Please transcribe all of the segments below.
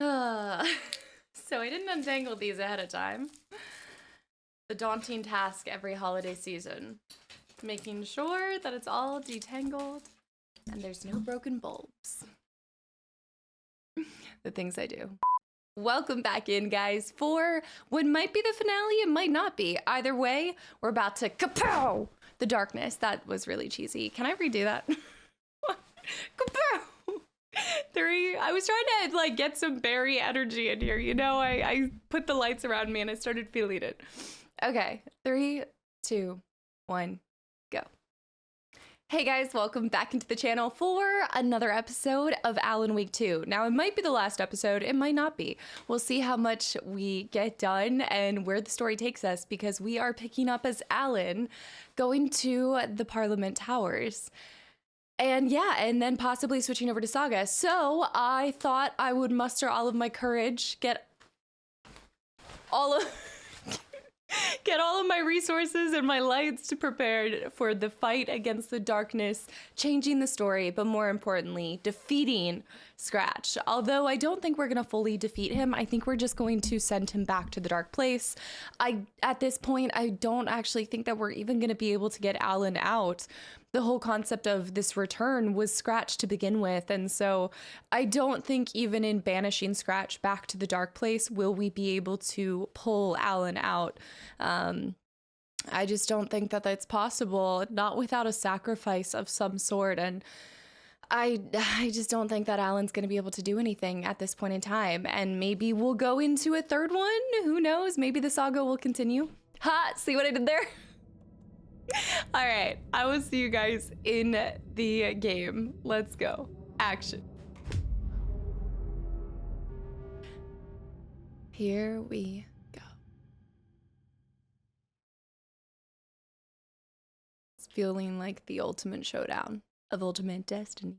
So I didn't untangle these ahead of time. The daunting task every holiday season. Making sure that it's all detangled and there's no broken bulbs. The things I do. Welcome back in, guys, for what might be the finale, it might not be. Either way, we're about to kapow the darkness. That was really cheesy. Can I redo that? Kapow! I was trying to like get some berry energy in here, you know? I put the lights around me and I started feeling it. Okay, 3, 2, 1, go. Hey guys, welcome back into the channel for another episode of Alan Week 2. Now, it might be the last episode, it might not be. We'll see how much we get done and where the story takes us, because we are picking up as Alan, going to the Parliament Towers. And yeah, and then possibly switching over to Saga. So I thought I would muster all of my courage, get all of my resources and my lights to prepared for the fight against the darkness, changing the story, but more importantly, defeating Scratch. Although I don't think we're gonna fully defeat him, I think we're just going to send him back to the dark place. At this point, I don't actually think that we're even gonna be able to get Alan out. The whole concept of this return was Scratch to begin with, and so I don't think even in banishing Scratch back to the dark place will we be able to pull Alan out. I just don't think that that's possible, not without a sacrifice of some sort, and I just don't think that Alan's going to be able to do anything at this point in time, and maybe we'll go into a third one, who knows, maybe the saga will continue. Ha! See what I did there? All right, I will see you guys in the game. Let's go. Action. Here we go. It's feeling like the ultimate showdown of ultimate destiny.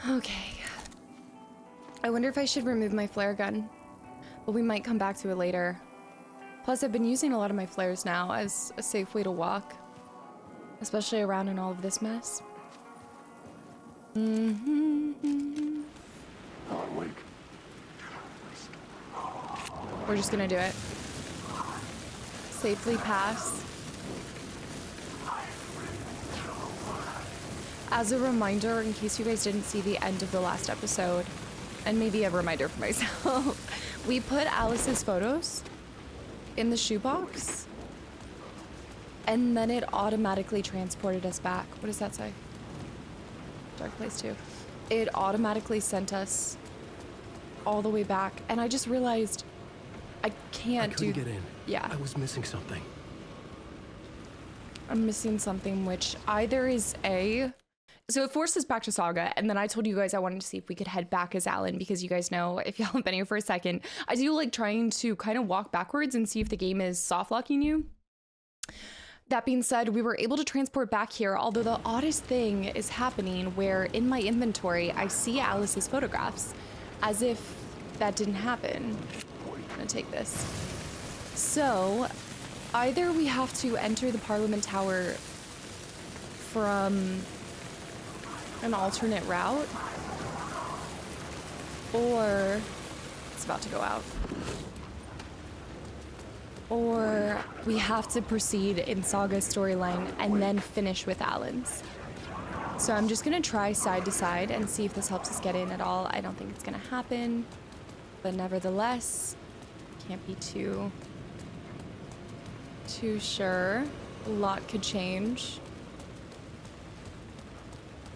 Okay. I wonder if I should remove my flare gun. But we might come back to it later. Plus, I've been using a lot of my flares now as a safe way to walk. Especially around in all of this mess. We're just gonna do it. Safely pass. As a reminder, in case you guys didn't see the end of the last episode, and maybe a reminder for myself, we put Alice's photos in the shoebox, and then it automatically transported us back. What does that say? Dark place 2. It automatically sent us all the way back, and I just realized I couldn't get in. Yeah. I was missing something. I'm missing something, which either is So it forced us back to Saga, and then I told you guys I wanted to see if we could head back as Alan, because you guys know, if y'all have been here for a second, I do like trying to kind of walk backwards and see if the game is soft locking you. That being said, we were able to transport back here, although the oddest thing is happening where in my inventory, I see Alice's photographs, as if that didn't happen. I'm gonna take this. So either we have to enter the Parliament Tower from an alternate route, or it's about to go out, or we have to proceed in Saga's storyline and then finish with Alan's. So I'm just gonna try side to side and see if this helps us get in at all. I don't think it's gonna happen, but nevertheless, can't be too sure. A lot could change.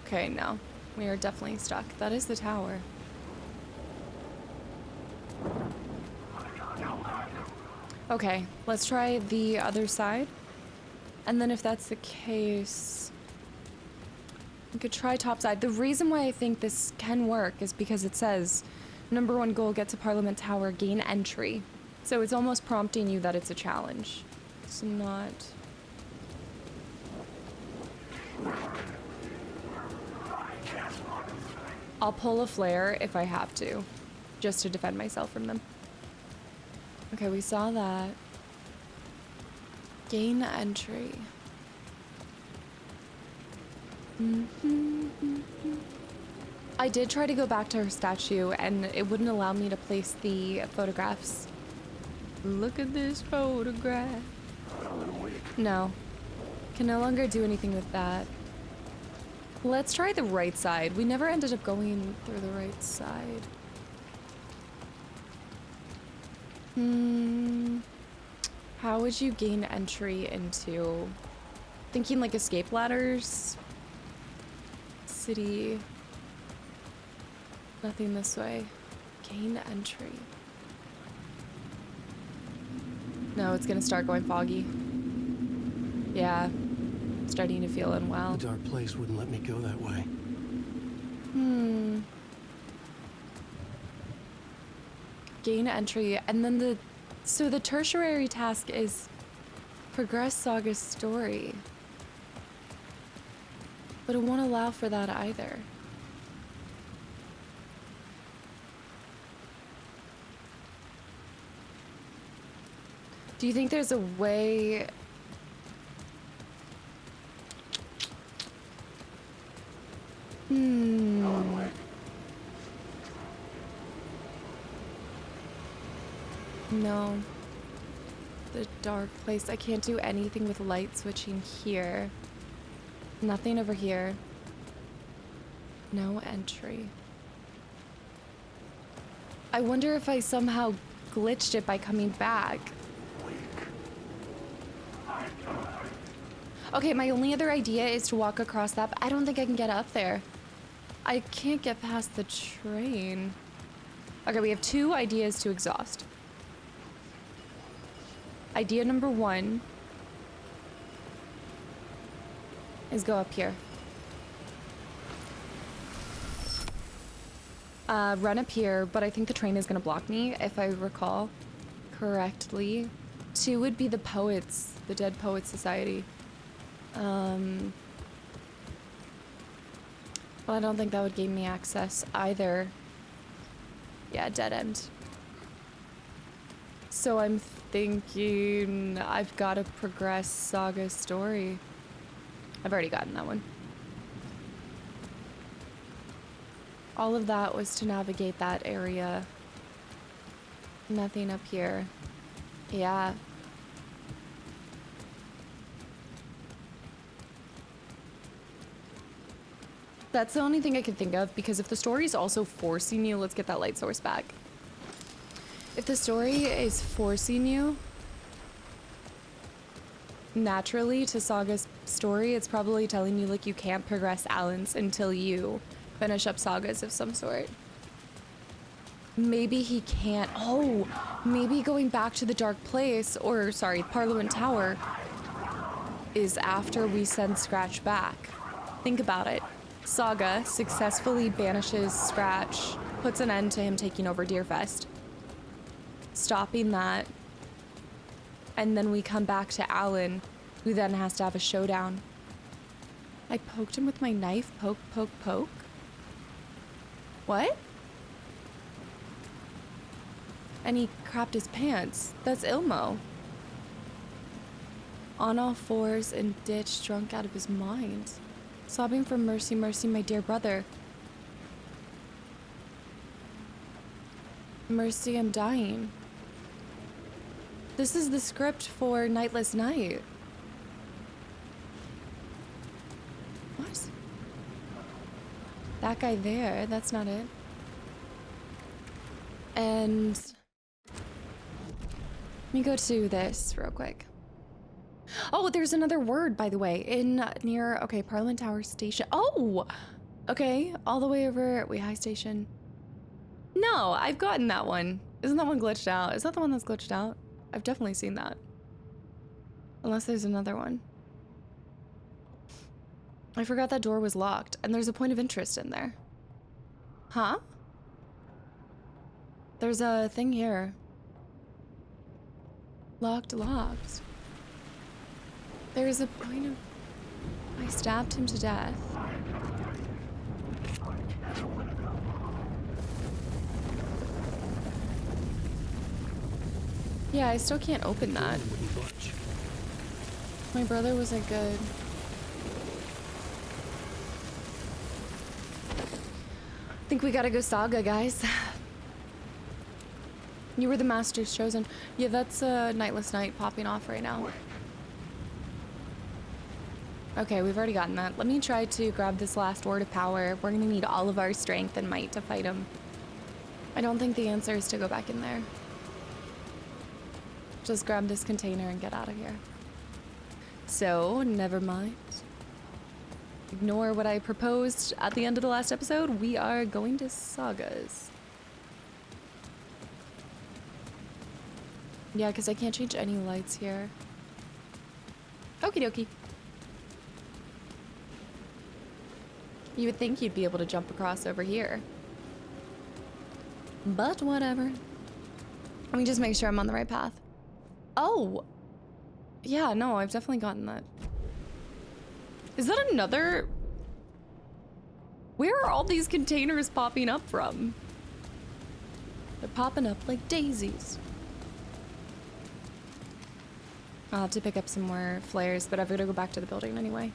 Okay, no. We are definitely stuck. That is the tower. Okay, let's try the other side. And then if that's the case, we could try top side. The reason why I think this can work is because it says, #1 goal, get to Parliament Tower, gain entry. So it's almost prompting you that it's a challenge. It's not... I'll pull a flare if I have to, just to defend myself from them. Okay, we saw that. Gain entry. I did try to go back to her statue and it wouldn't allow me to place the photographs. Look at this photograph. No. Can no longer do anything with that. Let's try the right side. We never ended up going through the right side. How would you gain entry into... Thinking like escape ladders? City... Nothing this way. Gain entry. No, it's gonna start going foggy. Yeah. Starting to feel unwell. The dark place wouldn't let me go that way. Gain entry, and then the... So the tertiary task is progress Saga's story. But it won't allow for that either. Do you think there's a way... No. The dark place. I can't do anything with light switching here. Nothing over here. No entry. I wonder if I somehow glitched it by coming back. Okay, my only other idea is to walk across that, but I don't think I can get up there. I can't get past the train. Okay, we have 2 ideas to exhaust. Idea number 1 is go up here. Run up here, but I think the train is gonna block me, if I recall correctly. 2 would be the poets, the Dead Poets Society. Well, I don't think that would gain me access either. Yeah, dead end. So I'm thinking I've got to progress Saga's story. I've already gotten that one. All of that was to navigate that area. Nothing up here. Yeah. That's the only thing I can think of, because if the story is also forcing you, let's get that light source back. If the story is forcing you naturally to Saga's story, it's probably telling you like you can't progress Alan's until you finish up Sagas of some sort. Maybe he can't. Oh, maybe going back to the dark place, or sorry, Parliament Tower, is after we send Scratch back. Think about it. Saga successfully banishes Scratch, puts an end to him taking over Deerfest. Stopping that. And then we come back to Alan, who then has to have a showdown. I poked him with my knife. Poke, poke, poke. What? And he crapped his pants. That's Ilmo. On all fours in ditch, drunk out of his mind. Sobbing for mercy, mercy, my dear brother. Mercy, I'm dying. This is the script for Nightless Night. What? That guy there, that's not it. And let me go to this real quick. Oh, there's another word, by the way, in near, okay, Parliament Tower Station. Oh, okay, all the way over at High Station. No, I've gotten that one. Isn't that one glitched out? Is that the one that's glitched out? I've definitely seen that. Unless there's another one. I forgot that door was locked, and there's a point of interest in there. Huh? There's a thing here. Locked, locked. There's a point of... I stabbed him to death. Yeah, I still can't open that. My brother wasn't good. Think we gotta go Saga, guys. You were the master's chosen. Yeah, that's a Nightless Night popping off right now. Okay, we've already gotten that. Let me try to grab this last word of power. We're gonna need all of our strength and might to fight him. I don't think the answer is to go back in there. Just grab this container and get out of here. So, never mind. Ignore what I proposed at the end of the last episode. We are going to Sagas. Yeah, because I can't change any lights here. Okie dokie. You would think you'd be able to jump across over here. But whatever. Let me just make sure I'm on the right path. Oh! Yeah, no, I've definitely gotten that. Is that another... Where are all these containers popping up from? They're popping up like daisies. I'll have to pick up some more flares, but I've got to go back to the building anyway.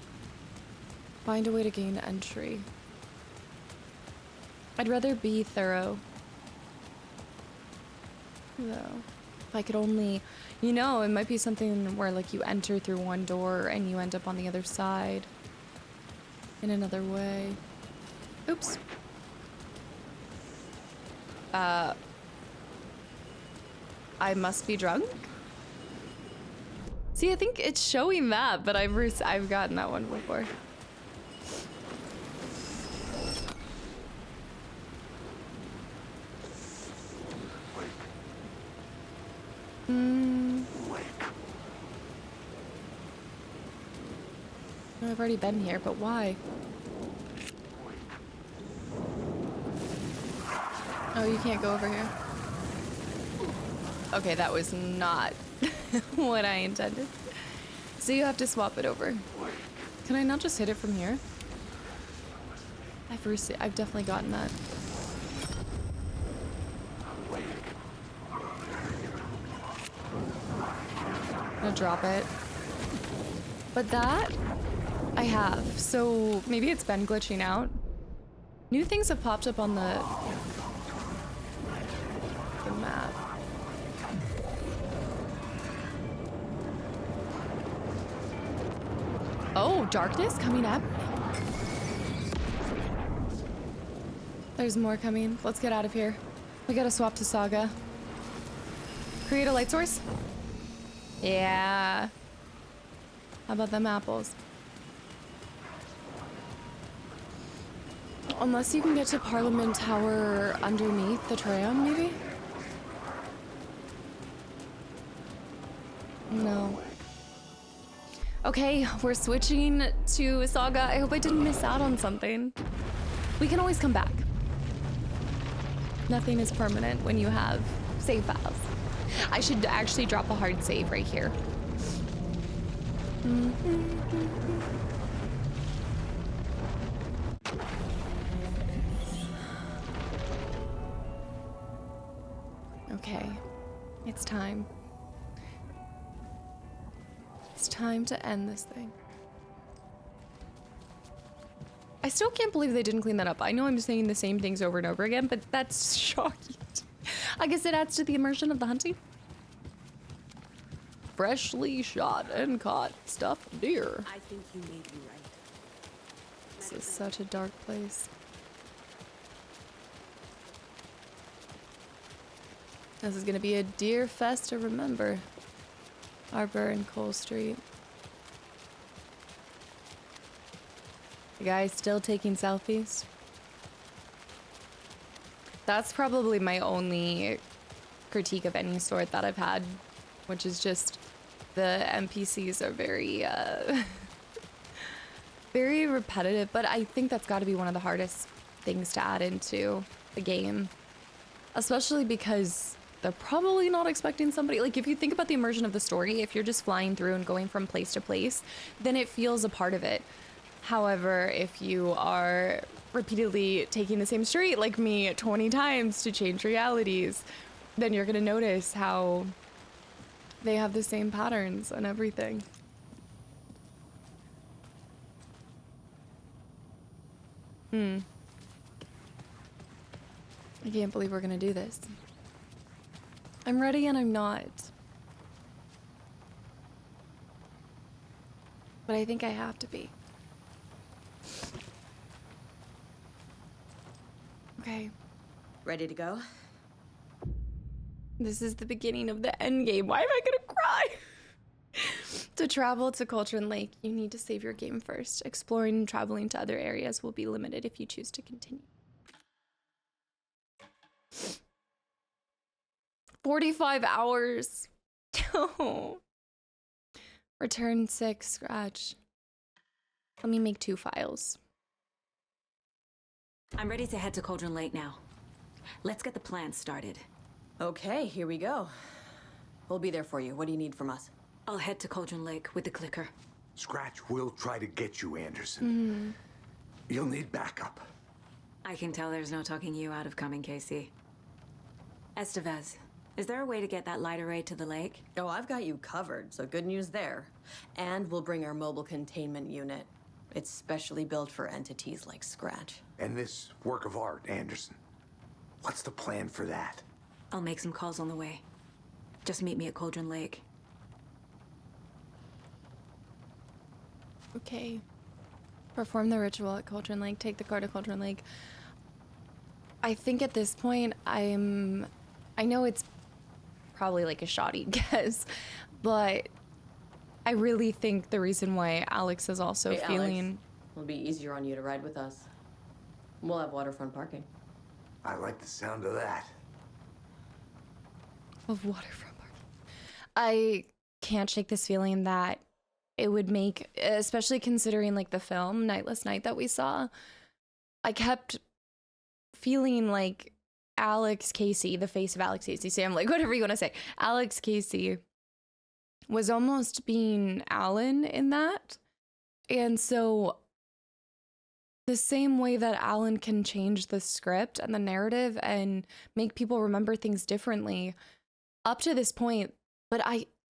Find a way to gain entry. I'd rather be thorough. Though. If I could only... You know, it might be something where, like, you enter through one door and you end up on the other side. In another way. Oops. I must be drunk? See, I think it's showing that, but I've gotten that one before. I've already been here, but why? Oh, you can't go over here. Okay, that was not what I intended. So you have to swap it over. Can I not just hit it from here? I've definitely gotten that. I'm gonna drop it. But that I have. So maybe it's been glitching out. New things have popped up on the map. Oh, darkness coming up. There's more coming. Let's get out of here. We gotta swap to Saga. Create a light source? Yeah. How about them apples? Unless you can get to Parliament Tower underneath the tram, maybe? No. Okay, we're switching to Saga. I hope I didn't miss out on something. We can always come back. Nothing is permanent when you have save files. I should actually drop a hard save right here. Okay, it's time. It's time to end this thing. I still can't believe they didn't clean that up. I know I'm saying the same things over and over again, but that's shocking. I guess it adds to the immersion of the hunting. Freshly shot and caught stuffed deer. I think you may be right. This is such a dark place. This is gonna be a deer fest to remember. Arbor and Cole Street. The guy's still taking selfies. That's probably my only critique of any sort that I've had, which is just the NPCs are very, very repetitive, but I think that's gotta be one of the hardest things to add into the game, especially because they're probably not expecting somebody, like if you think about the immersion of the story, if you're just flying through and going from place to place, then it feels a part of it. However, if you are repeatedly taking the same street like me 20 times to change realities, then you're gonna notice how they have the same patterns and everything. I can't believe we're gonna do this. I'm ready and I'm not. But I think I have to be. Okay. Ready to go? This is the beginning of the end game. Why am I gonna cry? To travel to Cauldron Lake, you need to save your game first. Exploring and traveling to other areas will be limited if you choose to continue. 45 hours. Oh. Return 6, scratch. Let me make 2 files. I'm ready to head to Cauldron Lake now. Let's get the plan started. Okay, here we go. We'll be there for you. What do you need from us? I'll head to Cauldron Lake with the clicker. Scratch will try to get you, Anderson. You'll need backup. I can tell there's no talking you out of coming, Casey. Estevez, is there a way to get that light array to the lake? Oh, I've got you covered, so good news there. And we'll bring our mobile containment unit. It's specially built for entities like Scratch. And this work of art, Anderson. What's the plan for that? I'll make some calls on the way. Just meet me at Cauldron Lake. Okay. Perform the ritual at Cauldron Lake. Take the car to Cauldron Lake. I think at this point, I know it's probably like a shoddy guess, but I really think the reason why Alex is also feeling... Alex, it'll be easier on you to ride with us. We'll have waterfront parking. I like the sound of that. Of waterfront parking. I can't shake this feeling that it would make, especially considering like the film Nightless Night that we saw, I kept feeling like Alex Casey, the face of Alex Casey, Sam, like whatever you want to say, Alex Casey was almost being Alan in that. And so the same way that Alan can change the script and the narrative and make people remember things differently up to this point, but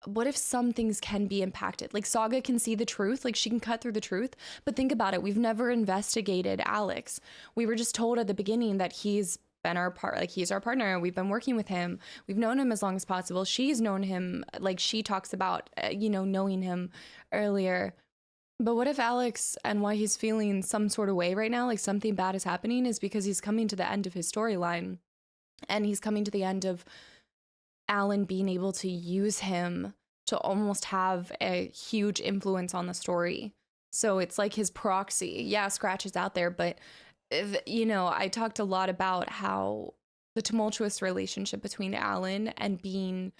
what if some things can be impacted? Like Saga can see the truth, like she can cut through the truth, but think about it. We've never investigated Alex. We were just told at the beginning that he's been he's our partner. We've been working with him. We've known him as long as possible. She's known him, like she talks about, knowing him earlier. But what if Alex and why he's feeling some sort of way right now, like something bad is happening, is because he's coming to the end of his storyline and he's coming to the end of Alan being able to use him to almost have a huge influence on the story. So it's like his proxy. Yeah, Scratch is out there, but I talked a lot about how the tumultuous relationship between Alan and being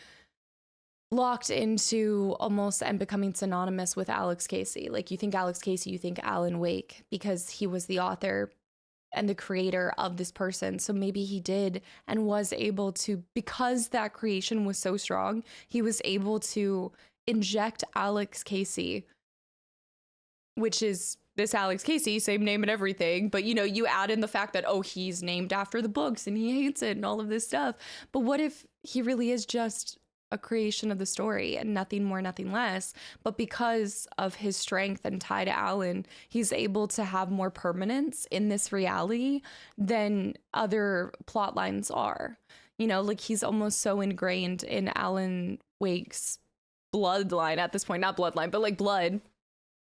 locked into almost and becoming synonymous with Alex Casey. Like you think Alex Casey, you think Alan Wake, because he was the author and the creator of this person. So maybe he did and was able to, because that creation was so strong, he was able to inject Alex Casey, which is this Alex Casey, same name and everything. But, you add in the fact that, he's named after the books and he hates it and all of this stuff. But what if he really is just a creation of the story and nothing more, nothing less? But because of his strength and tie to Alan, he's able to have more permanence in this reality than other plot lines are. Like he's almost so ingrained in Alan Wake's bloodline at this point, not bloodline, but like blood,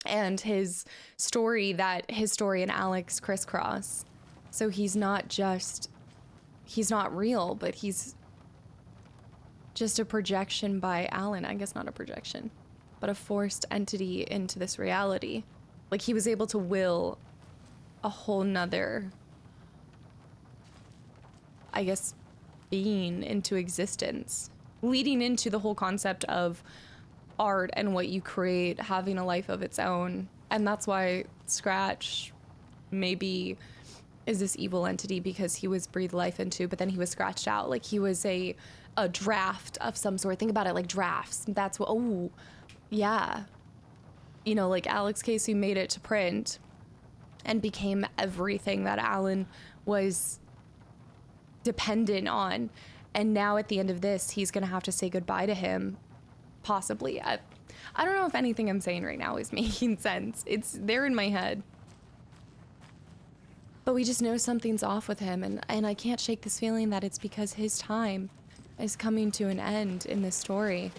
and his story that his story and Alex crisscross. So he's not real, but he's just a projection by Alan. I guess not a projection, but a forced entity into this reality. Like he was able to will a whole nother, I guess, being into existence, leading into the whole concept of art and what you create having a life of its own. And that's why Scratch maybe is this evil entity, because he was breathed life into, but then he was scratched out. Like he was a draft of some sort. Think about it like drafts. That's what, yeah. Like Alex Casey made it to print and became everything that Alan was dependent on. And now at the end of this, he's going to have to say goodbye to him. Possibly. I don't know if anything I'm saying right now is making sense. It's there in my head. But we just know something's off with him, and I can't shake this feeling that it's because his time is coming to an end in this story.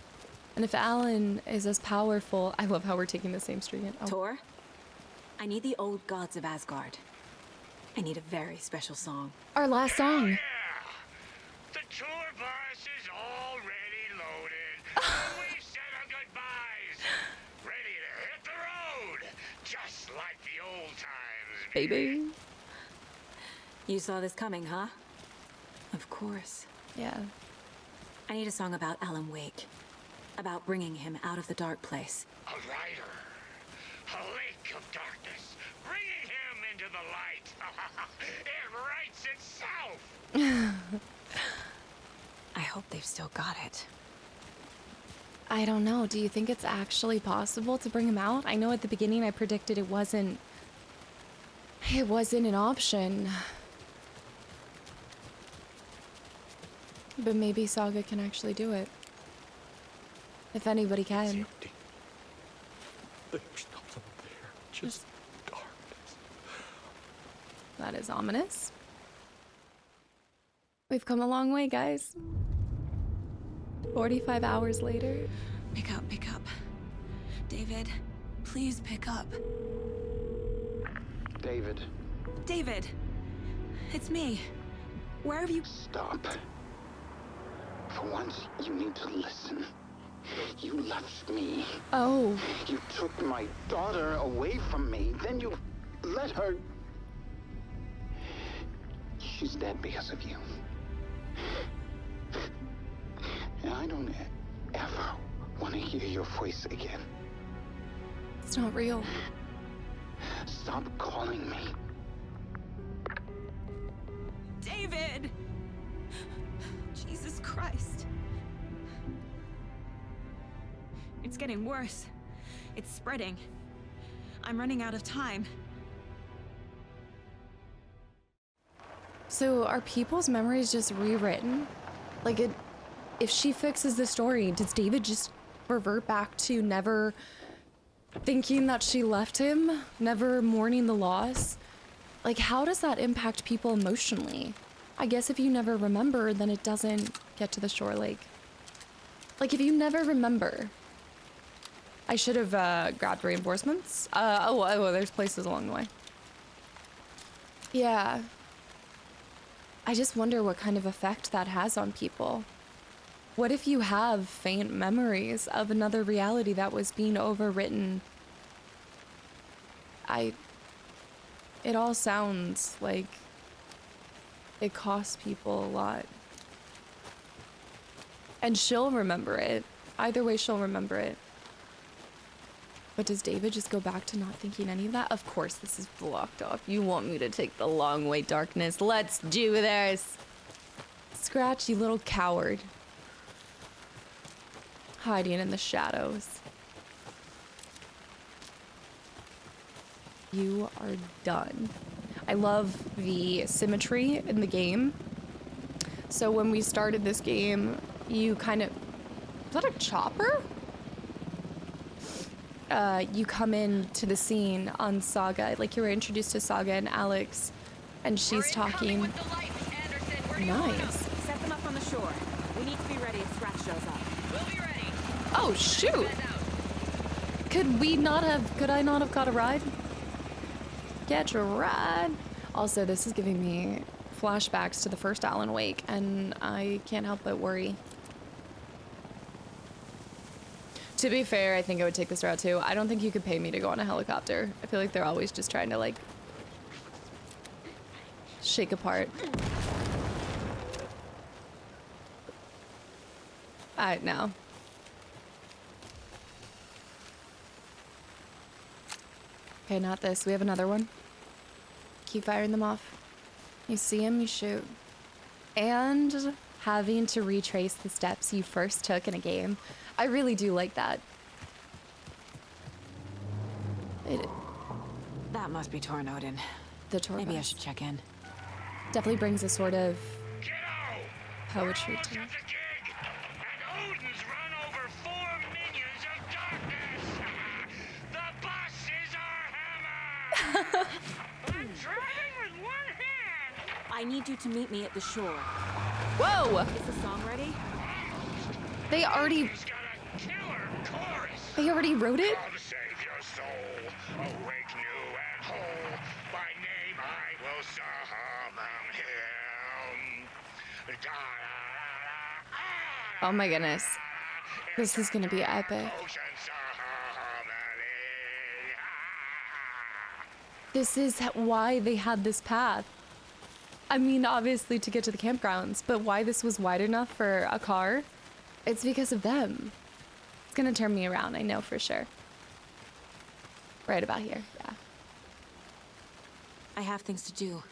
And if Alan is as powerful... I love how we're taking the same street. Oh. Tor, I need the old gods of Asgard. I need a very special song. Our last song. Yeah! The tour bus is already loaded. And we said our goodbyes. Ready to hit the road. Just like the old times, Baby. You saw this coming, huh? Of course. Yeah. I need a song about Alan Wake. About bringing him out of the dark place. A rider. A lake of darkness. Bringing him into the light. It writes itself. I hope they've still got it. I don't know. Do you think it's actually possible to bring him out? I know at the beginning I predicted it wasn't an option. But maybe Saga can actually do it. If anybody can. Empty. There's nothing there. Just darkness. That is ominous. We've come a long way, guys. 45 hours later. Pick up, pick up. David, please pick up. David, David! It's me. Where have you... stop. For once, you need to listen. You left me. Oh. You took my daughter away from me. Then you let her... She's dead because of you. And I don't ever want to hear your voice again. It's not real. Stop calling me. David! Jesus Christ. It's getting worse. It's spreading. I'm running out of time. So are people's memories just rewritten? Like, if she fixes the story, does David just revert back to never thinking that she left him? Never mourning the loss? Like, how does that impact people emotionally? I guess if you never remember, then it doesn't get to the shore lake. Like, if you never remember... I should have grabbed reinforcements. Oh, there's places along the way. Yeah. I just wonder what kind of effect that has on people. What if you have faint memories of another reality that was being overwritten? It all sounds like it costs people a lot. And she'll remember it. Either way, she'll remember it. But does David just go back to not thinking any of that? Of course, this is blocked off. You want me to take the long way, darkness. Let's do this. Scratch, you little coward. Hiding in the shadows. You are done. I love the symmetry in the game. So when we started this game, you kind of... Is that a chopper? You come into the scene on Saga, like you were introduced to Saga and Alex, and she's talking. Nice. Set them up on the shore. We need to be ready if Scratch shows up. We'll be ready. Oh shoot! Could I not have got a ride? Get your ride. Also, this is giving me flashbacks to the first Alan Wake, and I can't help but worry. To be fair, I think I would take this route too. I don't think you could pay me to go on a helicopter. I feel like they're always just trying to, like, shake apart. No. Okay, not this. We have another one. Keep firing them off. You see him, you shoot. And having to retrace the steps you first took in a game. I really do like that. That must be Tornodin. The tour Maybe I bus should check in. definitely brings a sort of Kiddo! poetry Almost to at it. the gig, and Odin's run over 4 minions of darkness. The bus is our hammer. I'm driving with one I need you to meet me at the shore. Whoa! Is the song ready? They already He's got a killer chorus. wrote it? Come save your soul, awake new and whole. By name I will summon him. Oh my goodness. This is gonna be epic. Ocean summoning. This is why they had this path. I mean, obviously to get to the campgrounds, but why this was wide enough for a car? It's because of them. It's gonna turn me around, I know for sure. Right about here, yeah. I have things to do.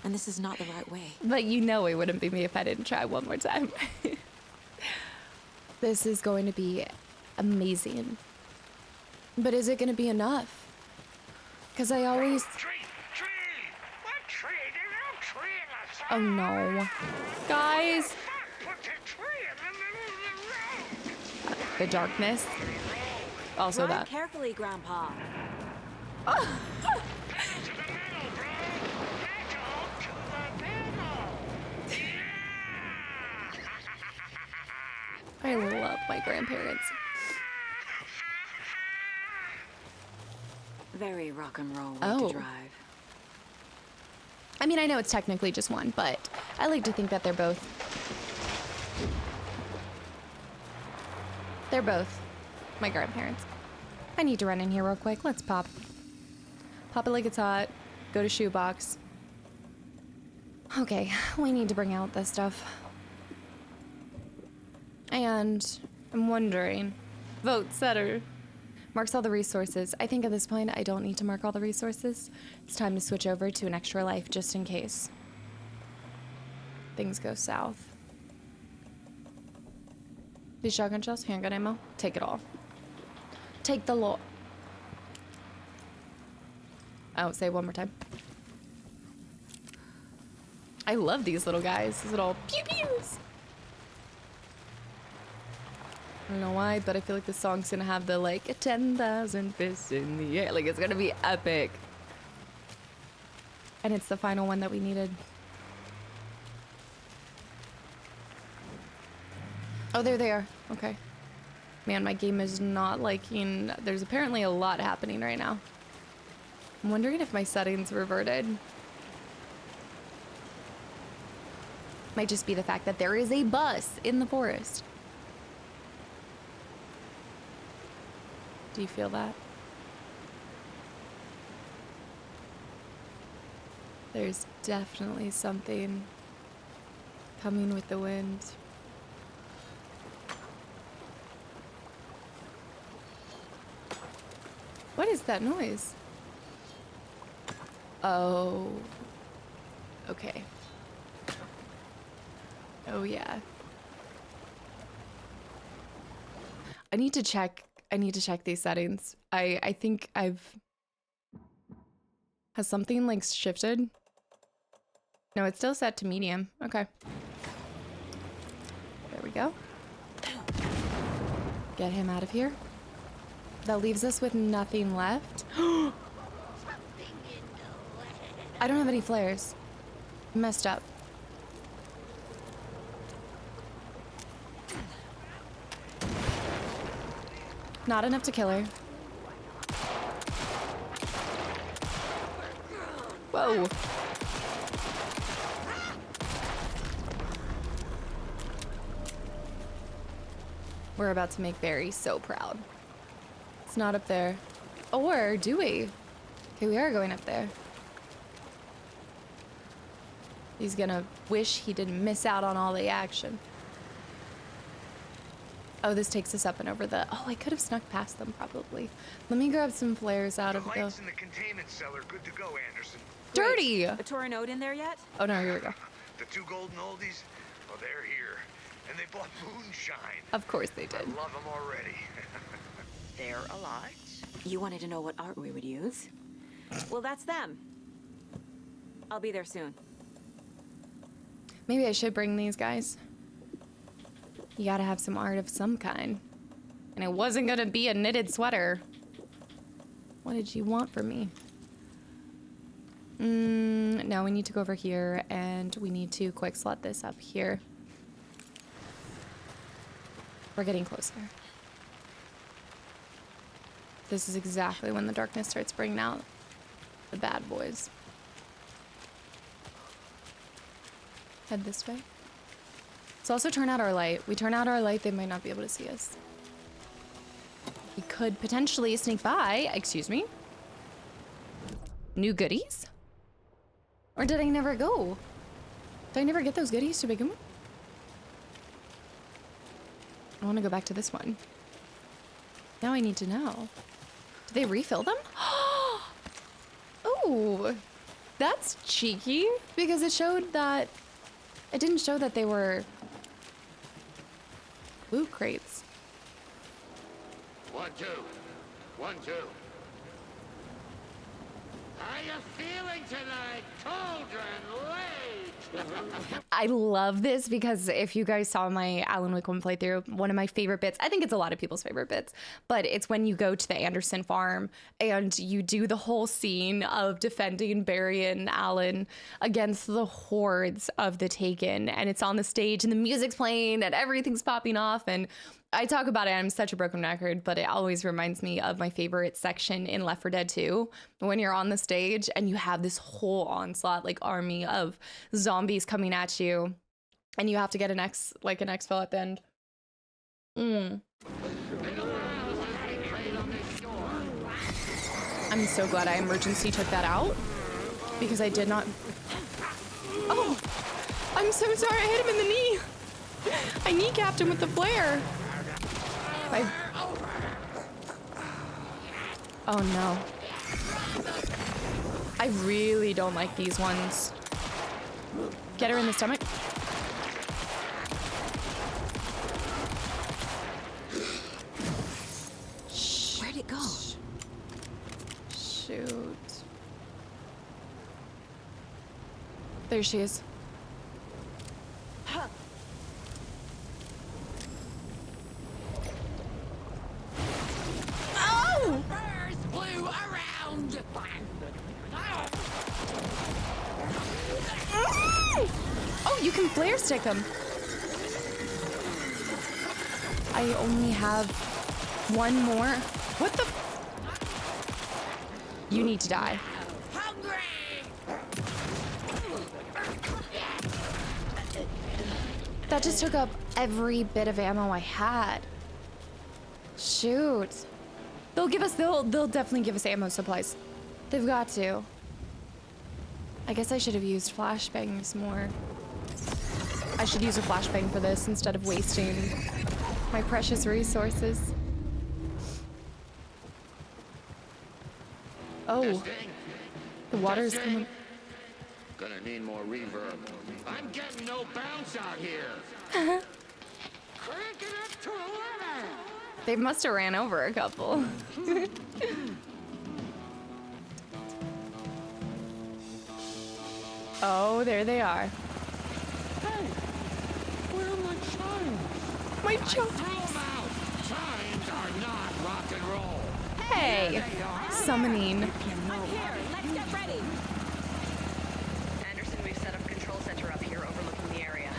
And this is not the right way. But you know it wouldn't be me if I didn't try one more time. This is going to be amazing. But is it gonna be enough? Because I always... Tree! What tree? There's no tree in the sun. Oh no. Guys! Put the tree in the middle of the road. The darkness. Also Drive that. carefully, Grandpa. Pedal to the middle, bro. Pedal to the middle. Yeah. I love my grandparents. Very rock and roll way Oh. to drive. I mean, I know it's technically just one, but I like to think that they're both. They're both my grandparents. I need to run in here real quick. Let's pop. Pop it like it's hot. Go to shoebox. Okay, we need to bring out this stuff. And I'm wondering, vote setter. Marks all the resources. I think at this point I don't need to mark all the resources. It's time to switch over to an extra life just in case things go south. These shotgun shells, handgun ammo, take it all. Take the lot. Oh, say it one more time. I love these little guys, these little pew pews. I don't know why, but I feel like this song's gonna have the like 10,000 fists in the air. Like it's gonna be epic. And it's the final one that we needed. Oh, there they are. Okay. Man, my game is not liking... There's apparently a lot happening right now. I'm wondering if my settings reverted. Might just be the fact that there is a bus in the forest. Do you feel that? There's definitely something coming with the wind. What is that noise? Oh. Okay. Oh yeah. I need to check these settings. I think has something like shifted? No, it's still set to medium. Okay. There we go. Get him out of here. That leaves us with nothing left. I don't have any flares. Messed up. Not enough to kill her. Whoa. We're about to make Barry so proud. It's not up there. Or do we? Okay, we are going up there. He's gonna wish he didn't miss out on all the action. Oh, this takes us up and over the... Oh, I could have snuck past them, probably. Let me grab some flares out of the... lights in the containment cellar good to go, Anderson. Dirty! A Torin Ode in there yet? Oh, no, here we go. The two golden oldies, well, they're here. And they bought moonshine. Of course they I did. love them already. They're a lot. You wanted to know what art we would use? Well, that's them. I'll be there soon. Maybe I should bring these guys. You gotta have some art of some kind. And it wasn't gonna be a knitted sweater. What did you want from me? Now we need to go over here and we need to quick slot this up here. We're getting closer. This is exactly when the darkness starts bringing out the bad boys. Head this way. Let's also turn out our light. We turn out our light, they might not be able to see us. We could potentially sneak by. Excuse me. New goodies? Or did I never go? Did I never get those goodies to begin with? I want to go back to this one. Now I need to know. Did they refill them? Oh, that's cheeky because it showed that it didn't show that they were loot crates. 1, 2. 1, 2. How you feeling tonight, Cauldron Lake? I love this because if you guys saw my Alan Wake 1 playthrough, one of my favorite bits, I think it's a lot of people's favorite bits, but it's when you go to the Anderson farm and you do the whole scene of defending Barry and Alan against the hordes of the Taken, and it's on the stage and the music's playing and everything's popping off, and I talk about it, I'm such a broken record, but it always reminds me of my favorite section in Left 4 Dead 2, when you're on the stage and you have this whole onslaught, like army of zombies coming at you, and you have to get an exfil at the end. I'm so glad I emergency took that out, because I did not... Oh! I'm so sorry, I hit him in the knee! I kneecapped him with the flare! Oh no. I really don't like these ones. Get her in the stomach. Where'd it go? Shoot. There she is. Oh, you can flare stick them. I only have one more. What the? You need to die. That just took up every bit of ammo I had. Shoot. They'll definitely give us ammo supplies. They've got to. I guess I should have used flashbangs more. I should use a flashbang for this instead of wasting my precious resources. Oh. The water's coming. Gonna need more reverb. I'm getting no bounce out here. Crank it up to 11. They must have ran over a couple. Oh, there they are. Hey, where are my chimes? My chimes. Throw 'em out. Chimes are not rock and roll. Hey, summoning. I'm here. Let's get ready. Anderson, we've set up a control center up here overlooking the area.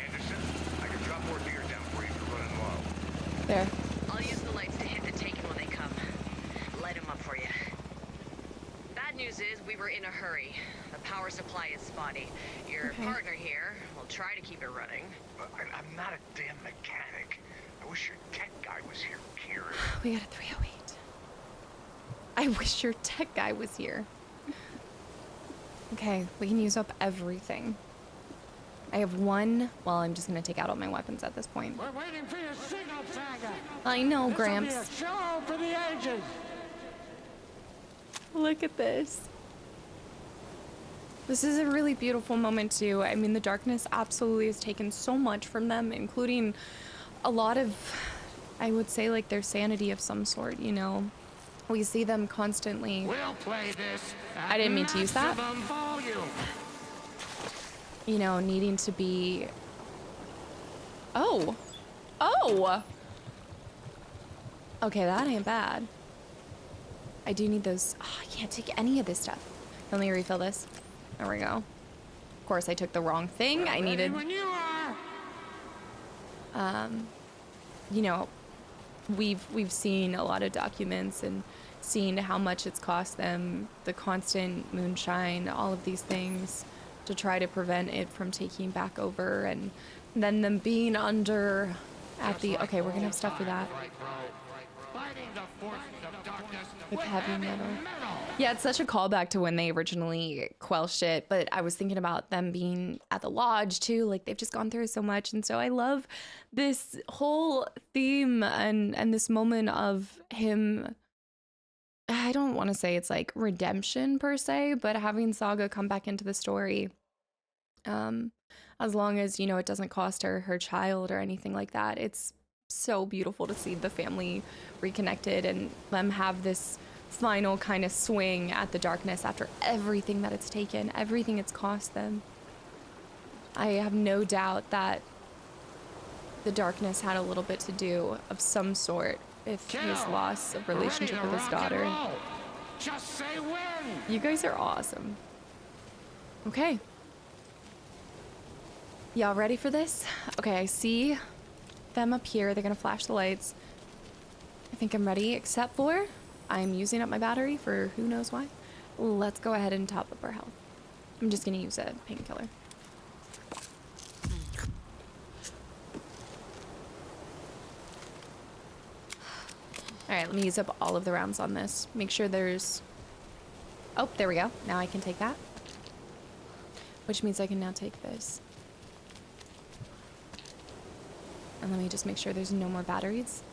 Anderson, I can drop more gear down for you if you're running low. There. I'll use the lights to hit the Taken when they come. Light them up for you. Bad news is we were in a hurry. The power supply is spotty. Your partner here will try to keep it running. But I'm not a damn mechanic. I wish your tech guy was here, Kieran. We got a 308. I wish your tech guy was here. Okay, we can use up everything. I have one. Well, I'm just gonna take out all my weapons at this point. We're waiting for your signal, Saga. I know, This'll Gramps. be a show for the ages. Look at this. This is a really beautiful moment too. I mean, the darkness absolutely has taken so much from them, including a lot of, I would say, like their sanity of some sort, you know. We see them constantly. We'll play this at I didn't mean to use that. maximum volume. You know, needing to be... Oh! Oh! Okay, that ain't bad. I do need those... Oh, I can't take any of this stuff. Let me refill this. There we go. Of course, I took the wrong thing. I needed... When you are. You know, we've seen a lot of documents and seen how much it's cost them, the constant moonshine, all of these things to try to prevent it from taking back over, and then them being under at the... Okay, we're gonna have stuff for that. With heavy metal. Yeah, it's such a callback to when they originally quelched it, but I was thinking about them being at the lodge too. Like, they've just gone through so much, and so I love this whole theme and this moment of him. I don't want to say it's like redemption per se, but having Saga come back into the story, as long as, you know, it doesn't cost her child or anything like that. It's so beautiful to see the family reconnected and them have this final kind of swing at the darkness after everything that it's taken, everything it's cost them. I have no doubt that the darkness had a little bit to do of some sort if his loss of relationship with his daughter. Just say when. You guys are awesome. Okay. Y'all ready for this? Okay, I see them up here. They're gonna flash the lights. I think I'm ready, except for I'm using up my battery for who knows why. Let's go ahead and top up our health. I'm just gonna use a painkiller. All right, let me use up all of the rounds on this. Make sure there's... Oh, there we go. Now I can take that. Which means I can now take this. And let me just make sure there's no more batteries.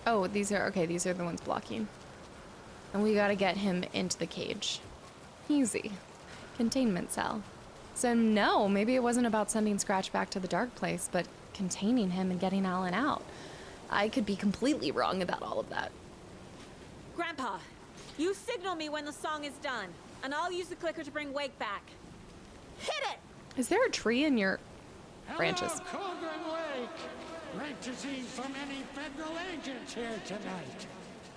Oh, these are... Okay, these are the ones blocking. And we gotta get him into the cage. Easy. Containment cell. So no, maybe it wasn't about sending Scratch back to the dark place, but containing him and getting Alan out. I could be completely wrong about all of that. Grandpa, you signal me when the song is done, and I'll use the clicker to bring Wake back. Hit it! Is there a tree in your branches? Hello, Cauldron Lake. Great to see so many federal agents here tonight.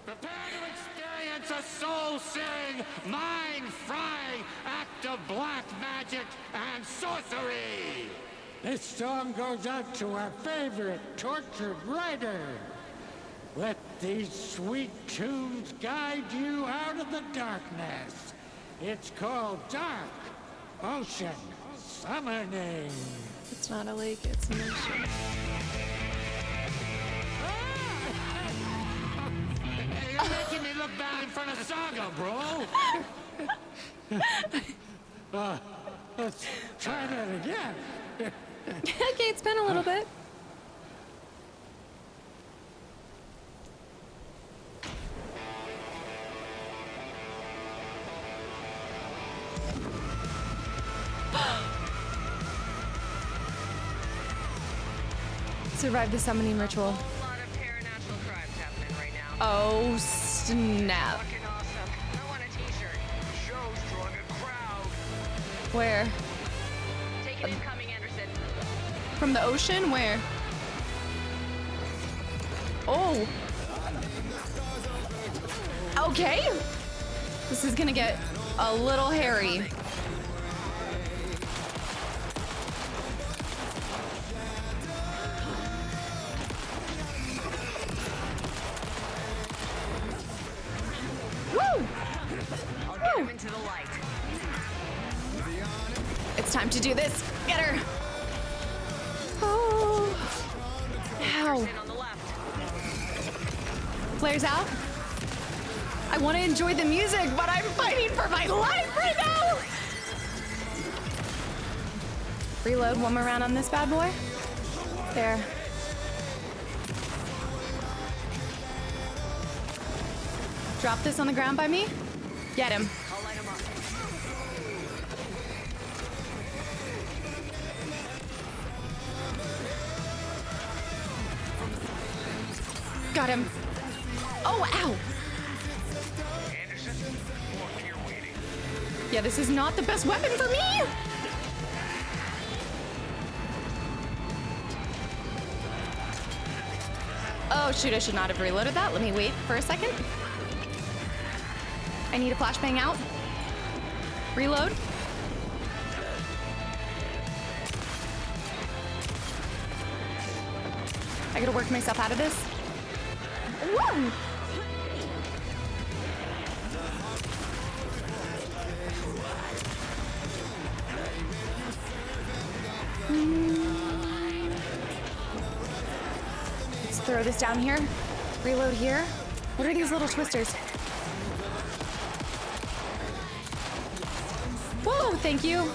Prepare to experience a soul-searing, mind-frying act of black magic and sorcery. This song goes out to our favorite tortured writer. Let these sweet tunes guide you out of the darkness. It's called Dark Ocean Summoning. It's not a lake, it's an ocean. You're making me look bad in front of Saga, bro. Let's try that again. Okay, it's been a little bit. Survive the summoning ritual. Oh, snap. Fucking awesome. I want a t-shirt. Show's drawing a crowd. Where? Take it incoming, Anderson. From the ocean? Where? Oh. Okay. This is gonna get a little hairy. Into the light. It's time to do this. Get her. Oh. Ow. On the left. Flares out. I want to enjoy the music, but I'm fighting for my life right now. Reload one more round on this bad boy. There. Drop this on the ground by me. Get him. I'll light him up. Got him. Oh, ow. Anderson, walk here waiting. Yeah, this is not the best weapon for me. Oh shoot, I should not have reloaded that. Let me wait for a second. I need a flashbang out. Reload. I gotta work myself out of this. Woo! Let's throw this down here. Reload here. What are these little twisters? Whoa, thank you.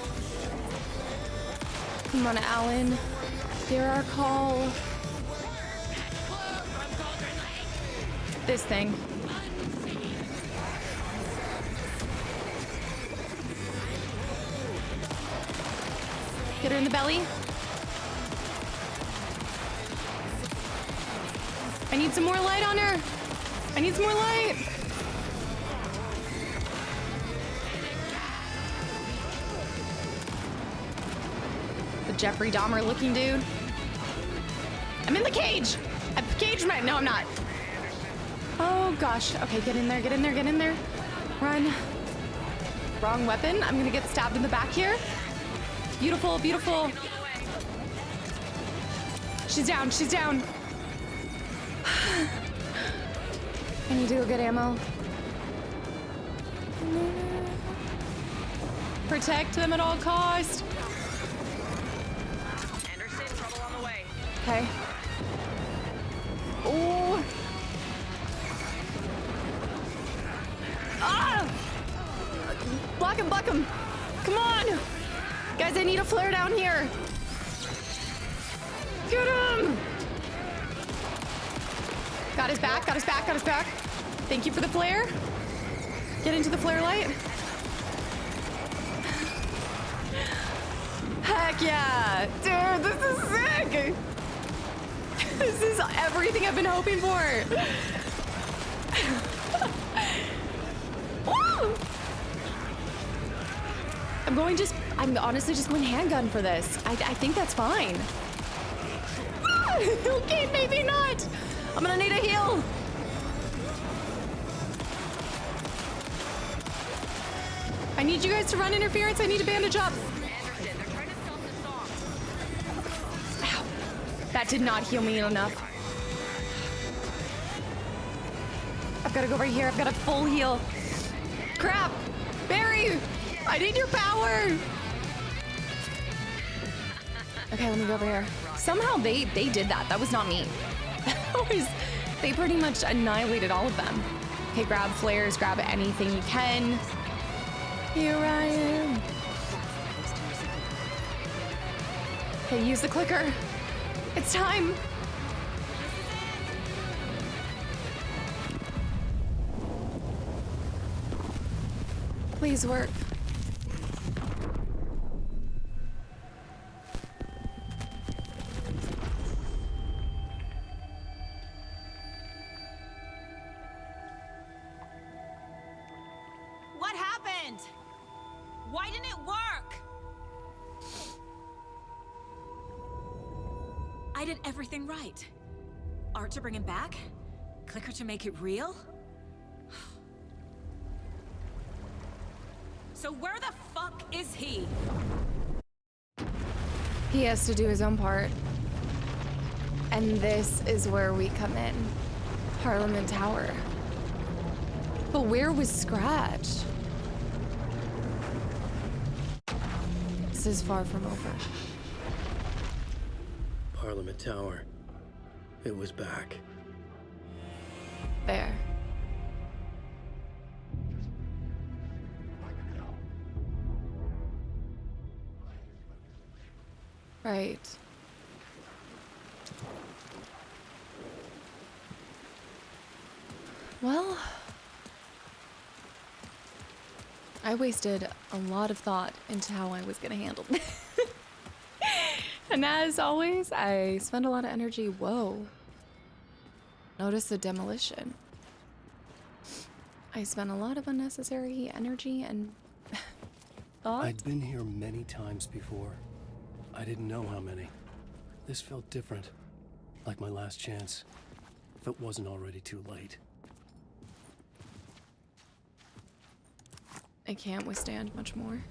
Come on, Alan. Hear our call. This thing. Get her in the belly. I need some more light on her. I need some more light. The Jeffrey Dahmer looking dude. I'm in the cage. I'm caged. No, I'm not. Oh gosh. Okay, get in there, get in there, get in there. Run. Wrong weapon. I'm gonna get stabbed in the back here. Beautiful, beautiful. She's down, she's down. I need to go get ammo. Protect them at all costs. Anderson, trouble on the way. Okay. Oh. Ah! Block him, block him. Come on. Guys, I need a flare down here. Get him. Got his back, got his back, got his back. Thank you for the flare. Get into the flare light. Heck yeah. Dude, this is sick. This is everything I've been hoping for. Woo! I'm honestly just going handgun for this. I think that's fine. Okay, maybe not. I'm gonna need a heal. I need you guys to run interference. I need to bandage up. Anderson, they're trying to stop the song. Ow. That did not heal me enough. I've got to go right here. I've got a full heal. Crap. Barry, I need your power. Okay, let me go over here. Somehow they did that. That was not me. They pretty much annihilated all of them. Okay, grab flares, grab anything you can. Here I am. Okay, use the clicker. It's time. Please work. What happened? Why didn't it work? I did everything right. Art to bring him back? Clicker to make it real? So where the fuck is he? He has to do his own part. And this is where we come in. Parliament Tower. But where was Scratch? This is far from over. Parliament Tower. It was back. There. Right. Well, I wasted a lot of thought into how I was gonna handle this. And as always, I spend a lot of energy. Whoa. Notice the demolition. I spent a lot of unnecessary energy and thought. I'd been here many times before. I didn't know how many. This felt different, like my last chance. If it wasn't already too late. I can't withstand much more.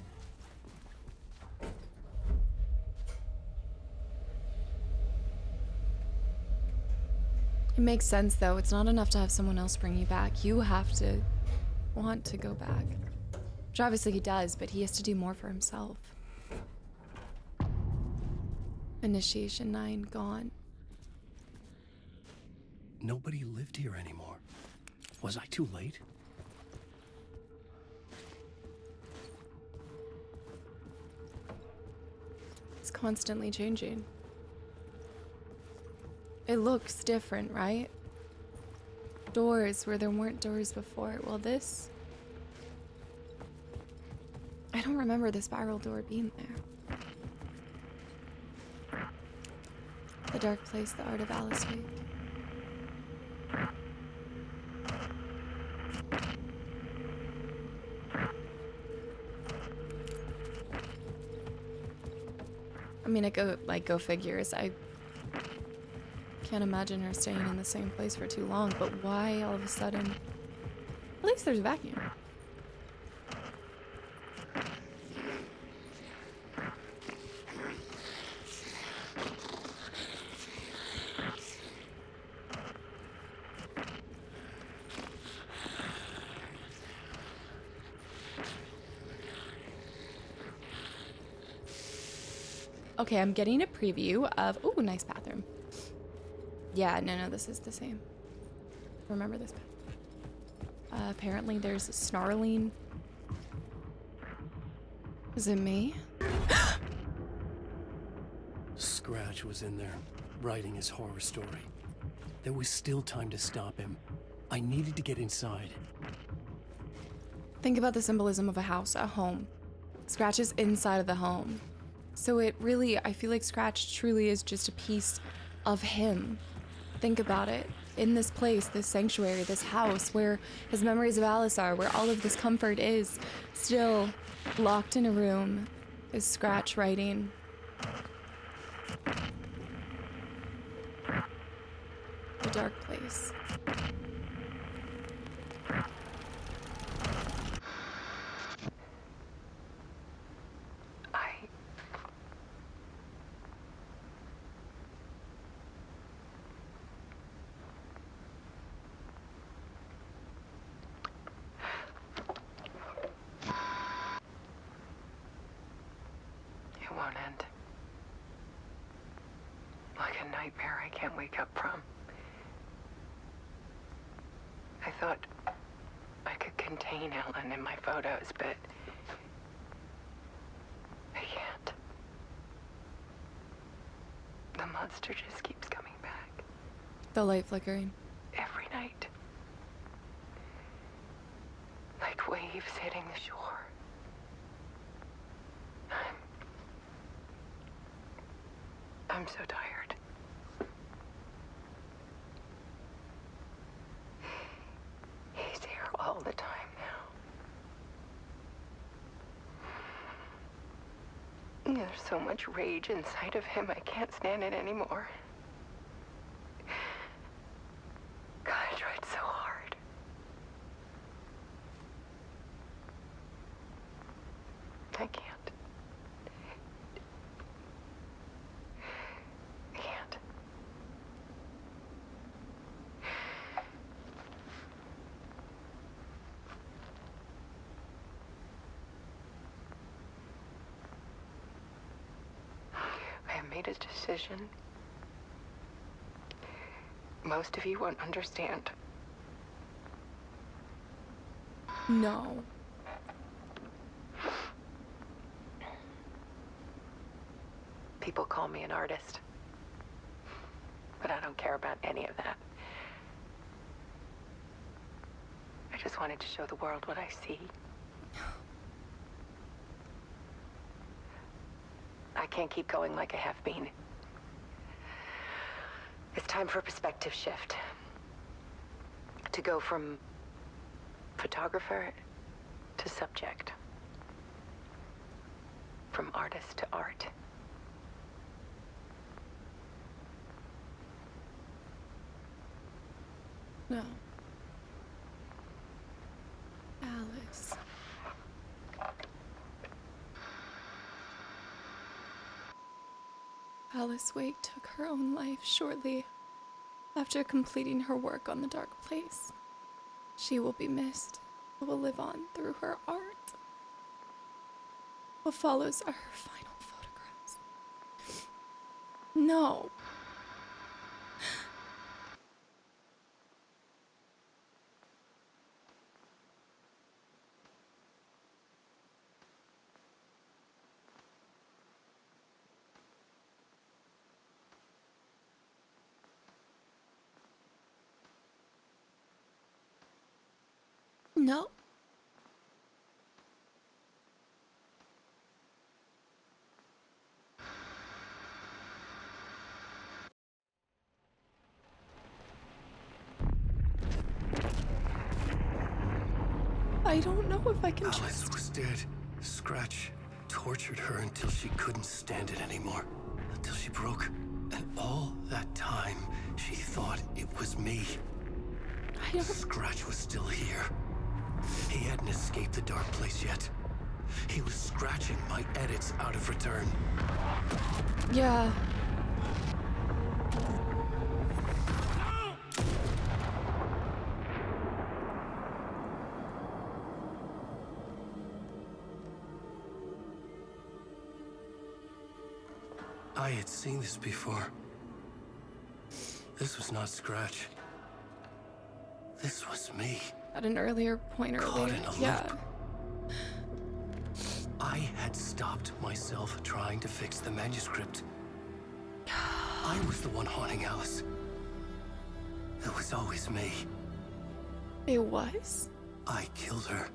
It makes sense, though. It's not enough to have someone else bring you back. You have to want to go back. Which obviously he does, but he has to do more for himself. Initiation 9 gone. Nobody lived here anymore. Was I too late? It's constantly changing. It looks different, right? Doors where there weren't doors before. Well, this... I don't remember the spiral door being there. The dark place, the art of Alice Wake. I mean, go figures. I can't imagine her staying in the same place for too long, but why all of a sudden? At least there's a vacuum. Okay, I'm getting a preview of... Ooh, nice bathroom. Yeah, no, this is the same. Remember this bathroom. Apparently there's a snarling... Is it me? Scratch was in there, writing his horror story. There was still time to stop him. I needed to get inside. Think about the symbolism of a house, a home. Scratch is inside of the home. So it really, I feel like Scratch truly is just a piece of him. Think about it. In this place, this sanctuary, this house, where his memories of Alice are, where all of this comfort is, still locked in a room, is Scratch writing. The dark place. It won't end. Like a nightmare I can't wake up from. I thought I could contain Ellen in my photos, but I can't. The monster just keeps coming back. The light flickering. Every night. Like waves hitting the shore. I'm so tired. He's here all the time now. There's so much rage inside of him, I can't stand it anymore. God, I tried so hard. I can't. I can't. I have made a decision. Most of you won't understand. No. People call me an artist. But I don't care about any of that. I just wanted to show the world what I see. I can't keep going like I have been. It's time for a perspective shift. To go from photographer to subject. From artist to art. No. Alice. Alice Wake took her own life shortly after completing her work on the Dark Place. She will be missed, but will live on through her art. What follows are her final photographs. No. No. I don't know if I can Alice trust. was dead. Scratch tortured her until she couldn't stand it anymore. Until she broke. And all that time, she thought it was me. I don't... Scratch was still here. He hadn't escaped the Dark Place yet. He was scratching my edits out of return. Yeah. I had seen this before. This was not Scratch. This was me. At an earlier point Caught earlier. in a Yeah. loop. I had stopped myself trying to fix the manuscript. I was the one haunting Alice. It was always me. It was? I killed her.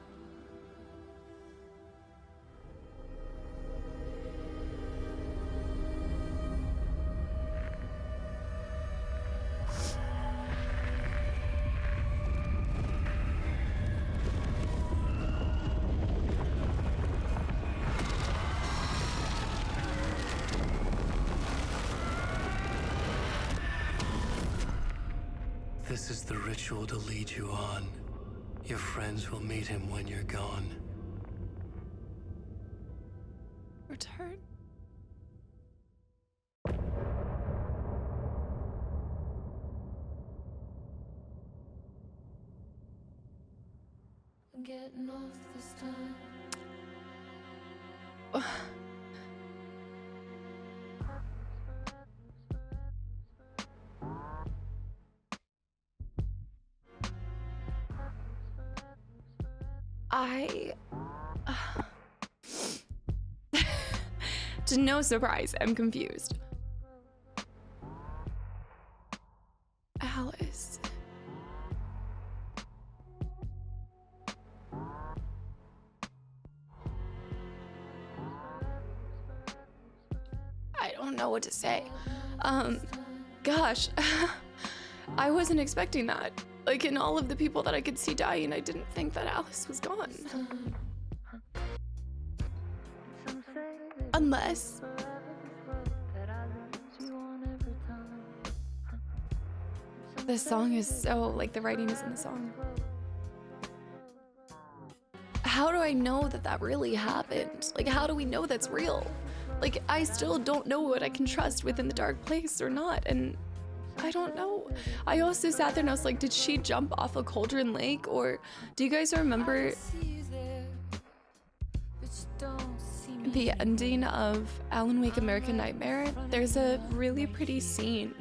This is the ritual to lead you on. Your friends will meet him when you're gone. Return. I'm getting off this time. To no surprise, I'm confused. Alice. I don't know what to say. Gosh. I wasn't expecting that. Like, in all of the people that I could see dying, I didn't think that Alice was gone. Unless... the song is so, like, the writing is in the song. How do I know that that really happened? Like, how do we know that's real? Like, I still don't know what I can trust within the Dark Place or not, and I don't know. I also sat there and I was like, did she jump off a Cauldron Lake? Or do you guys remember the ending of Alan Wake American Nightmare? There's a really pretty scene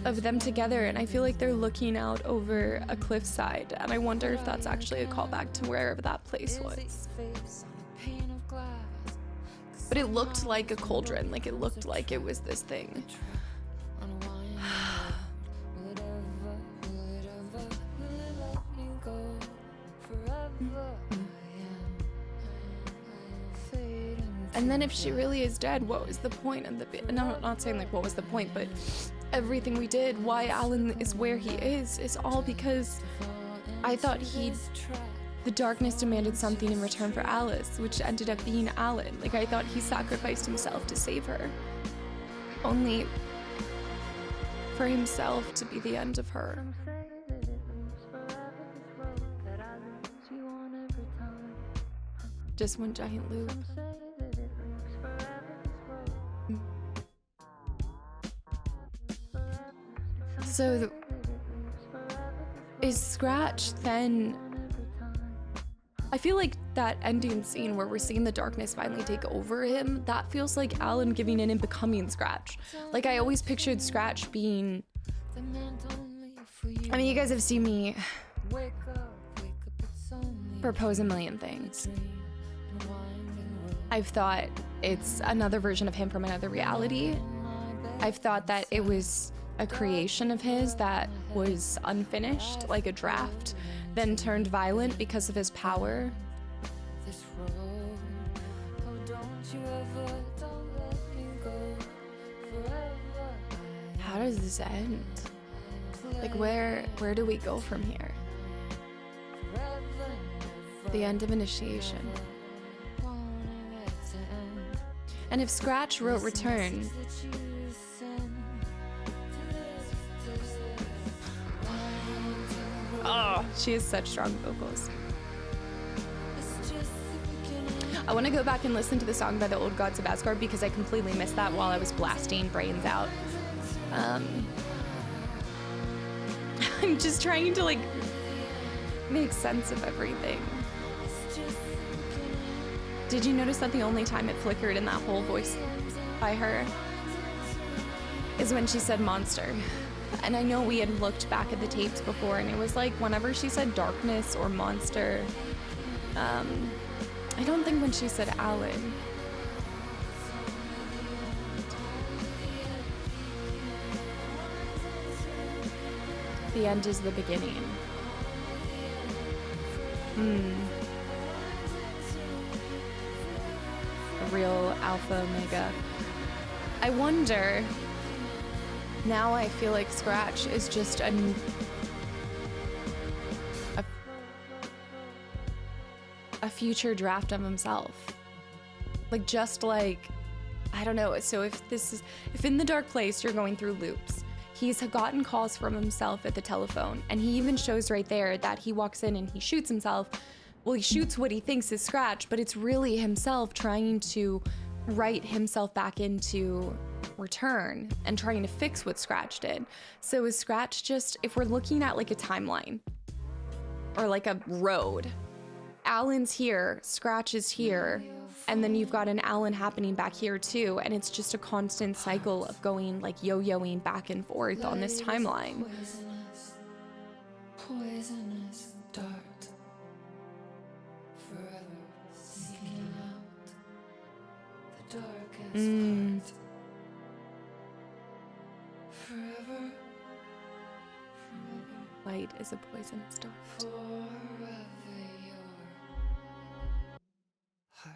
of them together, and I feel like they're looking out over a cliffside, and I wonder if that's actually a callback to wherever that place was. But it looked like a cauldron, like it looked like it was this thing. And then if she really is dead, what was the point of the... And I'm not saying like what was the point, but everything we did, why Alan is where he is all because I thought the darkness demanded something in return for Alice, which ended up being Alan. Like, I thought he sacrificed himself to save her. Only for himself to be the end of her. Just one giant loop. So, is Scratch then... I feel like that ending scene where we're seeing the darkness finally take over him, that feels like Alan giving in and becoming Scratch. Like, I always pictured Scratch being... I mean, you guys have seen me propose a million things. I've thought it's another version of him from another reality. I've thought that it was a creation of his that was unfinished, like a draft, then turned violent because of his power. How does this end? Like, where do we go from here? The end of initiation. And if Scratch wrote Return, oh, she has such strong vocals. I want to go back and listen to the song by the Old Gods of Asgard because I completely missed that while I was blasting brains out. I'm just trying to, like, make sense of everything. Did you notice that the only time it flickered in that whole voice by her is when she said monster? And I know we had looked back at the tapes before, and it was like whenever she said darkness or monster, I don't think when she said Alan. The end is the beginning. A real alpha omega. I wonder, now I feel like Scratch is just a future draft of himself. Like, just like, I don't know, so if in the dark place you're going through loops, he's gotten calls from himself at the telephone, and he even shows right there that he walks in and he shoots himself. Well, he shoots what he thinks is Scratch, but it's really himself trying to write himself back into Return and trying to fix what Scratch did. So is Scratch just, if we're looking at like a timeline or like a road, Alan's here, Scratch is here, and then you've got an Alan happening back here too, and it's just a constant cycle of going like yo-yoing back and forth on this timeline. Poisonous dart, forever seeking out the darkest part. Forever, Light is a poisonous dart. forever your heart.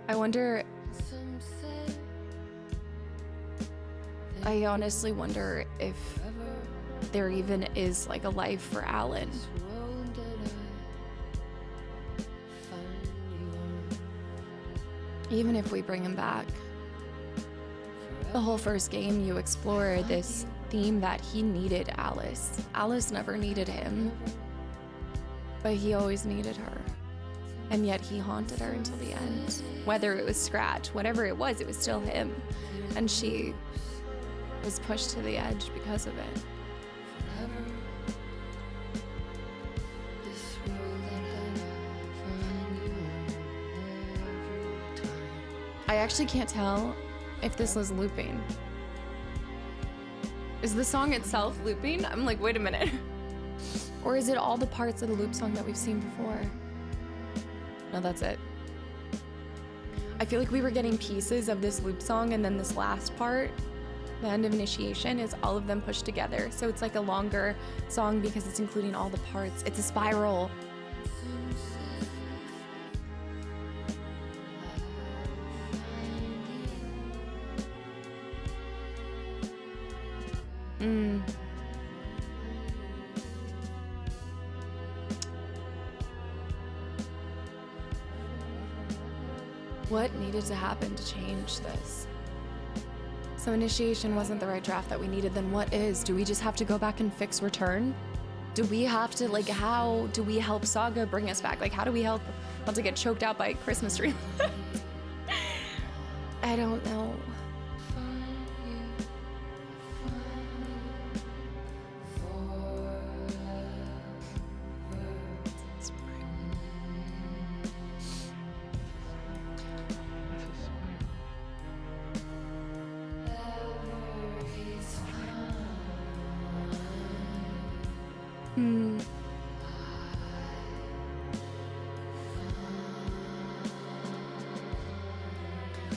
I wonder, Some say I honestly wonder if there even is like a life for Alan. this road that I find you on. Even if we bring him back. The whole first game you explore this theme that he needed Alice. Alice never needed him, but he always needed her. And yet he haunted her until the end. Whether it was Scratch, whatever it was still him. And she was pushed to the edge because of it. This road that I find you on every time. I actually can't tell if this was looping. Is the song itself looping? I'm like, wait a minute. Or is it all the parts of the loop song that we've seen before? No, that's it. I feel like we were getting pieces of this loop song, and then this last part, the end of initiation, is all of them pushed together. So it's like a longer song because it's including all the parts. It's a spiral. What needed to happen to change this? So initiation wasn't the right draft that we needed, then what is? Do we just have to go back and fix Return? Do we have to, like, how do we help Saga bring us back? Like, how do we help once I get choked out by a Christmas tree? I don't know.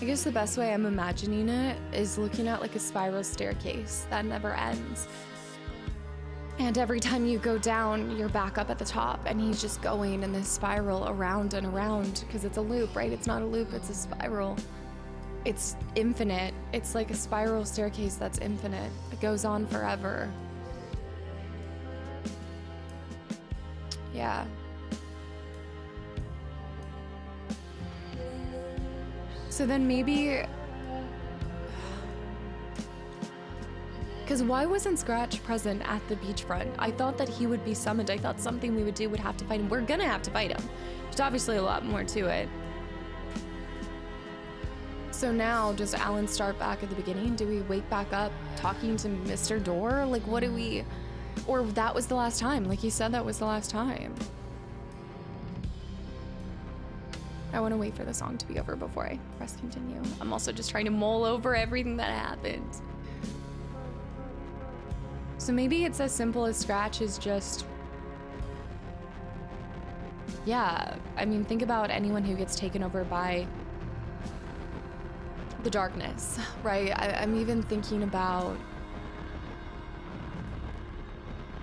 I guess the best way I'm imagining it is looking at like a spiral staircase that never ends. And every time you go down, you're back up at the top, and he's just going in this spiral around and around because it's a loop, right? It's not a loop, it's a spiral. It's infinite. It's like a spiral staircase that's infinite. It goes on forever. Yeah. So then maybe, because why wasn't Scratch present at the beachfront? I thought that he would be summoned. I thought something we would do would have to fight him. We're gonna have to fight him. There's obviously a lot more to it. So now, does Alan start back at the beginning? Do we wake back up talking to Mr. Door? Like, what do we, or that was the last time? Like you said, that was the last time. I want to wait for the song to be over before I press continue. I'm also just trying to mull over everything that happened. So maybe it's as simple as Scratch is just... Yeah, I mean, think about anyone who gets taken over by the darkness, right? I'm even thinking about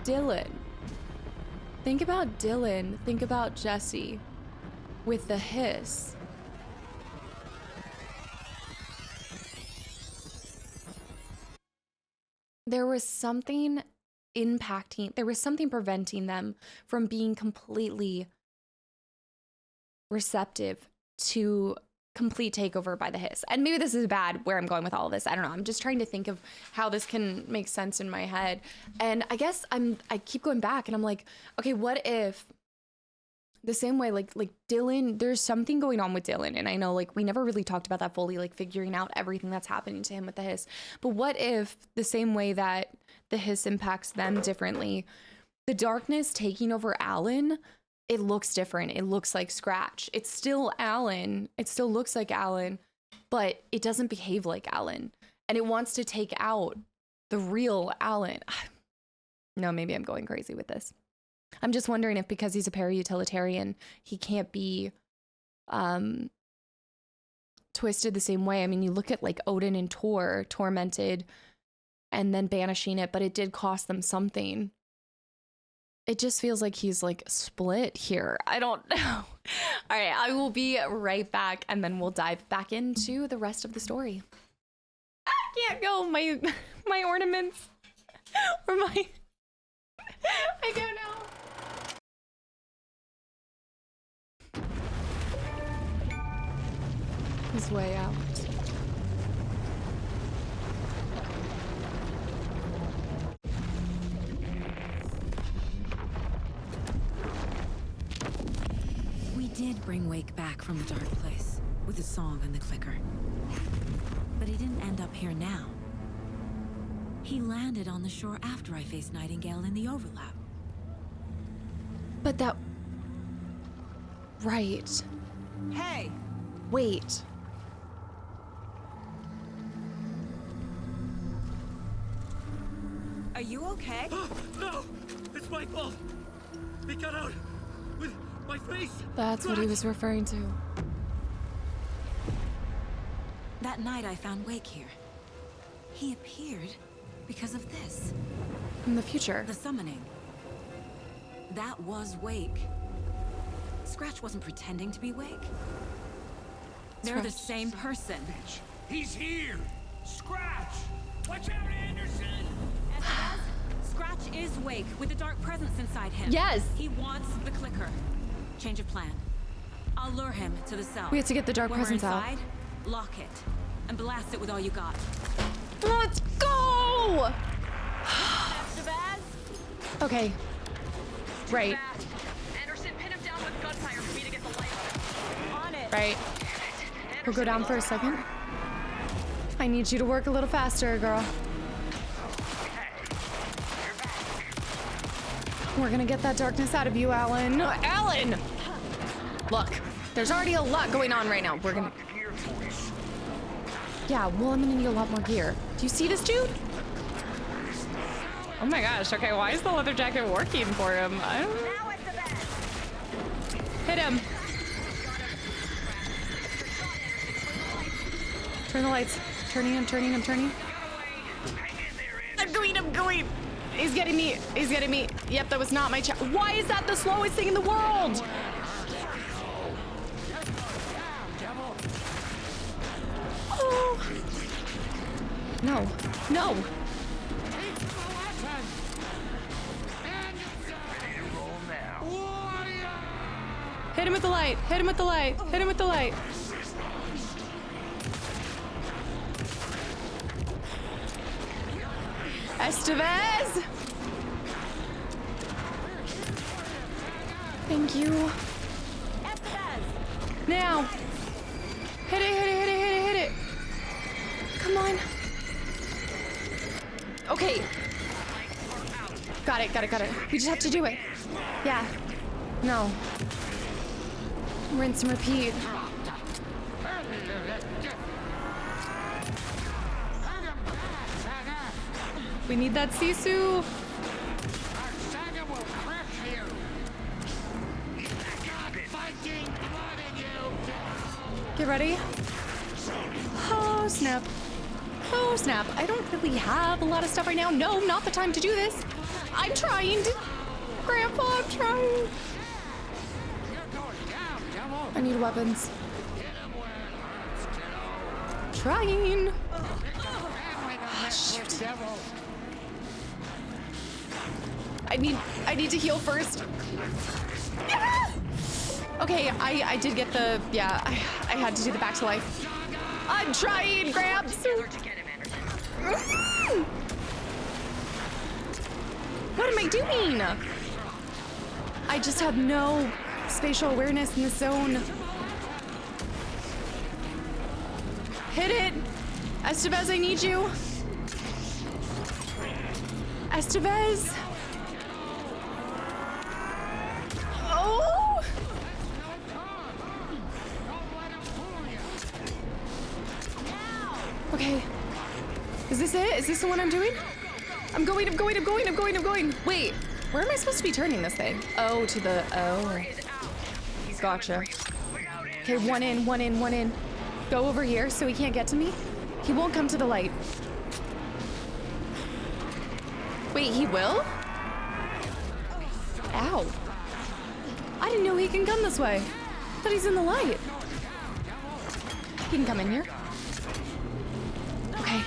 Dylan. Think about Dylan. Think about Jesse. With the hiss. There was something impacting, there was something preventing them from being completely receptive to complete takeover by the hiss. And maybe this is bad where I'm going with all of this. I don't know. I'm just trying to think of how this can make sense in my head. And I guess I keep going back and I'm like, okay, what if the same way, like Dylan, there's something going on with Dylan. And I know, like, we never really talked about that fully, like figuring out everything that's happening to him with the hiss. But what if the same way that the hiss impacts them differently, the darkness taking over Alan, it looks different. It looks like Scratch. It's still Alan. It still looks like Alan, but it doesn't behave like Alan. And it wants to take out the real Alan. No, maybe I'm going crazy with this. I'm just wondering if because he's a para-utilitarian, he can't be twisted the same way. I mean, you look at like Odin and Tor, tormented and then banishing it, but it did cost them something. It just feels like he's like split here. I don't know. All right, I will be right back and then we'll dive back into the rest of the story. I can't go. My ornaments or my... I don't know. His way out. We did bring Wake back from the dark place with the song and the clicker. But he didn't end up here now. He landed on the shore after I faced Nightingale in the overlap. But that... Right. Hey! Wait. Are you okay? No! It's my fault! He got out with my face! That's what he was referring to. That night I found Wake here. He appeared because of this. In the future. The summoning. That was Wake. Scratch wasn't pretending to be Wake. They're the same person. He's here! Scratch! Watch out, Anderson! Estevez, Scratch is Wake with a dark presence inside him. Yes! He wants the clicker. Change of plan. I'll lure him to the cell. We have to get the dark When presence we're out. inside, lock it. And blast it with all you got. Let's go! Estevez? Okay. Right. Anderson, pin him down with gunfire for me to get the light on him. Right. We'll go down for a second. I need you to work a little faster, girl. We're gonna get that darkness out of you, Alan. Alan! Look, there's already a lot going on right now. We're gonna... Yeah, well, I'm gonna need a lot more gear. Do you see this dude? Oh my gosh, okay, why is the leather jacket working for him? I don't know. Hit him. Turn the lights. Turning, I'm turning, I'm turning. I'm going. He's getting me. He's getting me. Yep, that was not my chest. Why is that the slowest thing in the world? Oh. No. No. Hit him with the light. Hit him with the light. Hit him with the light. Estevez! Thank you. Estevez! Now! Hit it, hit it, hit it, hit it, hit it! Come on. Okay. Got it, got it, got it. We just have to do it. Yeah. No. Rinse and repeat. We need that Sisu. Saga will crush you. Fighting blood in you. Get ready. Oh, snap. Oh, snap. I don't really have a lot of stuff right now. No, not the time to do this. I'm trying to... Grandpa, I'm trying. I need weapons. Trying. Oh, shoot. I need to heal first. Yeah! Okay, I did get the, yeah, I had to do the back to life. I'm trying, Gramps. What am I doing? I just have no spatial awareness in the zone. Hit it. Estevez, I need you. Estevez. Oh! Okay. Is this it? Is this the one I'm doing? I'm going. Wait, where am I supposed to be turning this thing? Oh, to the, oh. Gotcha. Okay, one in. Go over here so he can't get to me. He won't come to the light. Wait, he will? Ow. I didn't know he can come this way. Thought he's in the light. He can come in here. Okay.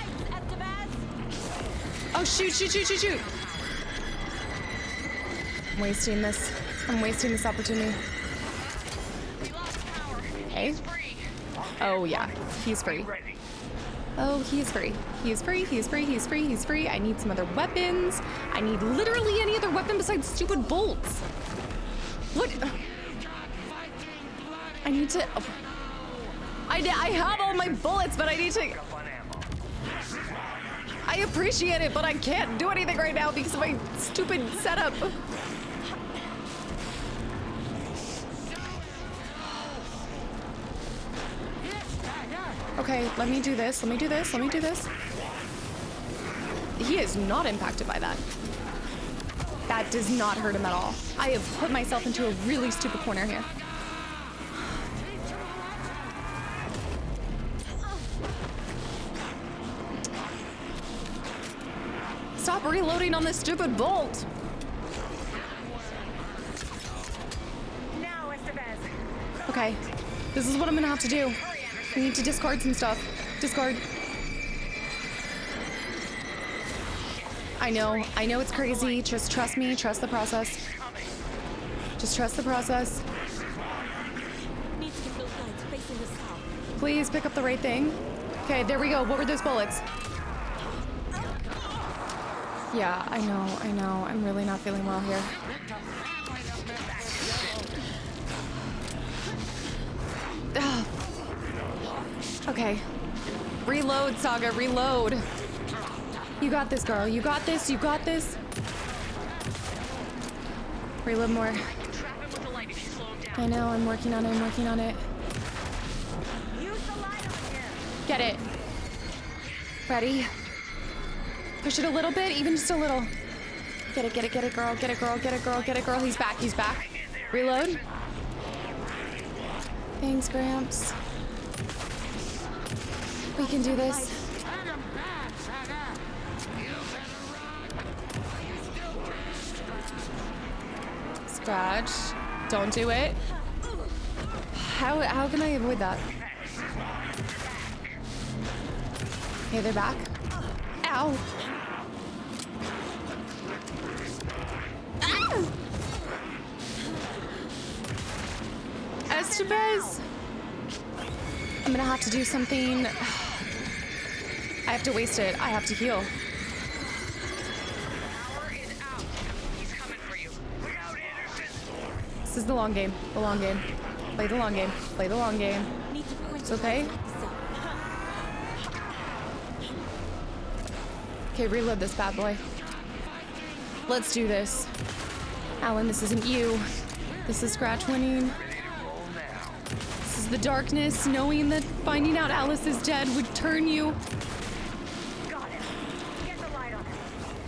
Oh, shoot. I'm wasting this opportunity. Okay. Oh, yeah. He's free. Oh, he is free. He's free. I need some other weapons. I need literally any other weapon besides stupid bolts. What? I need to... Oh. I have all my bullets, but I need to... I appreciate it, but I can't do anything right now because of my stupid setup. Okay, let me do this. He is not impacted by that. That does not hurt him at all. I have put myself into a really stupid corner here. Stop reloading on this stupid bolt. Now, Estevez. Okay, this is what I'm gonna have to do. I need to discard some stuff. Discard. I know it's crazy. Just trust me, trust the process. Just trust the process. Please pick up the right thing. Okay, there we go. What were those bullets? Yeah, I know. I'm really not feeling well here. Okay. Reload, Saga, reload. You got this, girl. You got this, you got this. Reload more. I know, I'm working on it, I'm working on it. Get it. Ready? Push it a little bit, even just a little. Get it, girl. Get it, girl. Get it, girl. Get it, girl. He's back. He's back. Reload. Thanks, Gramps. We can do this. Scratch. Don't do it. How can I avoid that? Okay, they're back. Ow. Ah! Estevez! I'm gonna have to do something. I have to waste it. I have to heal. This is the long game. The long game. Play the long game. Play the long game. It's okay. Okay, reload this bad boy. Let's do this. Alan, this isn't you. This is Scratch winning. This is the darkness, knowing that finding out Alice is dead would turn you.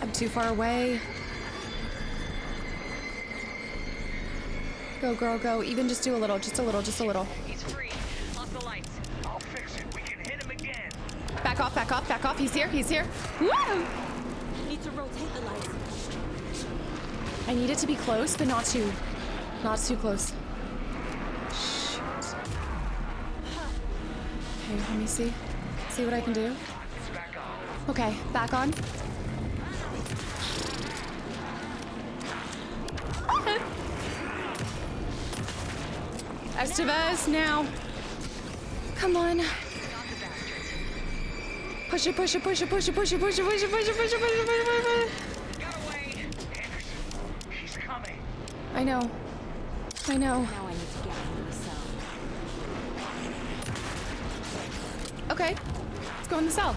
I'm too far away. Go, girl, go. Even just do a little, just a little, just a little. He's free. Off the lights. I'll fix it. We can hit him again. Back off, back off, back off. He's here, he's here. Woo! Need to rotate the lights. I need it to be close, but not too close. Shoot. Okay, let me see. See what I can do. Okay, back on. Estevez, now. Come on. Push it, push it, push it, push it, push it, push it, push it, push it, push it, push it, push it. Get away. Anderson, he's coming. I know. I know. Now I need to get out of the cell. Okay, let's go in the cell.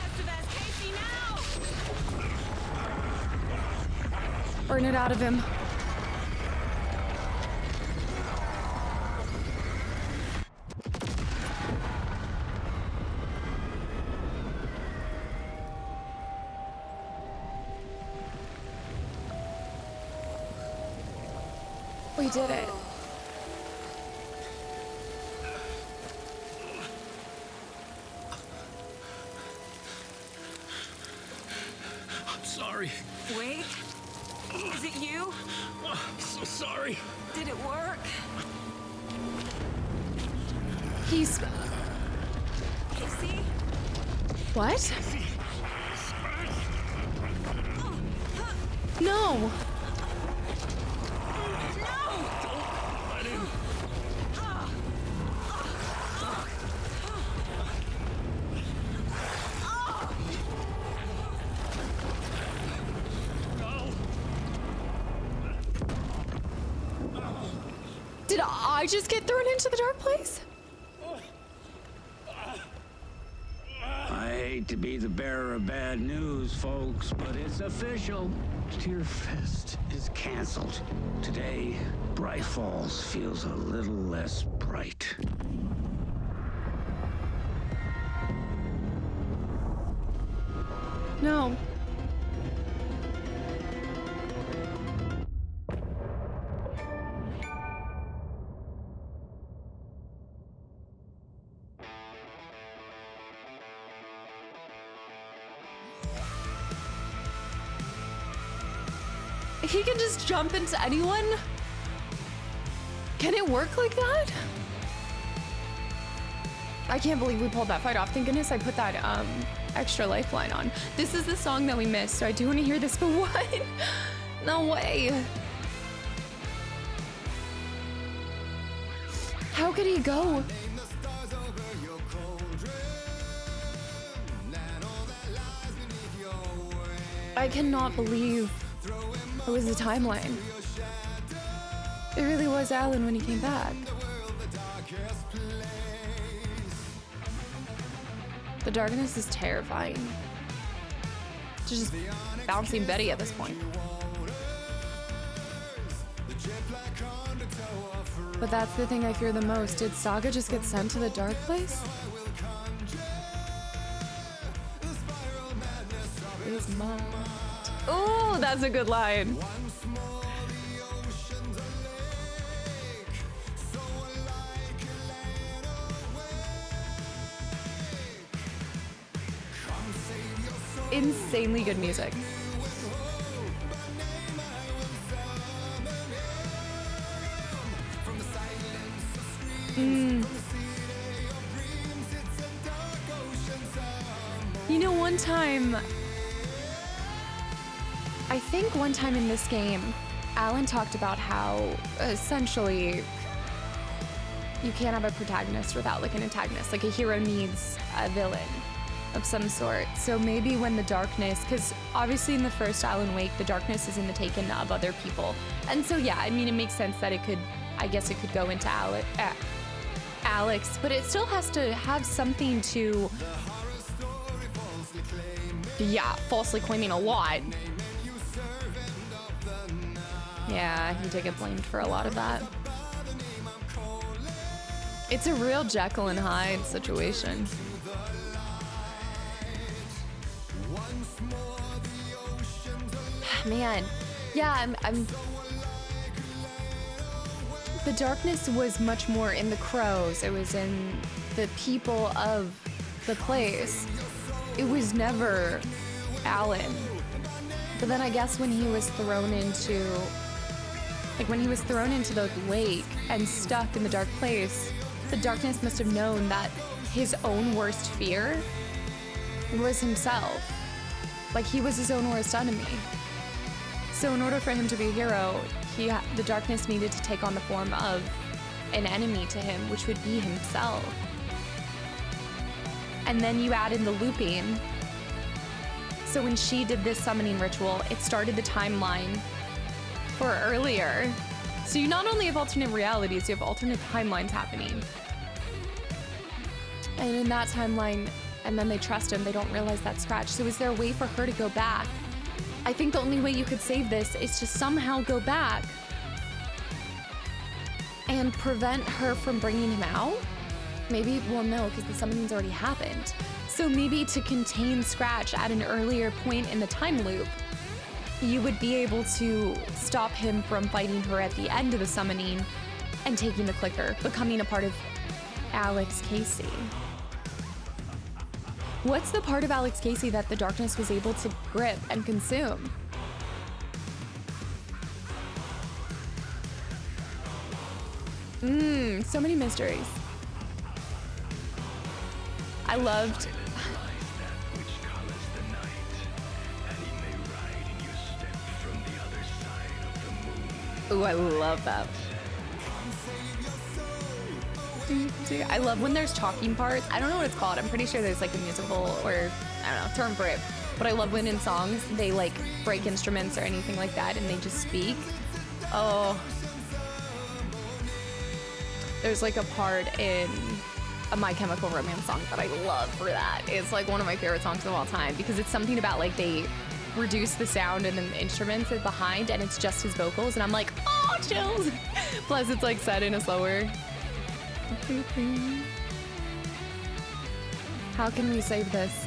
Estevez, Casey, now! Burn it out of him. We did it. I'm sorry. Wait. Is it you? I'm so sorry. Did it work? He's... Casey? What? No! Did I just get thrown into the dark place? I hate to be the bearer of bad news, folks, but it's official. Tearfest is canceled. Today, Bright Falls feels a little less bright. No. He can just jump into anyone? Can it work like that? I can't believe we pulled that fight off. Thank goodness I put that extra lifeline on. This is the song that we missed, so I do want to hear this, but what? No way. How could he go? I cannot believe it was the timeline. It really was Alan when he came back. The darkness is terrifying. It's just bouncing Betty at this point. But that's the thing I fear the most. Did Saga just get sent to the dark place? Oh, that's a good line. Insanely good music. You know, one time, I think one time in this game, Alan talked about how essentially you can't have a protagonist without like an antagonist. Like a hero needs a villain of some sort. So maybe when the darkness, because obviously in the first Alan Wake, the darkness is in the taken of other people. And so yeah, I mean, it makes sense that it could, I guess it could go into Alex, but it still has to have something to, yeah, falsely claiming a lot. Yeah, he did get blamed for a lot of that. It's a real Jekyll and Hyde situation. Man, yeah, I'm the darkness was much more in the crows. It was in the people of the place. It was never Alan. But then I guess when he was thrown into, like when he was thrown into the lake and stuck in the dark place, the darkness must have known that his own worst fear was himself. Like he was his own worst enemy. So in order for him to be a hero, the darkness needed to take on the form of an enemy to him, which would be himself. And then you add in the looping. So when she did this summoning ritual, it started the timeline for earlier. So you not only have alternate realities, you have alternate timelines happening. And in that timeline, and then they trust him, they don't realize that scratch. So is there a way for her to go back? I think the only way you could save this is to somehow go back and prevent her from bringing him out. Maybe, well, no, because the summoning's already happened. So maybe to contain Scratch at an earlier point in the time loop, you would be able to stop him from fighting her at the end of the summoning and taking the clicker, becoming a part of Alex Casey. What's the part of Alex Casey that the darkness was able to grip and consume? So many mysteries. I loved... Ooh, I love that. I love when there's talking parts. I don't know what it's called. I'm pretty sure there's like a musical or, I don't know, term for it. But I love when in songs they like break instruments or anything like that and they just speak. Oh. There's like a part in a My Chemical Romance song that I love for that. It's like one of my favorite songs of all time because it's something about like they reduce the sound and the instruments is behind and it's just his vocals and I'm like, oh, chills. Plus it's like set in a slower. How can we save this?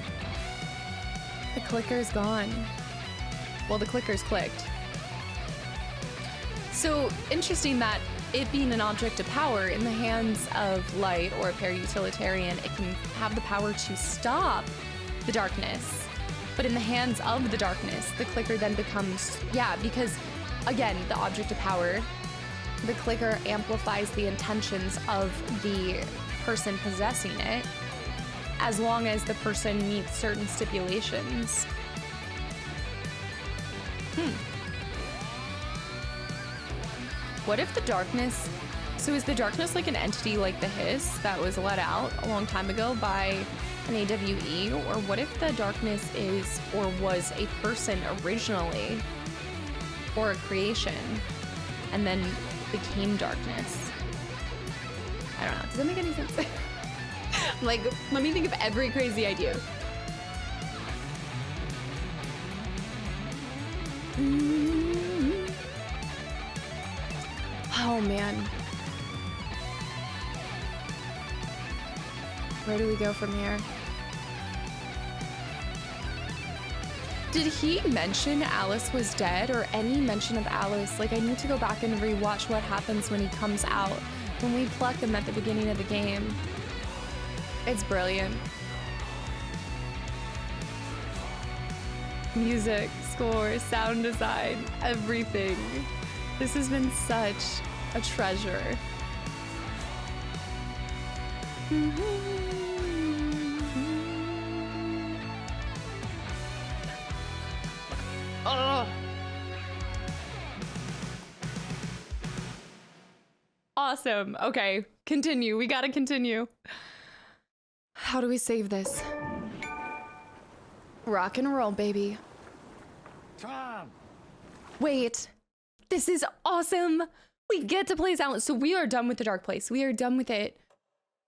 The clicker's gone. Well, the clicker's clicked. So interesting that it being an object of power in the hands of light or a para-utilitarian, it can have the power to stop the darkness. But in the hands of the darkness, the clicker then becomes, yeah, because again, the object of power, the clicker amplifies the intentions of the person possessing it, as long as the person meets certain stipulations. What if the darkness, so is the darkness like an entity like the Hiss that was let out a long time ago by an AWE? Or what if the darkness is or was a person originally or a creation and then became darkness. I don't know. Does that make any sense? Like, let me think of every crazy idea. Oh man. Where do we go from here? Did he mention Alice was dead or any mention of Alice? Like, I need to go back and rewatch what happens when he comes out, when we pluck him at the beginning of the game. It's brilliant. Music, score, sound design, everything. This has been such a treasure. Oh. Awesome. Okay, continue. We gotta continue. How do we save this? Rock and roll, baby. Tom! Wait, this is awesome. We get to play as Alan. So we are done with the dark place. We are done with it.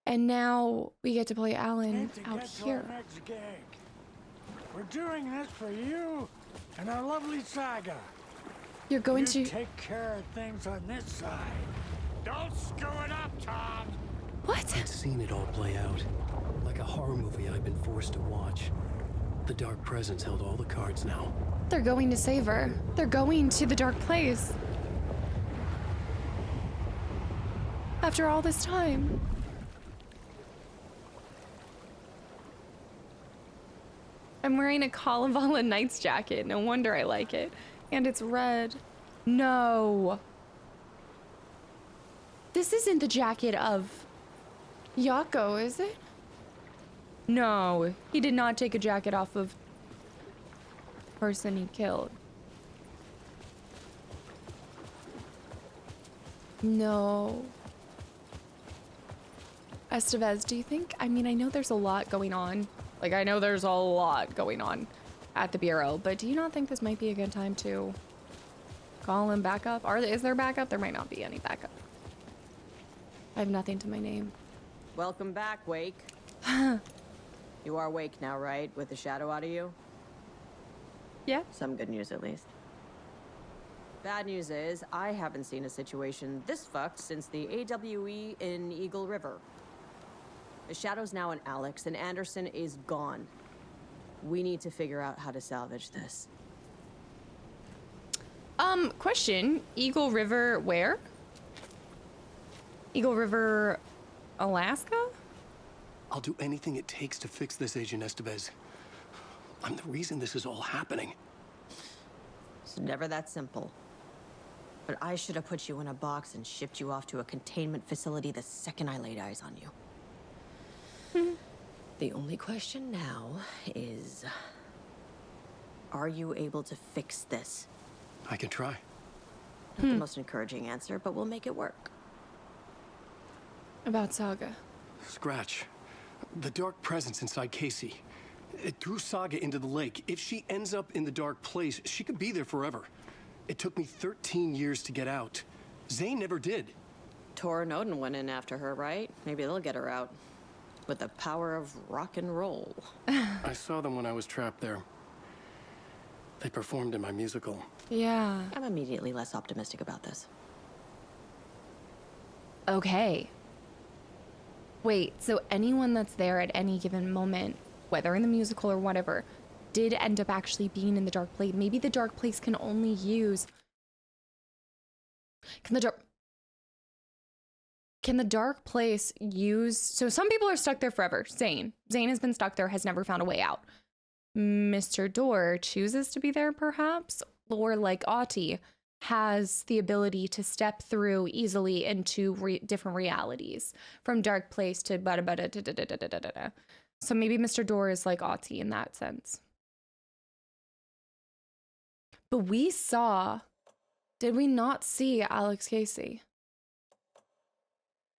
And now we get to play Alan out here. Next gig. We're doing this for you and our lovely Saga. You're going to take care of things on this side. Don't screw it up, Tom! What? I'd seen it all play out. Like a horror movie I'd been forced to watch. The Dark Presence held all the cards now. They're going to save her. They're going to the dark place. After all this time. I'm wearing a Kalevala Knights jacket. No wonder I like it. And it's red. No. This isn't the jacket of Yako, is it? No, he did not take a jacket off of the person he killed. No. Estevez, do you think? I mean, I know there's a lot going on. Like, I know there's a lot going on at the Bureau, but do you not think this might be a good time to call him back up? Is there backup? There might not be any backup. I have nothing to my name. Welcome back, Wake. You are Wake now, right? With the shadow out of you? Yeah. Some good news, at least. Bad news is, I haven't seen a situation this fucked since the AWE in Eagle River. The shadow's now in Alex, and Anderson is gone. We need to figure out how to salvage this. Question. Eagle River where? Eagle River, Alaska? I'll do anything it takes to fix this, Agent Estevez. I'm the reason this is all happening. It's never that simple. But I should have put you in a box and shipped you off to a containment facility the second I laid eyes on you. The only question now is, are you able to fix this? I can try. Not the most encouraging answer, but we'll make it work. About Saga. Scratch. The dark presence inside Casey. It threw Saga into the lake. If she ends up in the dark place, she could be there forever. It took me 13 years to get out. Zane never did. Tor and Odin went in after her, right? Maybe they'll get her out. With the power of rock and roll. I saw them when I was trapped there. They performed in my musical. Yeah. I'm immediately less optimistic about this. Okay. Wait, so anyone that's there at any given moment, whether in the musical or whatever, did end up actually being in the dark place. Maybe the dark place can only use... Can the dark place use... So some people are stuck there forever. Zane. Zane has been stuck there, has never found a way out. Mr. Door chooses to be there, perhaps? Or like Aughty, has the ability to step through easily into different realities. From dark place to bada. So maybe Mr. Door is like Aughty in that sense. But we saw... Did we not see Alex Casey?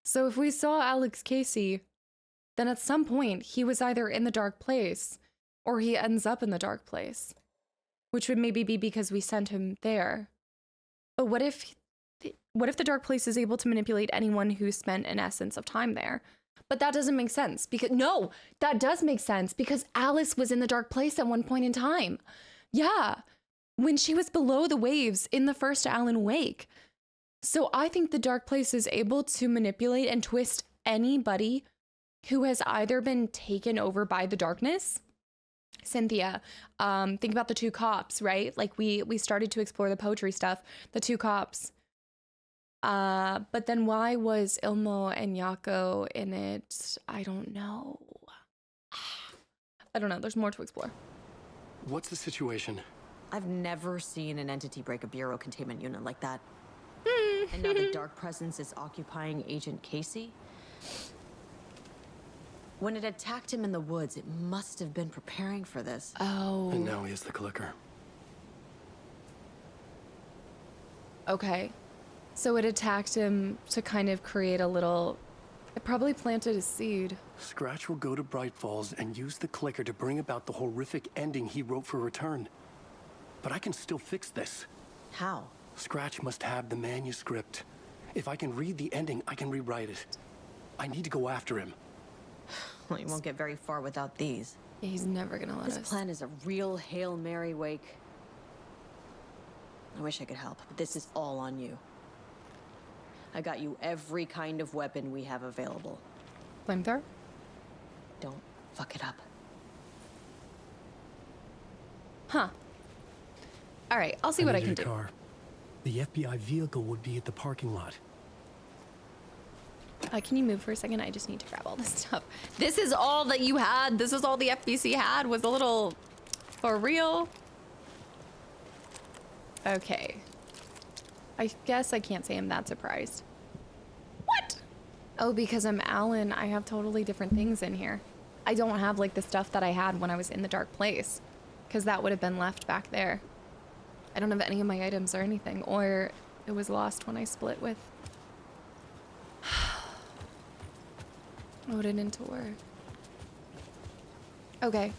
So if we saw Alex Casey, then at some point he was either in the dark place or he ends up in the dark place, which would maybe be because we sent him there. But what if what if the dark place is able to manipulate anyone who spent an essence of time there? But that doesn't make sense because no, that does make sense because Alice was in the dark place at one point in time. Yeah, when she was below the waves in the first Alan Wake. So I think the dark place is able to manipulate and twist anybody who has either been taken over by the darkness. Cynthia, think about the two cops, right? Like we started to explore the poetry stuff, the two cops. But then why was Ilmo and Yako in it? I don't know. I don't know. There's more to explore. What's the situation? I've never seen an entity break a bureau containment unit like that. And now the dark presence is occupying Agent Casey. When it attacked him in the woods, it must have been preparing for this. Oh. And now he has the clicker. Okay. So it attacked him to kind of create a little... It probably planted a seed. Scratch will go to Bright Falls and use the clicker to bring about the horrific ending he wrote for Return. But I can still fix this. How? Scratch must have the manuscript. If I can read the ending, I can rewrite it. I need to go after him. Well, you won't get very far without these. Yeah, he's never gonna let us. This plan is a real Hail Mary wake. I wish I could help, but this is all on you. I got you every kind of weapon we have available. Flamethrower? Don't fuck it up. Huh. All right, I'll see what I can do. Car. The FBI vehicle would be at the parking lot. Can you move for a second? I just need to grab all this stuff. This is all that you had? This is all the FBC had? Was a little... For real? Okay. I guess I can't say I'm that surprised. What? Oh, because I'm Alan, I have totally different things in here. I don't have like the stuff that I had when I was in the dark place, because that would have been left back there. I don't have any of my items or anything, or it was lost when I split with... Odin into work. Okay.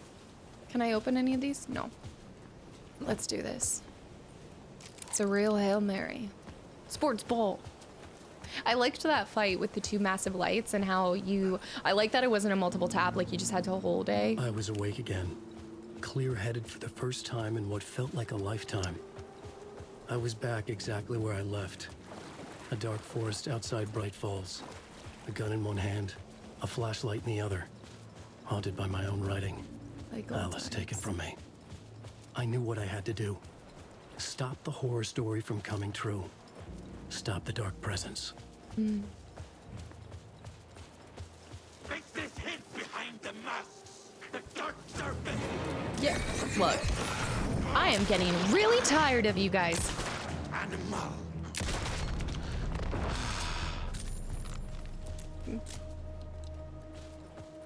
Can I open any of these? No. Let's do this. It's a real Hail Mary. Sports ball. I liked that fight with the two massive lights and how you... I like that it wasn't a multiple tap, like you just had to hold A. I was awake again. Clear-headed for the first time in what felt like a lifetime. I was back exactly where I left. A dark forest outside Bright Falls. A gun in one hand, a flashlight in the other. Haunted by my own writing. Like Alice taken from me. I knew what I had to do. Stop the horror story from coming true. Stop the dark presence. Make this hid behind the masks. The dark serpent. Yeah, look. I am getting really tired of you guys. Animal.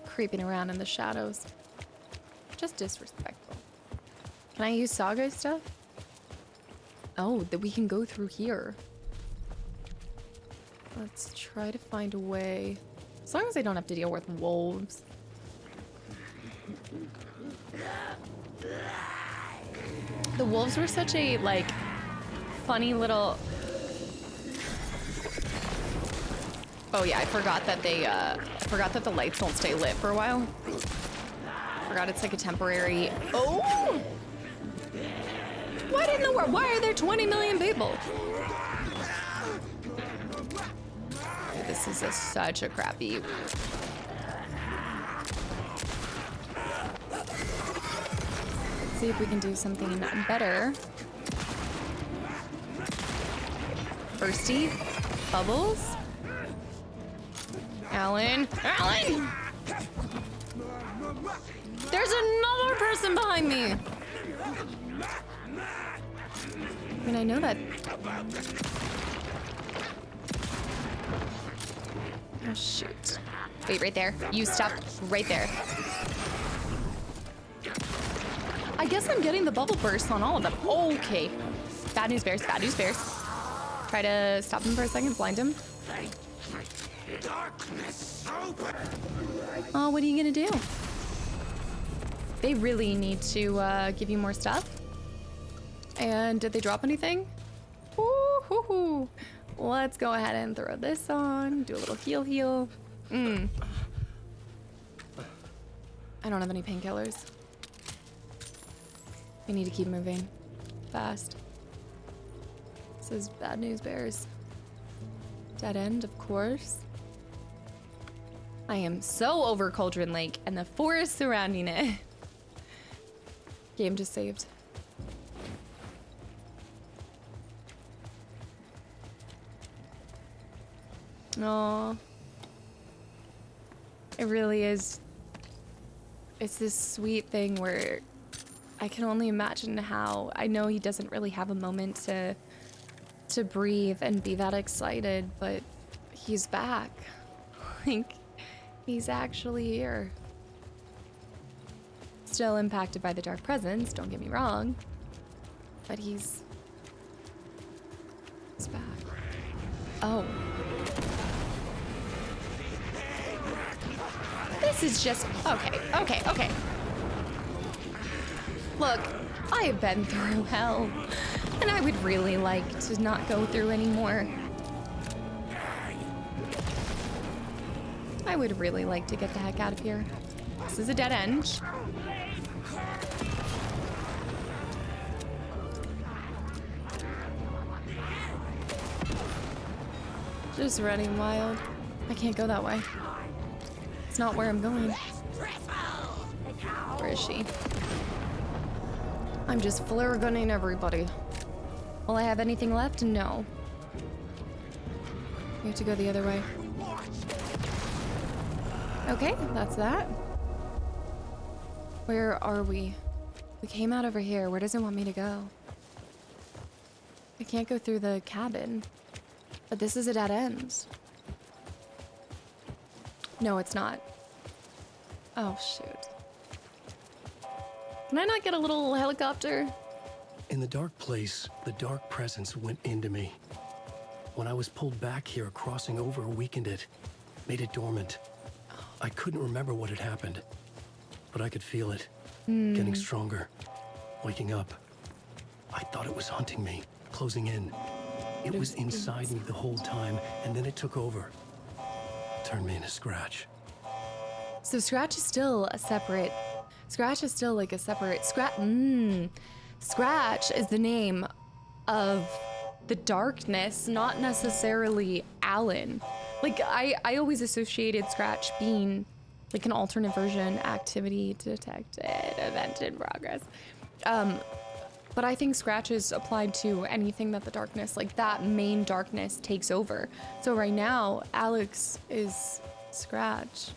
Creeping around in the shadows. Just disrespectful. Can I use Saga stuff? Oh, that we can go through here. Let's try to find a way. As long as I don't have to deal with wolves. The wolves were such a, like, funny little... Oh yeah, I forgot that they, I forgot that the lights don't stay lit for a while. Forgot it's like a temporary... Oh! What in the world? Why are there 20 million people? This is such a crappy... Let's see if we can do something better. Bursty. Bubbles. Alan. Alan! There's another person behind me! I mean, I know that... Oh, shoot. Wait, right there. You stop right there. I guess I'm getting the bubble burst on all of them. Okay. Bad news bears, bad news bears. Try to stop him for a second, blind him. Oh, what are you gonna do? They really need to give you more stuff. And did they drop anything? Ooh, hoo, hoo. let's go ahead and throw this on. Do a little heal. I don't have any painkillers. We need to keep moving fast. This is bad news bears. Dead end, of course. I am so over Cauldron Lake and the forest surrounding it. Game just saved. Aww. It really is. It's this sweet thing where I can only imagine how, I know he doesn't really have a moment to breathe and be that excited, but he's back. Like, he's actually here. Still impacted by the dark presence, don't get me wrong, but he's back. Oh. This is just, okay. Look, I have been through hell, and I would really like to not go through anymore. I would really like to get the heck out of here. This is a dead end. Just running wild. I can't go that way. It's not where I'm going. Where is she? I'm just flare gunning everybody. Will I have anything left? No. We have to go the other way. Okay, that's that. Where are we? We came out over here. Where does it want me to go? I can't go through the cabin. But this is a dead end. No, it's not. Oh, shoot. Can I not get a little helicopter? In the dark place, the dark presence went into me. When I was pulled back here, crossing over weakened it, made it dormant. I couldn't remember what had happened, but I could feel it, getting stronger, waking up. I thought it was hunting me, closing in. It was inside me the whole time, and then it took over. Turned me into Scratch. So Scratch is still a separate... Scratch is still like a separate... Scratch is the name of the darkness, not necessarily Alan. Like, I always associated Scratch being like an alternate version, activity detected, event in progress. But I think Scratch is applied to anything that the darkness, like that main darkness, takes over. So right now, Alex is Scratch.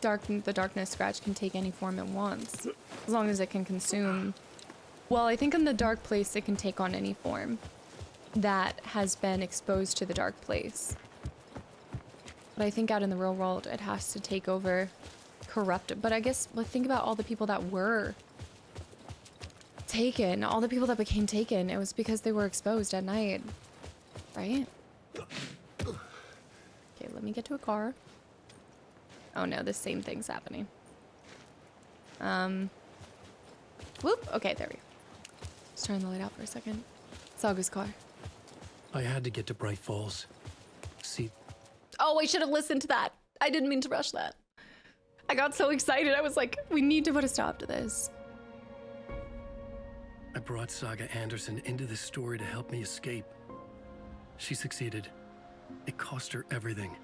The darkness Scratch can take any form it wants, as long as it can consume. Well, I think in the dark place, it can take on any form that has been exposed to the dark place. But I think out in the real world, it has to take over corrupt. But I guess, well, think about all the people that were taken, all the people that became taken. It was because they were exposed at night, right? Okay, let me get to a car. Oh no, the same thing's happening. Whoop, okay, there we go. Let's turn the light out for a second. Saga's car. I had to get to Bright Falls. See... Oh, I should have listened to that. I didn't mean to rush that. I got so excited. I was like, we need to put a stop to this. I brought Saga Anderson into this story to help me escape. She succeeded. It cost her everything.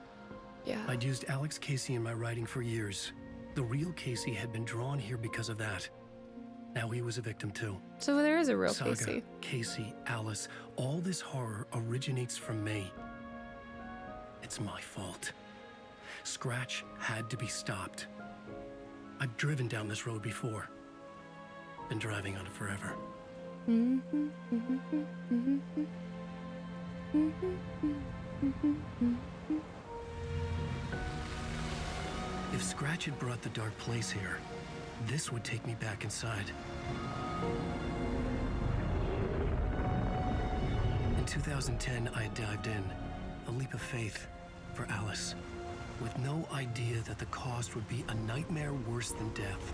Yeah. I'd used Alex Casey in my writing for years. The real Casey had been drawn here because of that. Now he was a victim too. So there is a real Saga, Casey. Casey, Alice, all this horror originates from me. It's my fault. Scratch had to be stopped. I've driven down this road before. Been driving on it forever. If Scratch had brought the dark place here, this would take me back inside. In 2010, I had dived in, a leap of faith for Alice, with no idea that the cost would be a nightmare worse than death.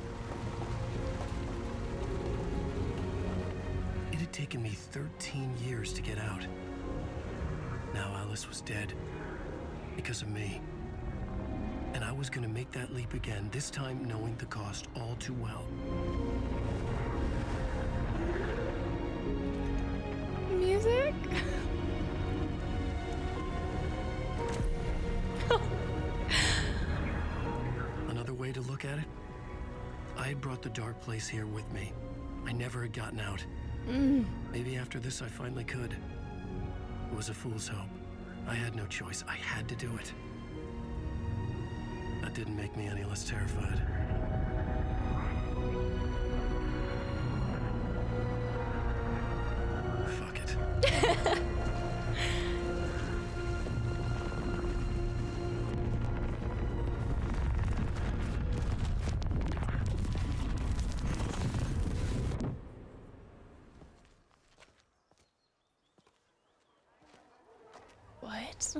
It had taken me 13 years to get out. Now Alice was dead because of me. And I was gonna make that leap again, this time knowing the cost all too well. Music? Another way to look at it, I had brought the dark place here with me. I never had gotten out. Maybe after this I finally could. It was a fool's hope. I had no choice. I had to do it. That didn't make me any less terrified. Fuck it. What?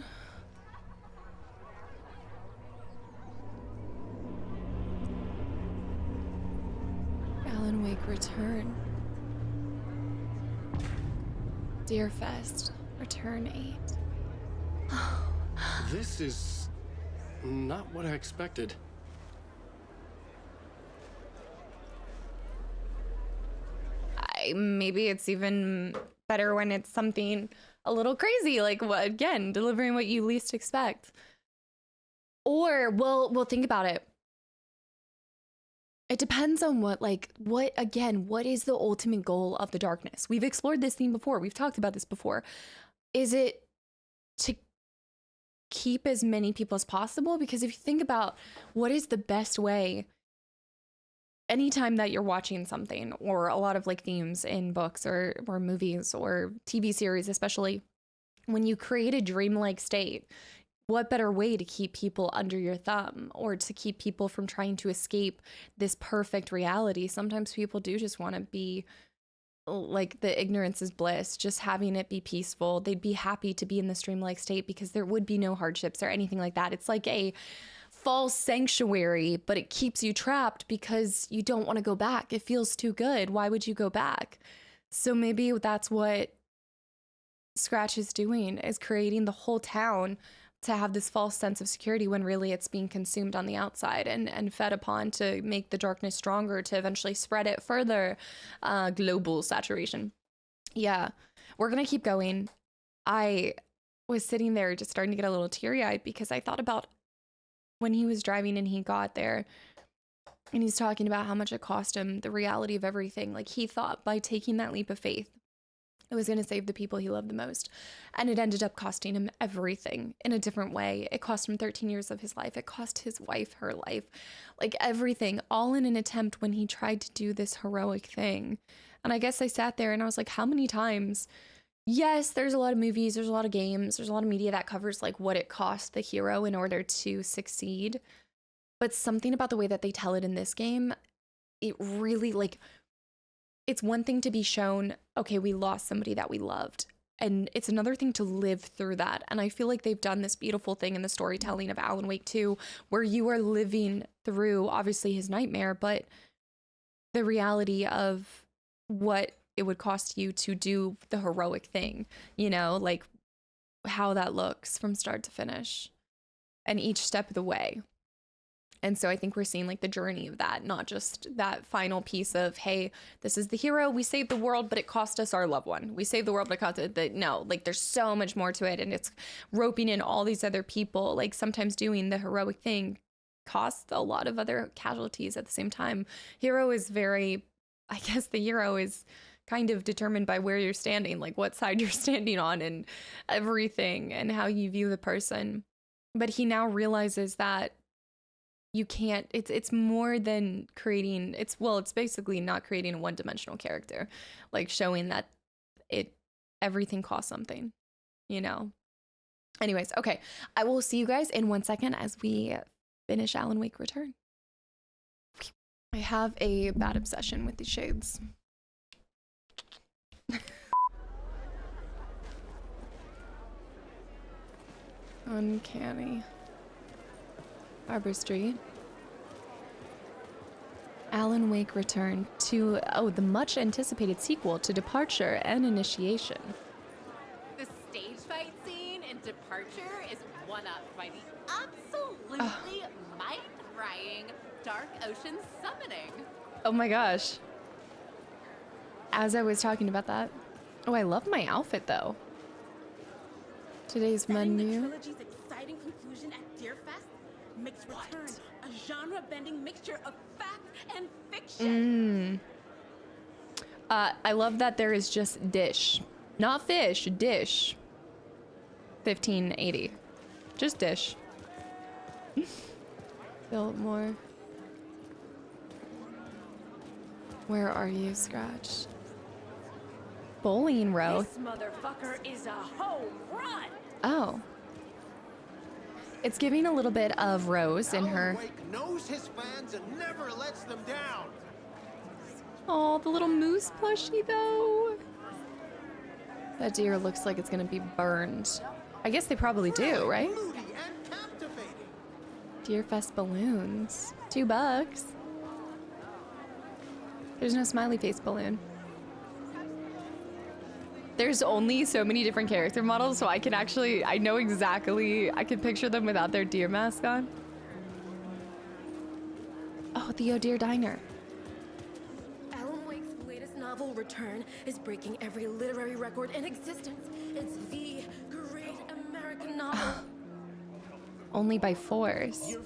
Alan Wake Return. Deerfest, Return 8. This is not what I expected. Maybe it's even better when it's something a little crazy, like again, delivering what you least expect. Or, well, think about it. It depends on what is the ultimate goal of the darkness? We've explored this theme before. We've talked about this before. Is it to keep as many people as possible? Because if you think about what is the best way, anytime that you're watching something, or a lot of like themes in books or movies or TV series, especially when you create a dreamlike state, what better way to keep people under your thumb or to keep people from trying to escape this perfect reality? Sometimes people do just want to be like, the ignorance is bliss, just having it be peaceful. They'd be happy to be in this dreamlike state because there would be no hardships or anything like that. It's like a false sanctuary, but it keeps you trapped because you don't want to go back. It feels too good. Why would you go back? So maybe that's what Scratch is doing, is creating the whole town to have this false sense of security when really it's being consumed on the outside and fed upon to make the darkness stronger, to eventually spread it further. Global saturation. Yeah, we're gonna keep going. I was sitting there just starting to get a little teary-eyed because I thought about when he was driving and he got there and he's talking about how much it cost him, the reality of everything. Like, he thought by taking that leap of faith, it was going to save the people he loved the most. And it ended up costing him everything in a different way. It cost him 13 years of his life. It cost his wife her life. Like, everything, all in an attempt when he tried to do this heroic thing. And I guess I sat there and I was like, how many times? Yes, there's a lot of movies, there's a lot of games, there's a lot of media that covers like what it costs the hero in order to succeed. But something about the way that they tell it in this game, it really, like, it's one thing to be shown, okay, we lost somebody that we loved. And it's another thing to live through that. And I feel like they've done this beautiful thing in the storytelling of Alan Wake 2, where you are living through, obviously, his nightmare, but the reality of what it would cost you to do the heroic thing, you know, like how that looks from start to finish and each step of the way. And so I think we're seeing like the journey of that, not just that final piece of, hey, this is the hero, we saved the world, but it cost us our loved one. We saved the world, but it cost it. No, like there's so much more to it. And it's roping in all these other people. Like, sometimes doing the heroic thing costs a lot of other casualties at the same time. Hero is very, I guess the hero is kind of determined by where you're standing, like what side you're standing on and everything and how you view the person. But he now realizes that you can't, it's more than creating, it's basically not creating a one-dimensional character, like showing that everything costs something, you know? Anyways, okay, I will see you guys in 1 second as we finish Alan Wake Return. I have a bad obsession with these shades. Uncanny. Arbor Street. Alan Wake returned to, the much anticipated sequel to Departure and Initiation. The stage fight scene in Departure is one up by the absolutely mind-frying Dark Ocean summoning. Oh my gosh. As I was talking about that. Oh, I love my outfit though. Today's menu. The trilogy's exciting conclusion at Deerfest makes Return a genre-bending mixture of fact and fiction. I love that there is just dish. Not fish, dish. 1580. Just dish. Biltmore. Where are you, Scratch? Bowling row. This motherfucker is a home run. Oh. It's giving a little bit of Rose in her. Alan Wake knows his fans and never lets them down. Oh, the little moose plushie though. That deer looks like it's gonna be burned. I guess they probably do, right? Moody and captivating. Deerfest balloons. $2. There's no smiley face balloon. There's only so many different character models, so I can actually, I know exactly, I can picture them without their deer mask on. Oh, the O'Dear Diner. Alan Wake's latest novel, Return, is breaking every literary record in existence. It's the great American novel. Only by force. This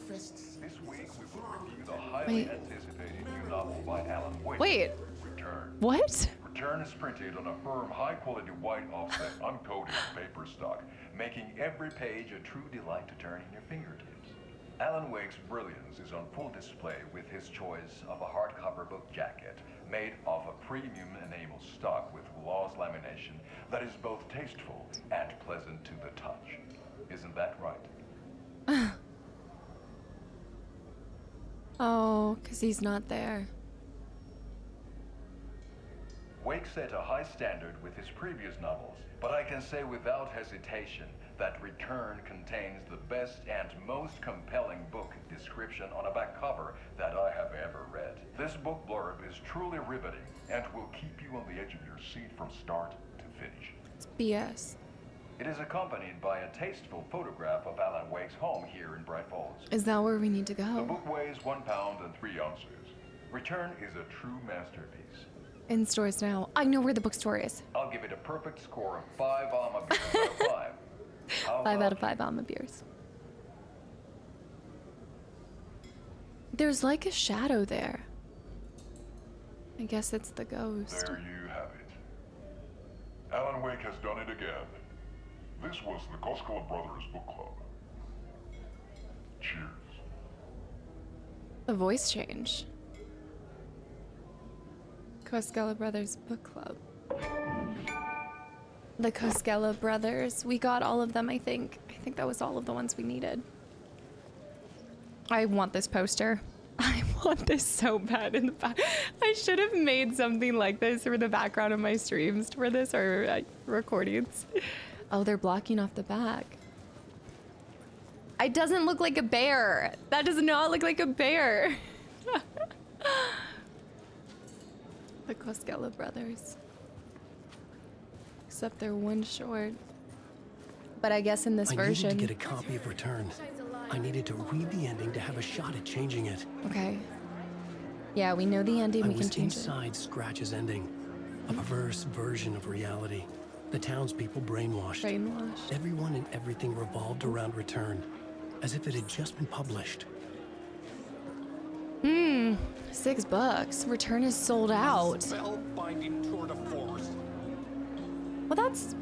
week we will review the highly Wait. anticipated new novel by Alan Wake. Wait. Return. What? Return is printed on a firm, high-quality white offset, uncoated paper stock, making every page a true delight to turn in your fingertips. Alan Wake's brilliance is on full display with his choice of a hardcover book jacket made of a premium enamel stock with gloss lamination that is both tasteful and pleasant to the touch. Isn't that right? Oh, because he's not there. Wake set a high standard with his previous novels, but I can say without hesitation that Return contains the best and most compelling book description on a back cover that I have ever read. This book blurb is truly riveting and will keep you on the edge of your seat from start to finish. It's BS. It is accompanied by a tasteful photograph of Alan Wake's home here in Bright Falls. Is that where we need to The go? book weighs 1 pound and 3 ounces. Return is a true masterpiece. In stores now. I know where the bookstore is. I'll give it a perfect score of 5 Alma beers out of 5. How 5 about out of 5 Alma beers. There's like a shadow there. I guess it's the ghost. There you have it. Alan Wake has done it again. This was the Kastaclysm Brothers Book Club. Cheers. The voice change. Kastaclysm Brothers Book Club. The Kastaclysm Brothers. We got all of them, I think. I think that was all of the ones we needed. I want this poster. I want this so bad in the back. I should have made something like this for the background of my streams for this, or recordings. Oh, they're blocking off the back. It doesn't look like a bear. That does not look like a bear. The Kastaclysm Brothers. Except they're one short. But I guess in this version... I needed to get a copy of Return. I needed to read the ending to have a shot at changing it. Okay. Yeah, we know the ending. We can change it. Inside Scratch's ending. A perverse version of reality. The townspeople brainwashed. Brainwashed. Everyone and everything revolved around Return. As if it had just been published. $6. Return is sold out. Spellbinding tour de force. Well, that's...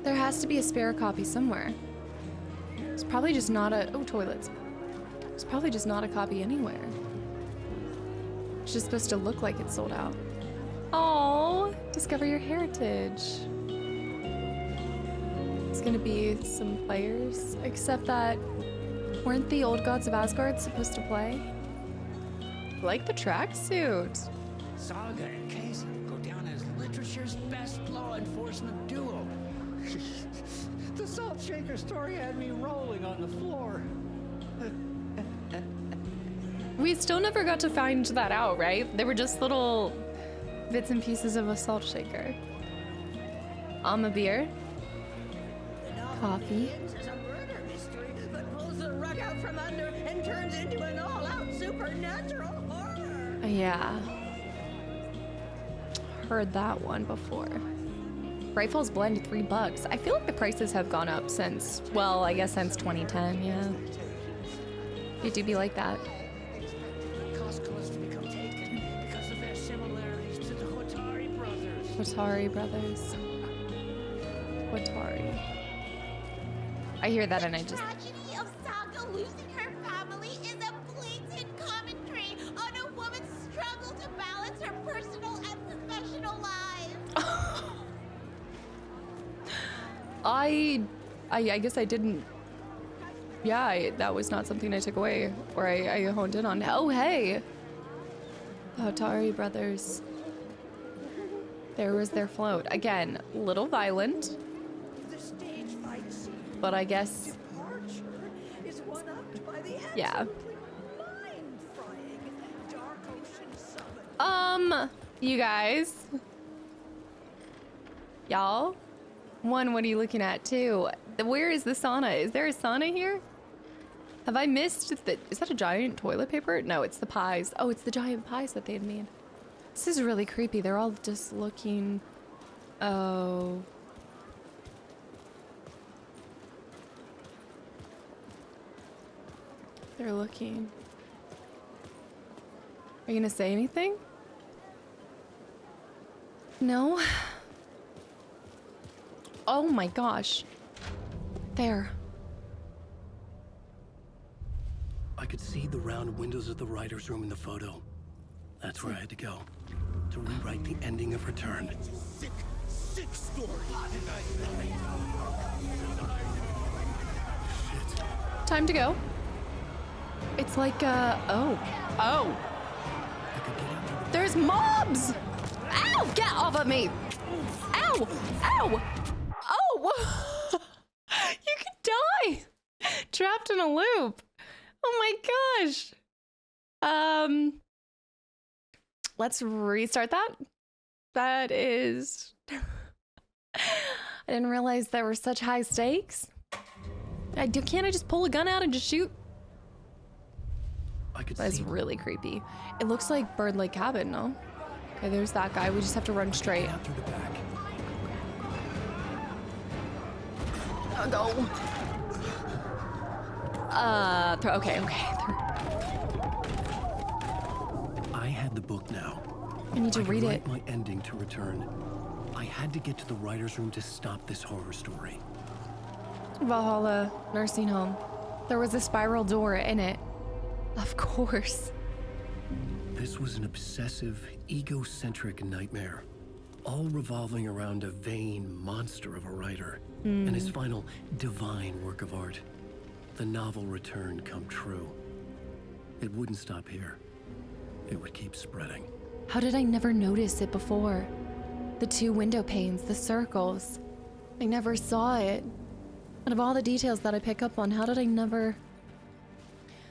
There has to be a spare copy somewhere. It's probably just not a... Oh, toilets. It's probably just not a copy anywhere. It's just supposed to look like it's sold out. Oh, discover your heritage. It's gonna be some players, except that weren't the old gods of Asgard supposed to play? Like the tracksuit. Saga and Casey go down as literature's best law enforcement duo. The salt shaker story had me rolling on the floor. We still never got to find that out, right? They were just little bits and pieces of a salt shaker. A beer. Coffee. Is a murder mystery that pulls the rug out from under and turns into an all-out supernatural horror. Yeah. Heard that one before. Bright Falls blend $3. I feel like the prices have gone up since, well, I guess since 2010, yeah. They do be like that. Kastaclysm to become taken because of their similarities to the Hotari brothers. Hotari brothers. Hotari. I hear that and I just... tragedy of Saga losing her family is a blatant commentary on a woman's struggle to balance her personal and professional lives. I guess I didn't... Yeah, that was not something I took away or I honed in on. Oh, hey! The Hotari brothers. There was their float. Again, little violent. But I guess... Yeah. You guys. Y'all. One, what are you looking at? Two, where is the sauna? Is there a sauna here? Have I missed the... Is that a giant toilet paper? No, it's the pies. Oh, it's the giant pies that they had made. This is really creepy. They're all just looking... Oh... They're looking. Are you gonna say anything? No? Oh my gosh. There. I could see the round windows of the writer's room in the photo. That's where I had to go. To rewrite the ending of Return. Sick story. Time to go. It's like, oh. Oh. There's mobs! Ow! Get off of me! Ow! Ow! Oh! You could die! Trapped in a loop. Oh my gosh. Let's restart that. That is... I didn't realize there were such high stakes. Can't I just pull a gun out and just shoot? That's really creepy. It looks like Bird Lake Cabin, no? Okay, there's that guy. We just have to run straight. Go. Okay. I had the book now. I need to read it. My ending to Return. I had to get to the writer's room to stop this horror story. Valhalla nursing home. There was a spiral door in it. Of course. This was an obsessive, egocentric nightmare, all revolving around a vain monster of a writer and his final divine work of art, the novel Return come true. It wouldn't stop here. It would keep spreading. How did I never notice it before? The two window panes, the circles. I never saw it. Out of all the details that I pick up on, how did I never...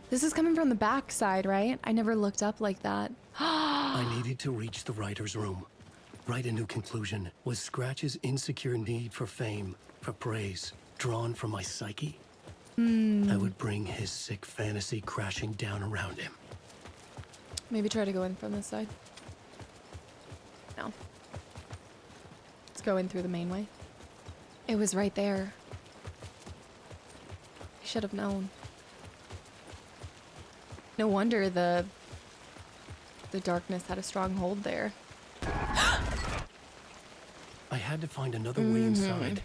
This is coming from the back side, right? I never looked up like that. I needed to reach the writer's room. Write a new conclusion. Was Scratch's insecure need for fame, for praise, drawn from my psyche? I would bring his sick fantasy crashing down around him. Maybe try to go in from this side. No. Let's go in through the main way. It was right there. I should have known. No wonder the darkness had a strong hold there. I had to find another way inside.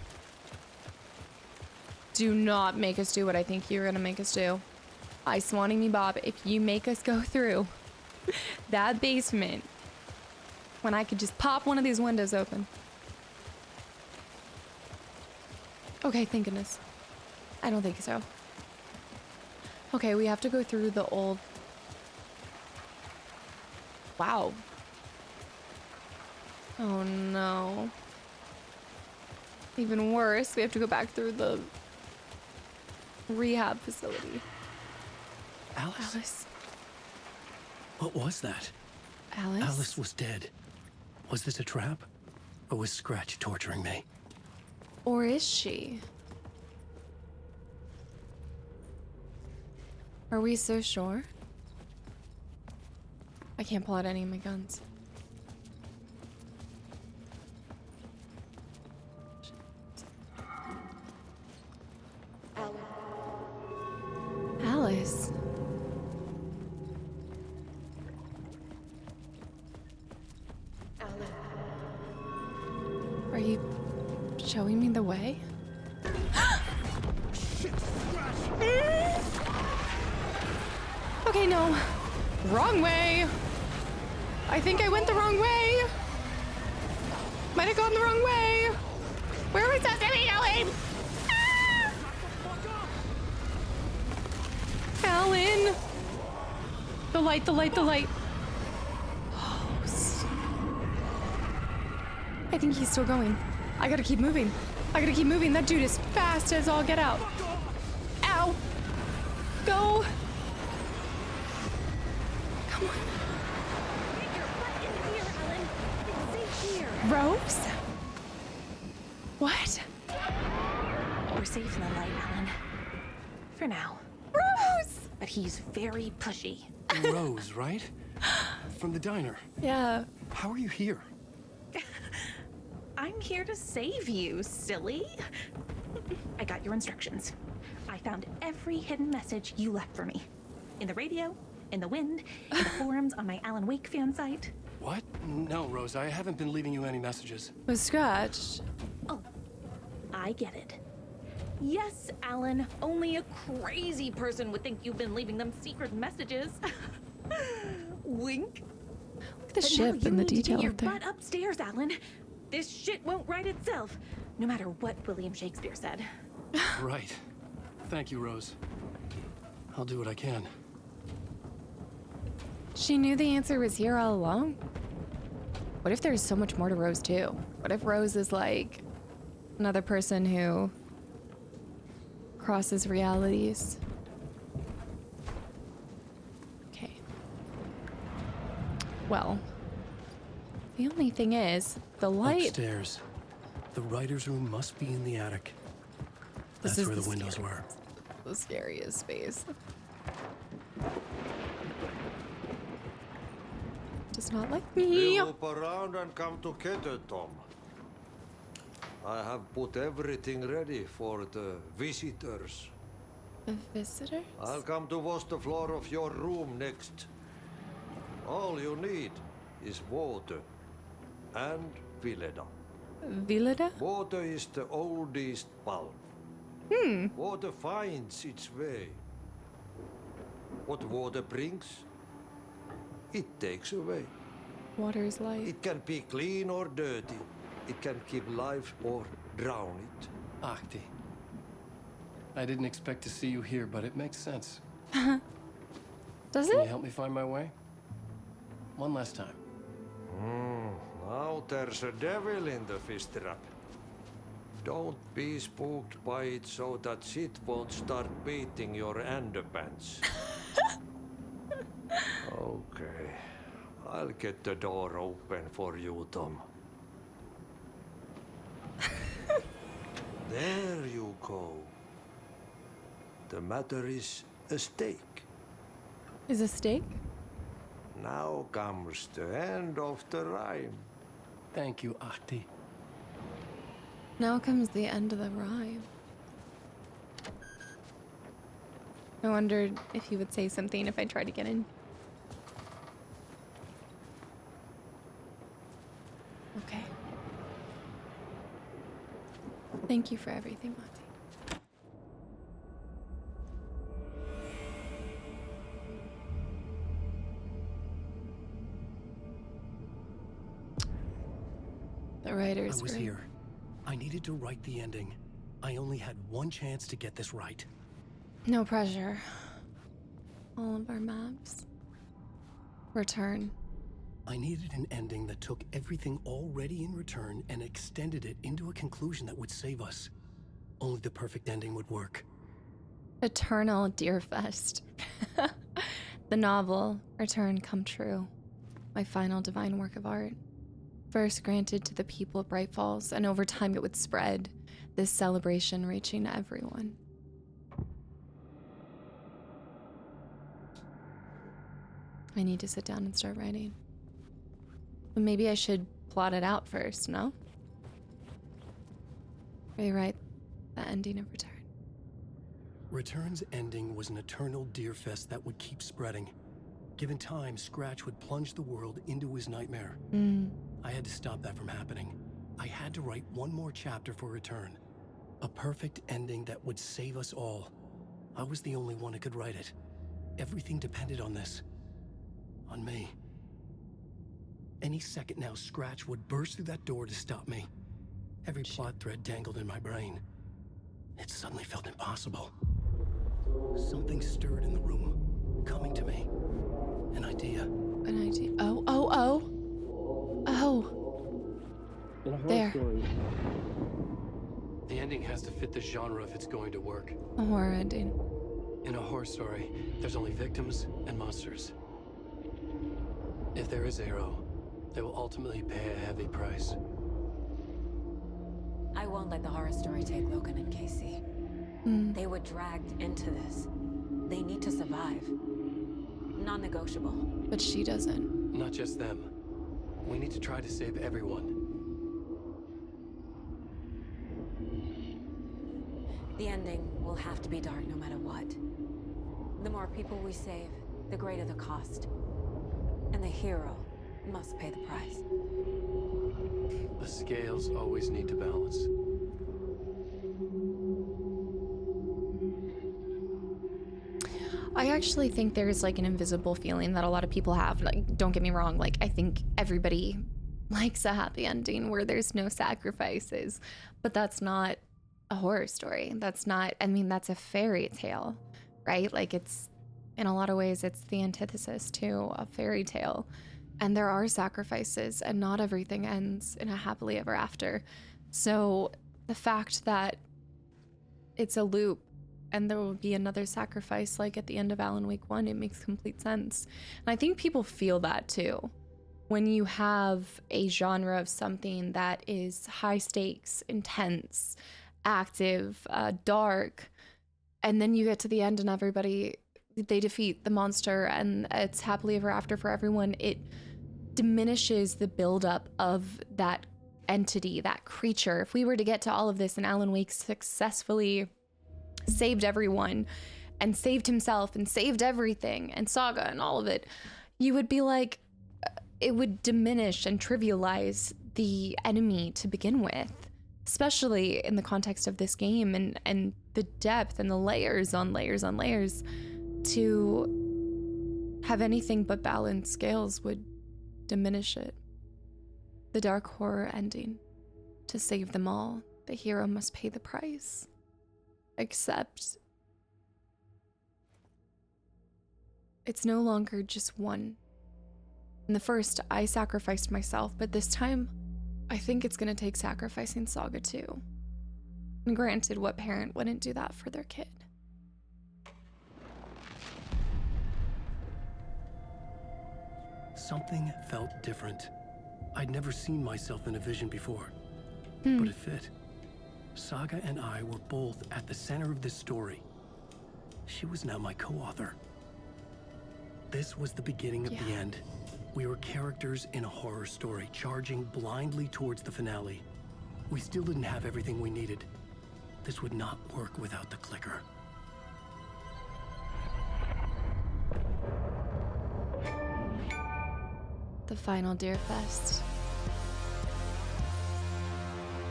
Do not make us do what I think you're gonna make us do. I swanning me Bob, if you make us go through that basement when I could just pop one of these windows open. Okay, thank goodness. I don't think so. Okay, we have to go through the old... Wow. Oh no. Even worse, we have to go back through the rehab facility. Alice? What was that? Alice? Alice was dead. Was this a trap? Or was Scratch torturing me? Or is she? Are we so sure? I can't pull out any of my guns. Alice. Are you showing me the way? Okay, no. Wrong way. I think I went the wrong way. Might have gone the wrong way. Where are we supposed to be going? Alan! The light, the light, the light. Oh, I think he's still going. I gotta keep moving. I gotta keep moving. That dude is fast as all get out. Ow! Go! Come on. Get your butt in here, Ellen. It's safe here. Rose? What? We're safe in the light, Alan. For now. Rose! But he's very pushy. Rose, right? From the diner. Yeah. How are you here? I'm here to save you, silly. I got your instructions. I found every hidden message you left for me. In the radio, in the wind, in the forums on my Alan Wake fan site. What? No, Rose, I haven't been leaving you any messages. Was Scratch. Oh, I get it. Yes, Alan, only a crazy person would think you've been leaving them secret messages. Wink. Look at the ship and the detail Get up there. your butt upstairs, Alan. This shit won't right itself, no matter what William Shakespeare said. Right. Thank you, Rose. I'll do what I can. She knew the answer was here all along? What if there's so much more to Rose, too? What if Rose is like another person who crosses realities? Okay. Well, the only thing is, the light. Upstairs. The writer's room must be in the attic. This That's is where the the windows were. The scariest space. Does not like me. Loop around and come together, Tom. I have put everything ready for the visitors. The visitors? I'll come to wash the floor of your room next. All you need is water and Vileda. Vileda? Water is the oldest bulb. Water finds its way. What water brings, it takes away. Water is life. It can be clean or dirty. It can keep life or drown it. Ahti. I didn't expect to see you here, but it makes sense. Does Can it? you help me find my way? One last time. Now there's a devil in the fish trap. Don't be spooked by it so that shit won't start beating your underpants. Okay. I'll get the door open for you, Tom. There you go. The matter is a steak. Is a steak? Now comes the end of the rhyme. Thank you, Ahti. Now comes the end of the rhyme. I wondered if he would say something if I tried to get in. Okay. Thank you for everything, Ahti. The writer's I was room. here. I needed to write the ending. I only had one chance to get this right. No pressure. All of our maps. Return. I needed an ending that took everything already in return and extended it into a conclusion that would save us. Only the perfect ending would work. Eternal Deerfest. The novel, Return Come True, my final divine work of art. First granted to the people of Bright Falls, and over time it would spread, this celebration reaching everyone. I need to sit down and start writing. But maybe I should plot it out first, no? Rewrite the ending of Return. Return's ending was an eternal deer fest that would keep spreading. Given time, Scratch would plunge the world into his nightmare. I had to stop that from happening. I had to write one more chapter for Return. A perfect ending that would save us all. I was the only one who could write it. Everything depended on this. On me. Any second now, Scratch would burst through that door to stop me. Every plot thread dangled in my brain. It suddenly felt impossible. Something stirred in the room, coming to me. An idea. An idea. Oh. There. The ending has to fit the genre if it's going to work. A horror ending. In a horror story, there's only victims and monsters. If there is Arrow, they will ultimately pay a heavy price. I won't let the horror story take Logan and Casey. They were dragged into this. They need to survive. Non-negotiable. But she doesn't. Not just them. We need to try to save everyone. The ending will have to be dark no matter what. The more people we save, the greater the cost. And the hero must pay the price. The scales always need to balance. I actually think there's like an invisible feeling that a lot of people have. Like, don't get me wrong, like I think everybody likes a happy ending where there's no sacrifices, but that's not a horror story. That's not, I mean, that's a fairy tale, right? Like it's, in a lot of ways, it's the antithesis to a fairy tale. And there are sacrifices and not everything ends in a happily ever after. So the fact that it's a loop and there will be another sacrifice like at the end of Alan Wake 1, it makes complete sense. And I think people feel that too. When you have a genre of something that is high stakes, intense, active, dark, and then you get to the end and everybody, they defeat the monster and it's happily ever after for everyone, it diminishes the buildup of that entity, that creature. If we were to get to all of this and Alan Wake successfully saved everyone and saved himself and saved everything and Saga and all of it, you would be like, it would diminish and trivialize the enemy to begin with, especially in the context of this game and the depth and the layers on layers on layers. To have anything but balanced scales would diminish it. The dark horror ending. To save them all, the hero must pay the price. Except it's no longer just one. In the first, I sacrificed myself, but this time, I think it's gonna take sacrificing Saga too. And granted, what parent wouldn't do that for their kid? Something felt different. I'd never seen myself in a vision before, but it fit. Saga and I were both at the center of this story. She was now my co-author. This was the beginning of the end. We were characters in a horror story, charging blindly towards the finale. We still didn't have everything we needed. This would not work without the clicker. The final Deer Fest.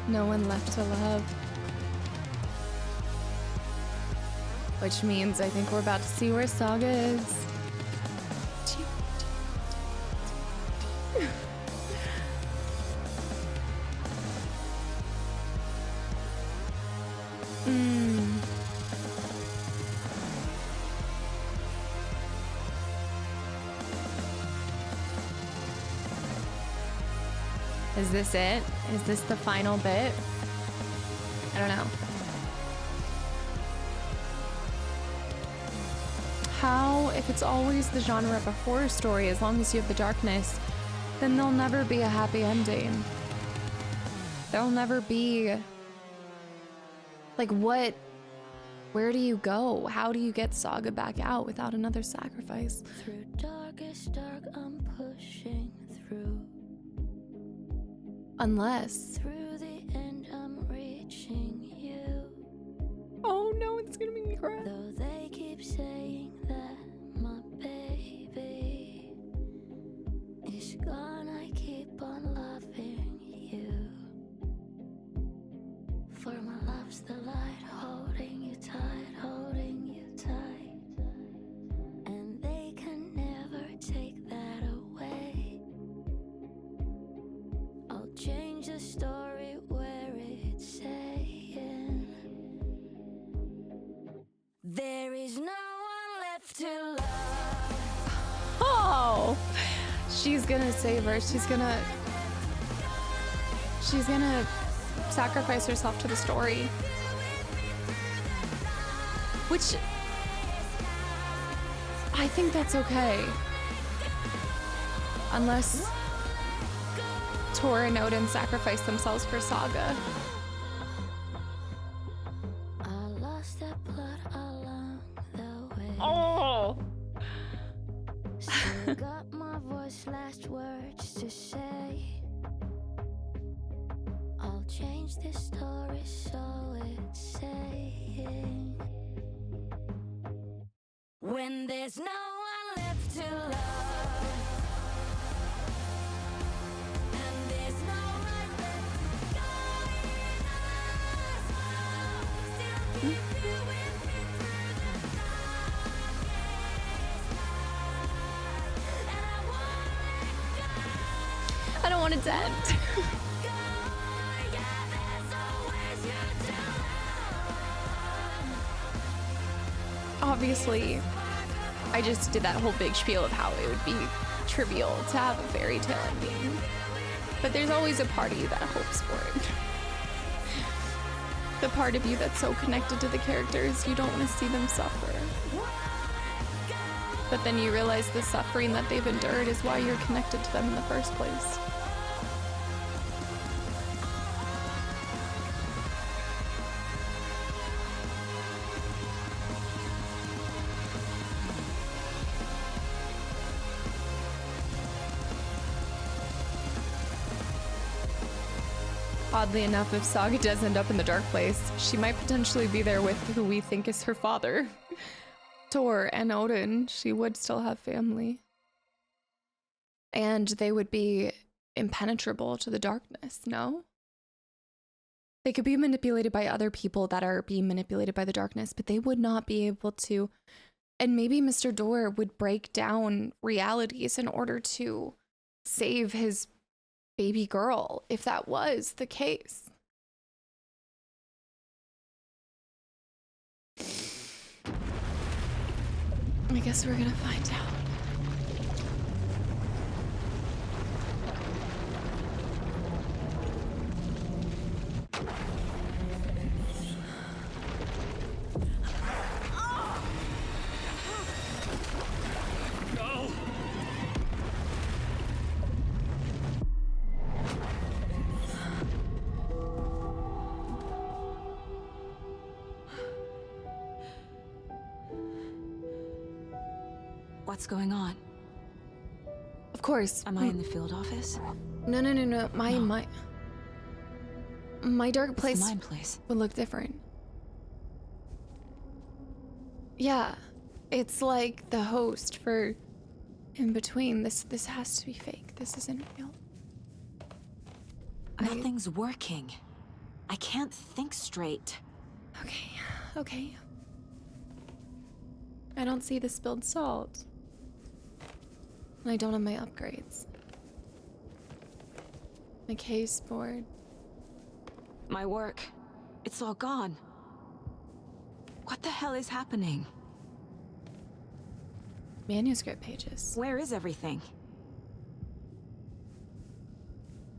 No one left to love. Which means I think we're about to see where Saga is. Is this it? Is this the final bit? I don't know. How, if it's always the genre of a horror story, as long as you have the darkness, then there'll never be a happy ending. There'll never be... Like, what? Where do you go? How do you get Saga back out without another sacrifice? Through darkest dark, I'm pushing through. Unless... Through the end, I'm reaching you. Oh no, it's gonna make me cry. Though they keep saying that my baby is gone, I keep on loving you. For my love's the light, holding you tight, holding you tight. And they can never take that away. I'll change the story where it's saying there is no one left to love. Oh! She's gonna save her. She's gonna sacrifice herself to the story. Which... I think that's okay. Unless Tor and Odin sacrifice themselves for Saga. I lost that blood along the way. Oh! Still got my voice, last words to say. I'll change this story so it's saying when there's no one left to love, and there's no one left to guide us home, still keep you with me through the darkest night, and I don't want it to end. Obviously, I just did that whole big spiel of how it would be trivial to have a fairy tale ending. But there's always a part of you that hopes for it. The part of you that's so connected to the characters, you don't want to see them suffer. But then you realize the suffering that they've endured is why you're connected to them in the first place. Oddly enough, if Saga does end up in the dark place, she might potentially be there with who we think is her father. Tor and Odin, she would still have family. And they would be impenetrable to the darkness, no? They could be manipulated by other people that are being manipulated by the darkness, but they would not be able to. And maybe Mr. Door would break down realities in order to save his baby girl, if that was the case. I guess we're gonna find out. What's going on? Of course. Am I in the field office? No. My dark place, Mine place would look different. Yeah, it's like the host for In Between. This has to be fake. This isn't real. Nothing's working. I can't think straight. Okay. I don't see the spilled salt. And I don't have my upgrades. My case board. My work. It's all gone. What the hell is happening? Manuscript pages. Where is everything?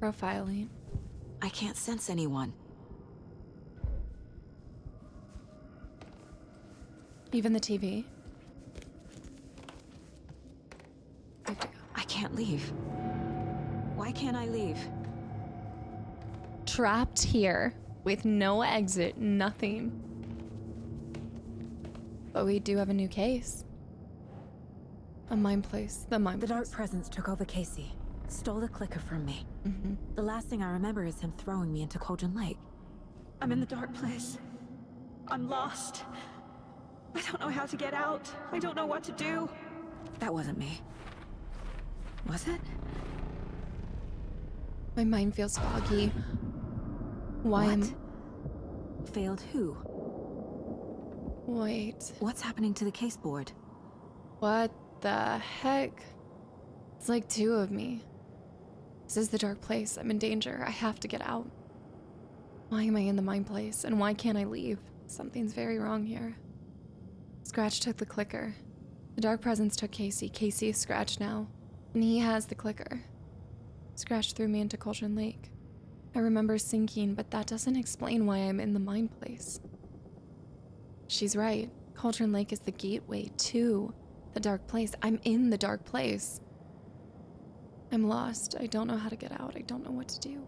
Profiling. I can't sense anyone. Even the TV. can't leave. Why can't I leave? Trapped here with no exit, nothing. But we do have a new case. A mind place. The Dark Presence took over Casey. Stole the clicker from me. The last thing I remember is him throwing me into Cauldron Lake. I'm in the dark place. I'm lost. I don't know how to get out. I don't know what to do. That wasn't me. Was it? My mind feels foggy. Why am... Failed who? Wait. What's happening to the case board? What the heck? It's like two of me. This is the dark place. I'm in danger. I have to get out. Why am I in the mind place? And why can't I leave? Something's very wrong here. Scratch took the clicker. The Dark Presence took Casey. Casey is Scratch now. And he has the clicker. Scratch threw me into Cauldron Lake. I remember sinking, but that doesn't explain why I'm in the mind place. She's right. Cauldron Lake is the gateway to the dark place. I'm in the dark place. I'm lost. I don't know how to get out. I don't know what to do.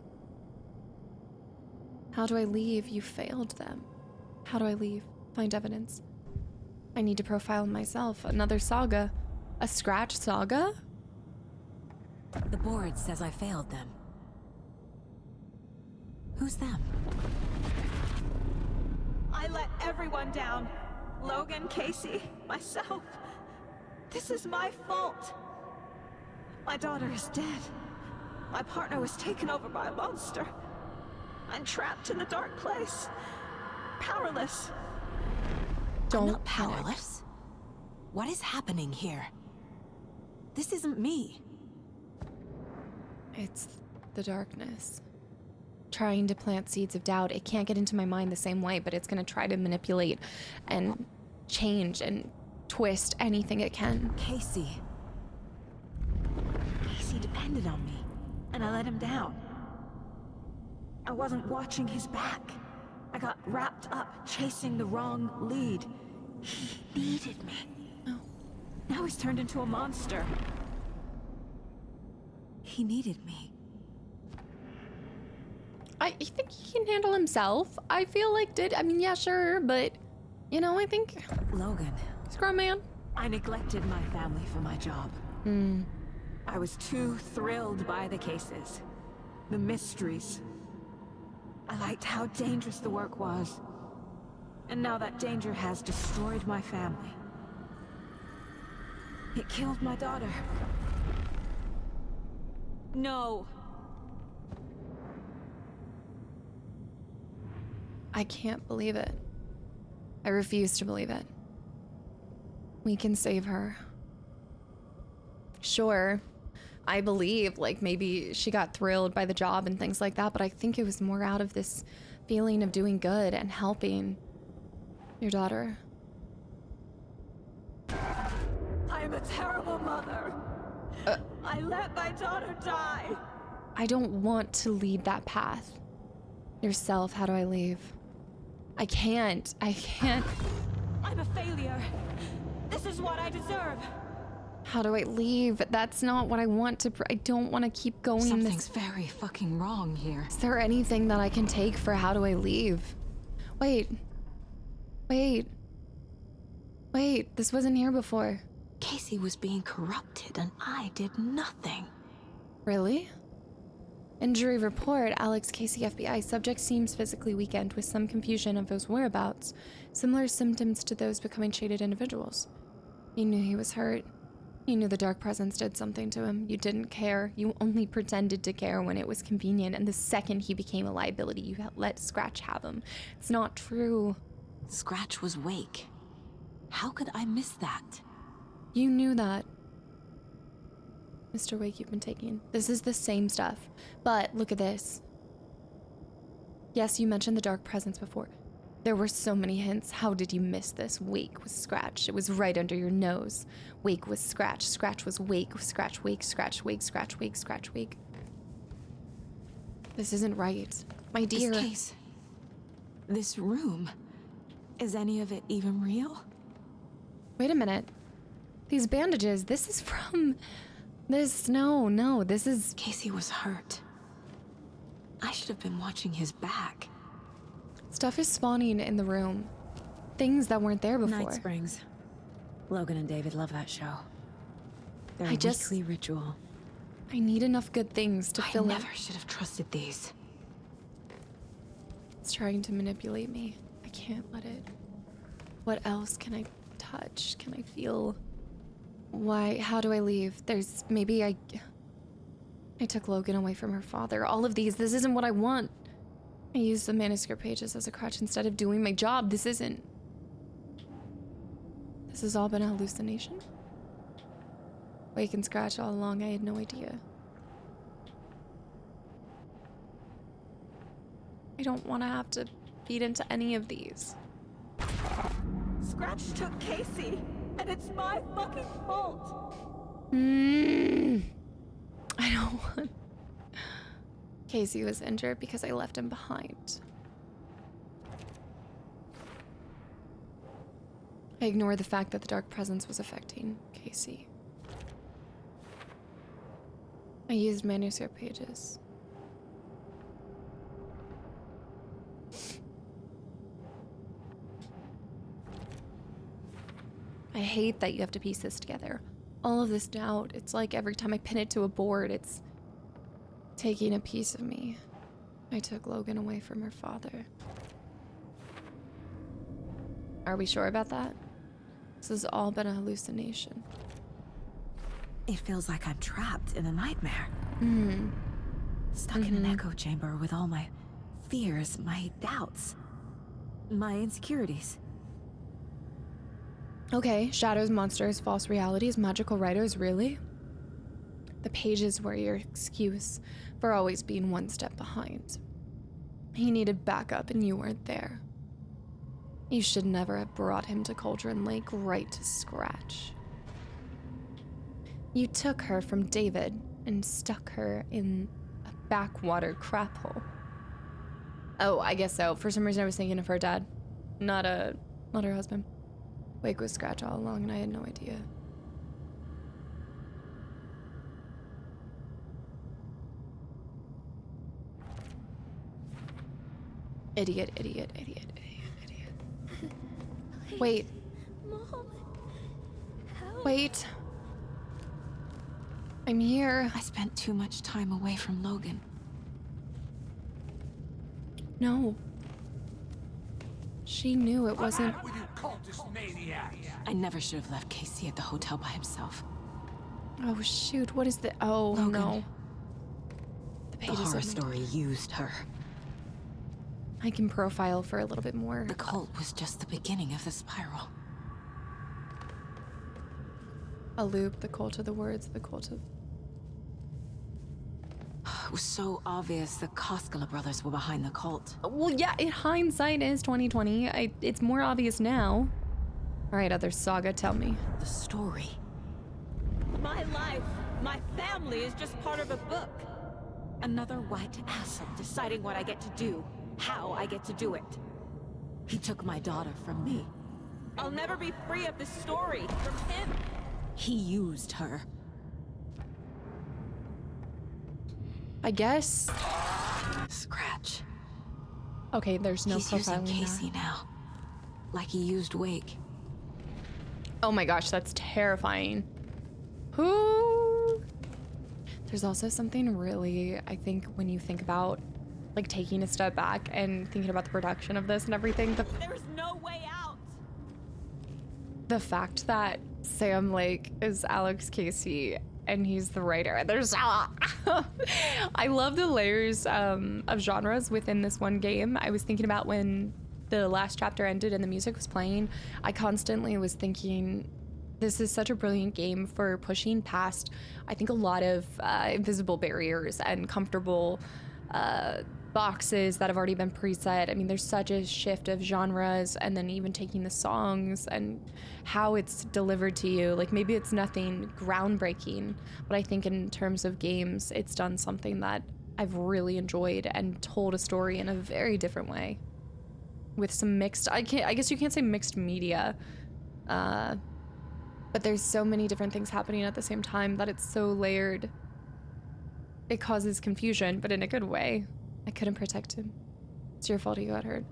How do I leave? You failed them. How do I leave? Find evidence. I need to profile myself. Another saga. A Scratch saga? The board says I failed them. Who's them? I let everyone down. Logan, Casey, myself. This is my fault. My daughter is dead. My partner was taken over by a monster. I'm trapped in the dark place. Powerless. I'm not powerless. What is happening here? This isn't me. It's the darkness. Trying to plant seeds of doubt. It can't get into my mind the same way, but it's gonna try to manipulate and change and twist anything it can. Casey depended on me, and I let him down. I wasn't watching his back. I got wrapped up chasing the wrong lead. He needed me. Oh. Now he's turned into a monster. He needed me. I think he can handle himself. I feel like yeah, sure, but you know, I think Logan. Scrum man. I neglected my family for my job. I was too thrilled by the cases, the mysteries. I liked how dangerous the work was. And now that danger has destroyed my family. It killed my daughter. No. I can't believe it. I refuse to believe it. We can save her. Sure, I believe, like, maybe she got thrilled by the job and things like that, but I think it was more out of this feeling of doing good and helping your daughter. I am a terrible mother. I let my daughter die. I don't want to lead that path. Yourself, how do I leave? I can't. I'm a failure. This is what I deserve. How do I leave? That's not what I want to. I don't want to keep going. Something's very fucking wrong here. Is there anything that I can take for how do I leave? Wait. This wasn't here before. Casey was being corrupted and I did nothing. Really? Injury report, Alex Casey FBI. Subject seems physically weakened with some confusion of his whereabouts. Similar symptoms to those becoming shaded individuals. You knew he was hurt. You knew the Dark Presence did something to him. You didn't care. You only pretended to care when it was convenient. And the second he became a liability, you let Scratch have him. It's not true. Scratch was Wake. How could I miss that? You knew that. Mr. Wake, you've been taking. This is the same stuff. But look at this. Yes, you mentioned the Dark Presence before. There were so many hints. How did you miss this? Wake was Scratch. It was right under your nose. Wake was Scratch. Scratch was Wake. Scratch, Wake, Scratch, Wake, Scratch, Wake, Scratch, Wake. This isn't right. My dear. This case. This room. Is any of it even real? Wait a minute. These bandages, this is from No, this is... Casey was hurt. I should have been watching his back. Stuff is spawning in the room. Things that weren't there before. Night Springs. Logan and David love that show. Their I just- weekly ritual. I need enough good things to fill I it. never should have trusted these. It's trying to manipulate me. I can't let it. What else can I touch? Can I feel? Why? How do I leave? There's maybe I took Logan away from her father. All of these. This isn't what I want. I used the manuscript pages as a crutch instead of doing my job. This isn't. This has all been a hallucination. Wake and Scratch all along. I had no idea. I don't want to have to feed into any of these. Scratch took Casey, and it's my fucking fault. I don't want... Casey was injured because I left him behind. I ignore the fact that the dark presence was affecting Casey. I used manuscript pages. I hate that you have to piece this together. All of this doubt, it's like every time I pin it to a board, it's taking a piece of me. I took Logan away from her father. Are we sure about that? This has all been a hallucination. It feels like I'm trapped in a nightmare. Stuck in an echo chamber with all my fears, my doubts, my insecurities. Okay, shadows, monsters, false realities, magical writers, really? The pages were your excuse for always being one step behind. He needed backup and you weren't there. You should never have brought him to Cauldron Lake right to Scratch. You took her from David and stuck her in a backwater crap hole. Oh, I guess so. For some reason I was thinking of her dad, not her husband. Wake was Scratch all along and I had no idea. Idiot. Wait. Mom, help. Wait. I'm here. I spent too much time away from Logan. No. She knew it wasn't... With you cultist maniacs. I never should have left Casey at the hotel by himself. Oh shoot, what is the... Oh, Logan. no. The horror story used her. I can profile for a little bit more. The cult was just the beginning of the spiral. A loop, the cult of the words, the cult of... It was so obvious the Kastaclysm brothers were behind the cult. Well, yeah, in hindsight is 2020. It's more obvious now. All right, other Saga, tell me. The story. My life, my family is just part of a book. Another white asshole deciding what I get to do, how I get to do it. He took my daughter from me. I'll never be free of this story from him. He used her. I guess. Scratch. Okay, there's no He's profiling using Casey that. now. Like he used Wake. Oh my gosh, that's terrifying. Who? There's also something really, I think, when you think about like taking a step back and thinking about the production of this and everything, There's no way out. the fact that Sam Lake is Alex Casey and he's the writer. There's I love the layers of genres within this one game. I was thinking about when the last chapter ended and the music was playing, I constantly was thinking, this is such a brilliant game for pushing past, I think, a lot of invisible barriers and comfortable boxes that have already been preset. I mean, there's such a shift of genres, and then even taking the songs and how it's delivered to you. Like, maybe it's nothing groundbreaking, but I think in terms of games, it's done something that I've really enjoyed and told a story in a very different way. With some mixed, I guess you can't say mixed media, But there's so many different things happening at the same time that it's so layered. It causes confusion, but in a good way. I couldn't protect him. It's your fault he got hurt.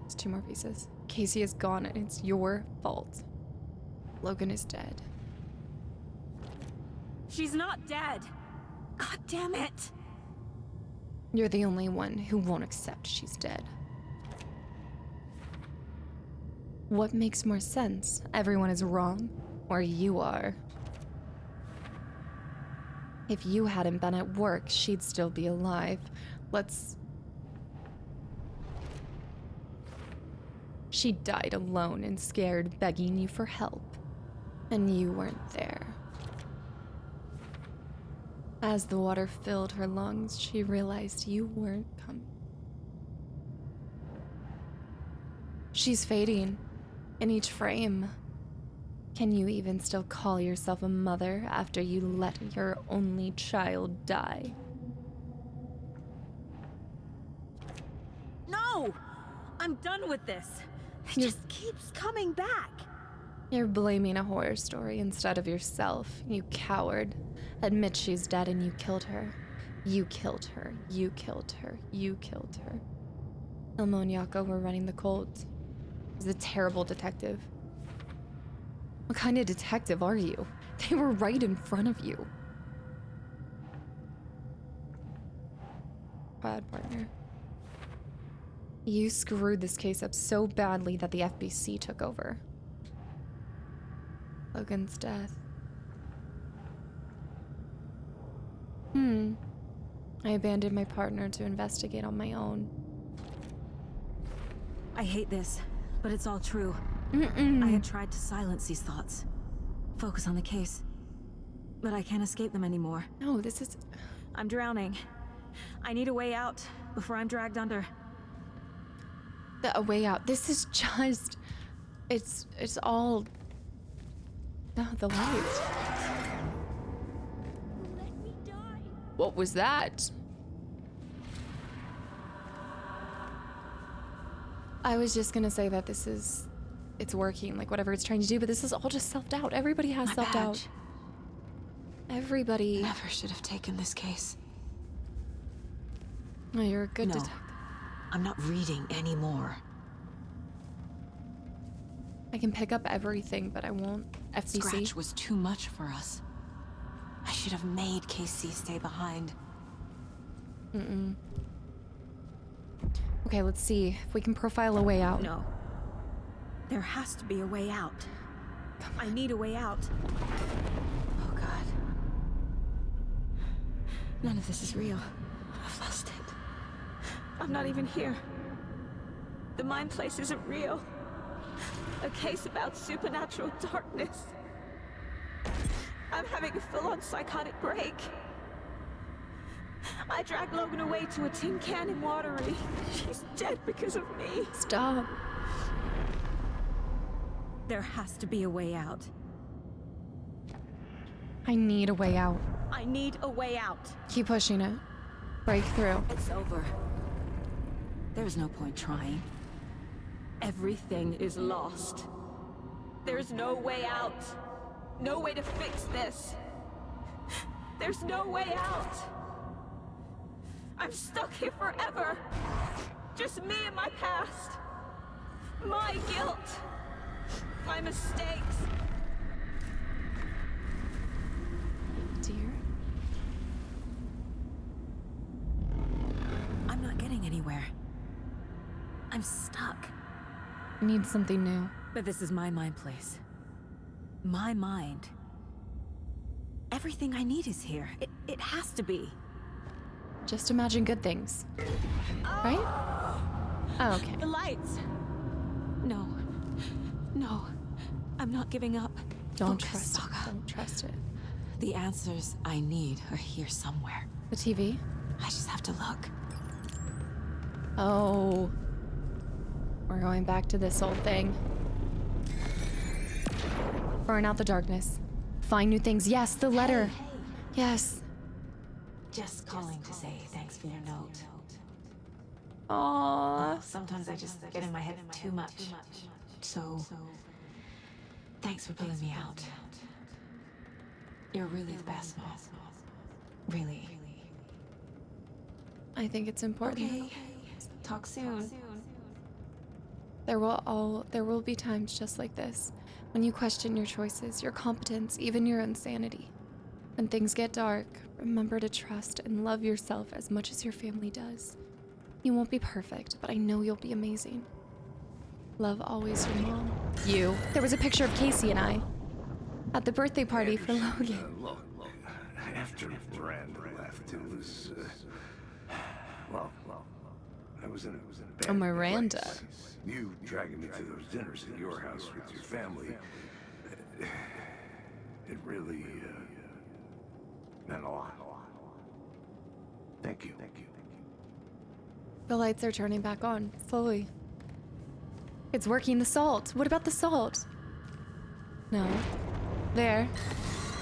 It's 2 more pieces. Casey is gone and it's your fault. Logan is dead. She's not dead. God damn it. You're the only one who won't accept she's dead. What makes more sense? Everyone is wrong, or you are? If you hadn't been at work, she'd still be alive. She died alone and scared, begging you for help. And you weren't there. As the water filled her lungs, she realized you weren't coming. She's fading in each frame. Can you even still call yourself a mother after you let your only child die? No! I'm done with this. It just keeps coming back. You're blaming a horror story instead of yourself, you coward. Admit she's dead and you killed her. You killed her. You killed her. You killed her. Elmo and Yako were running the cult. He's a terrible detective. What kind of detective are you? They were right in front of you. Bad partner. You screwed this case up so badly that the FBC took over. Logan's death. I abandoned my partner to investigate on my own. I hate this, but it's all true. I had tried to silence these thoughts. Focus on the case. But I can't escape them anymore. No, this is... I'm drowning. I need a way out before I'm dragged under. A way out. This is just... It's all... No, the light. Let me die. What was that? I was just gonna say that this is... It's working, like whatever it's trying to do, but this is all just self-doubt. Everybody has self-doubt. Everybody... Never should have taken this case. No, you're a good detective. I'm not reading anymore. I can pick up everything, but I won't. FBC. Scratch was too much for us. I should have made Casey stay behind. Okay, let's see if we can profile a way out. No. There has to be a way out. I need a way out. Oh, God. None of this is real. I've lost it. I'm not even here. The mind place isn't real. A case about supernatural darkness. I'm having a full-on psychotic break. I dragged Logan away to a tin can in Watery. She's dead because of me. Stop. There has to be a way out. I need a way out. I need a way out. Keep pushing it. Break through. It's over. There's no point trying. Everything is lost. There's no way out. No way to fix this. There's no way out. I'm stuck here forever. Just me and my past. My guilt. My mistakes. Dear? I'm not getting anywhere. I'm stuck. I need something new. But this is my mind place. My mind. Everything I need is here. It has to be. Just imagine good things. Right? Oh, okay. The lights. No. No. I'm not giving up. Don't Focus, trust Saga. it. Don't trust it. The answers I need are here somewhere. The TV? I just have to look. Oh. We're going back to this old thing. Burn out the darkness. Find new things. Yes, the letter. Hey. Yes. Just calling to say thanks for your note. Aww. Sometimes I just get in my head too much. So, thanks for pulling me out. You're really the best, Mom. Really. I think it's important. Okay. Talk soon. There will be times just like this, when you question your choices, your competence, even your insanity. When things get dark, remember to trust and love yourself as much as your family does. You won't be perfect, but I know you'll be amazing. Love always, your mom. You. There was a picture of Casey and I at the birthday party for Logan. Look, after Miranda left, it was, well, I was in a bad Miranda. place. You dragging me to those dinners at your house with your family, it really, meant a lot. Thank you. The lights are turning back on, slowly. It's working. The salt. What about the salt? No. There.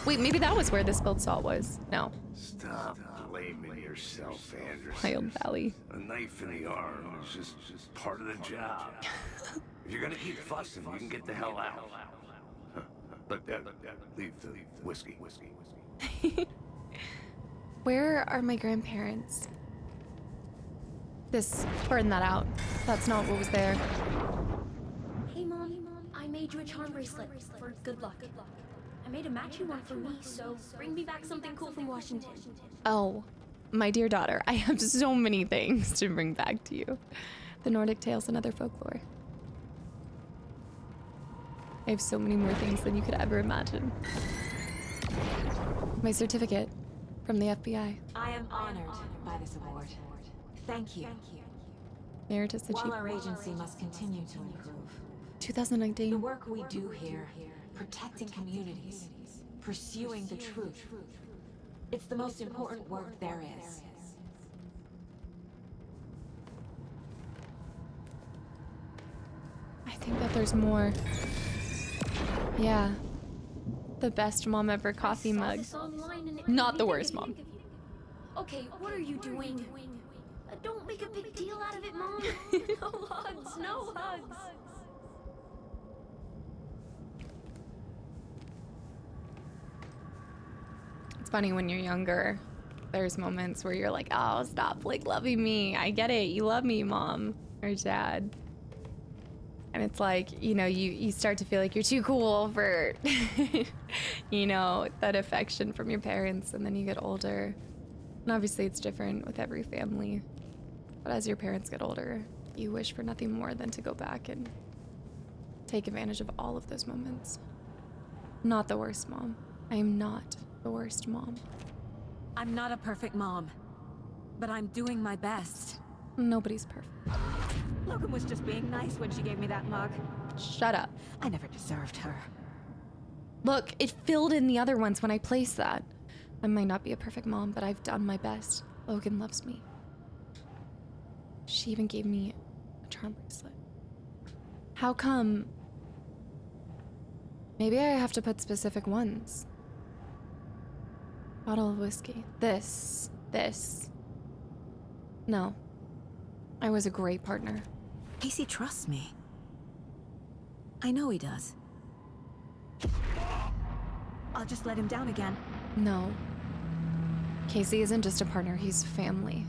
Wait, maybe that was where the spilled salt was. No. Stop blaming yourself, Anderson. Wild Valley. A knife in the arm is just part of the job. If you're gonna keep fussing, you can get the hell out. But leave the whiskey. Where are my grandparents? Burn that out. That's not what was there. Hey, Mom. I made you a charm bracelet for good luck. I made a matching one for me, so bring me back something cool from Washington. Oh, my dear daughter, I have so many things to bring back to you. The Nordic tales and other folklore. I have so many more things than you could ever imagine. My certificate from the FBI. I am honored by this award. Thank you. Meritus While achievement. our agency must continue to improve. 2019. The work we do here, protecting communities, pursuing the truth, it's the most important work there is. I think that there's more. Yeah. The best mom ever coffee mug. Not the worst mom. Okay, what are you doing? Don't make a big deal out of it, Mom. No hugs, no hugs. It's funny when you're younger, there's moments where you're like, oh, stop like loving me. I get it. You love me, mom or dad. And it's like, you know, you start to feel like you're too cool for, you know, that affection from your parents. And then you get older. And obviously it's different with every family. But as your parents get older, you wish for nothing more than to go back and take advantage of all of those moments. Not the worst mom. I am not the worst mom. I'm not a perfect mom, but I'm doing my best. Nobody's perfect. Logan was just being nice when she gave me that mug. Shut up. I never deserved her. Look, it filled in the other ones when I placed that. I might not be a perfect mom, but I've done my best. Logan loves me. She even gave me a charm bracelet. How come? Maybe I have to put specific ones. Bottle of whiskey. This. No. I was a great partner. Casey trusts me. I know he does. I'll just let him down again. No. Casey isn't just a partner, he's family.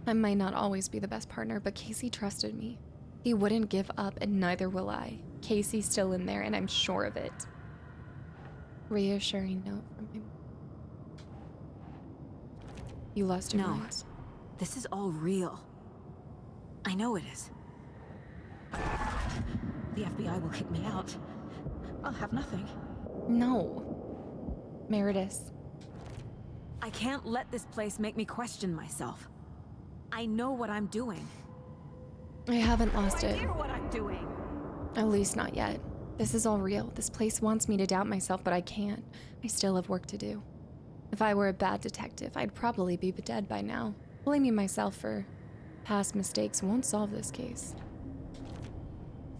I might not always be the best partner, but Casey trusted me. He wouldn't give up, and neither will I. Casey's still in there, and I'm sure of it. Reassuring note from him. You lost your mind. This is all real. I know it is. The FBI will kick me out. I'll have nothing. No. Meredith. I can't let this place make me question myself. I know what I'm doing. I haven't lost No it. idea what I'm doing. At least not yet. This is all real. This place wants me to doubt myself, but I can't. I still have work to do. If I were a bad detective, I'd probably be dead by now. Blaming myself for past mistakes won't solve this case.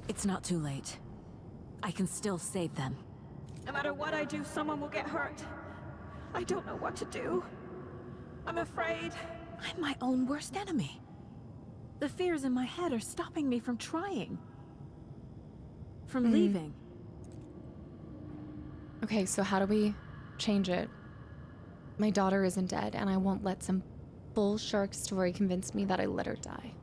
It's not too late. I can still save them. No matter what I do, someone will get hurt. I don't know what to do. I'm afraid. I'm my own worst enemy. The fears in my head are stopping me from trying. from leaving. Okay, so how do we change it? My daughter isn't dead, and I won't let some bull shark story convince me that I let her die.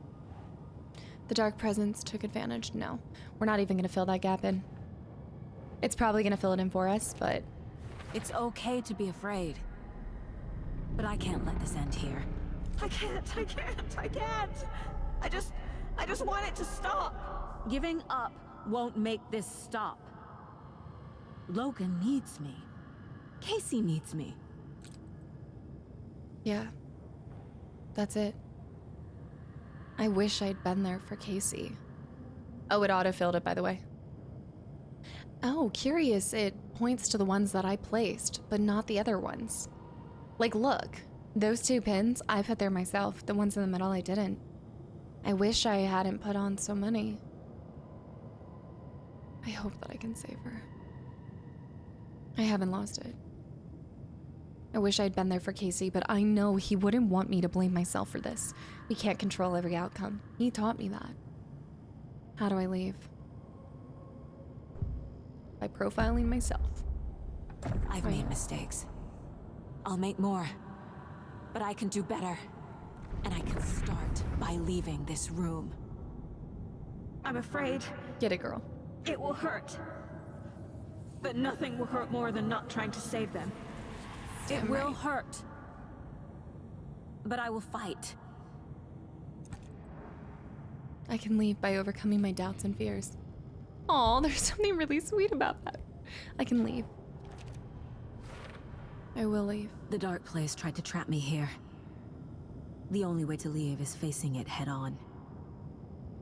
The dark presence took advantage. No, we're not even gonna fill that gap in. It's probably gonna fill it in for us, but... It's okay to be afraid. But I can't let this end here. I can't. I just want it to stop. Giving up won't make this stop. Logan needs me. Casey needs me. Yeah. That's it. I wish I'd been there for Casey. Oh, it auto-filled it, by the way. Oh, curious. It points to the ones that I placed, but not the other ones. Like, look. Those 2 pins, I put there myself. The ones in the middle, I didn't. I wish I hadn't put on so many. I hope that I can save her. I haven't lost it. I wish I'd been there for Casey, but I know he wouldn't want me to blame myself for this. We can't control every outcome. He taught me that. How do I leave? By profiling myself. I've made mistakes. I'll make more. But I can do better. And I can start by leaving this room. I'm afraid Get it, girl. it will hurt. But nothing will hurt more than not trying to save them. It will hurt. But I will fight. I can leave by overcoming my doubts and fears. Aw, there's something really sweet about that. I can leave. I will leave. The dark place tried to trap me here. The only way to leave is facing it head on.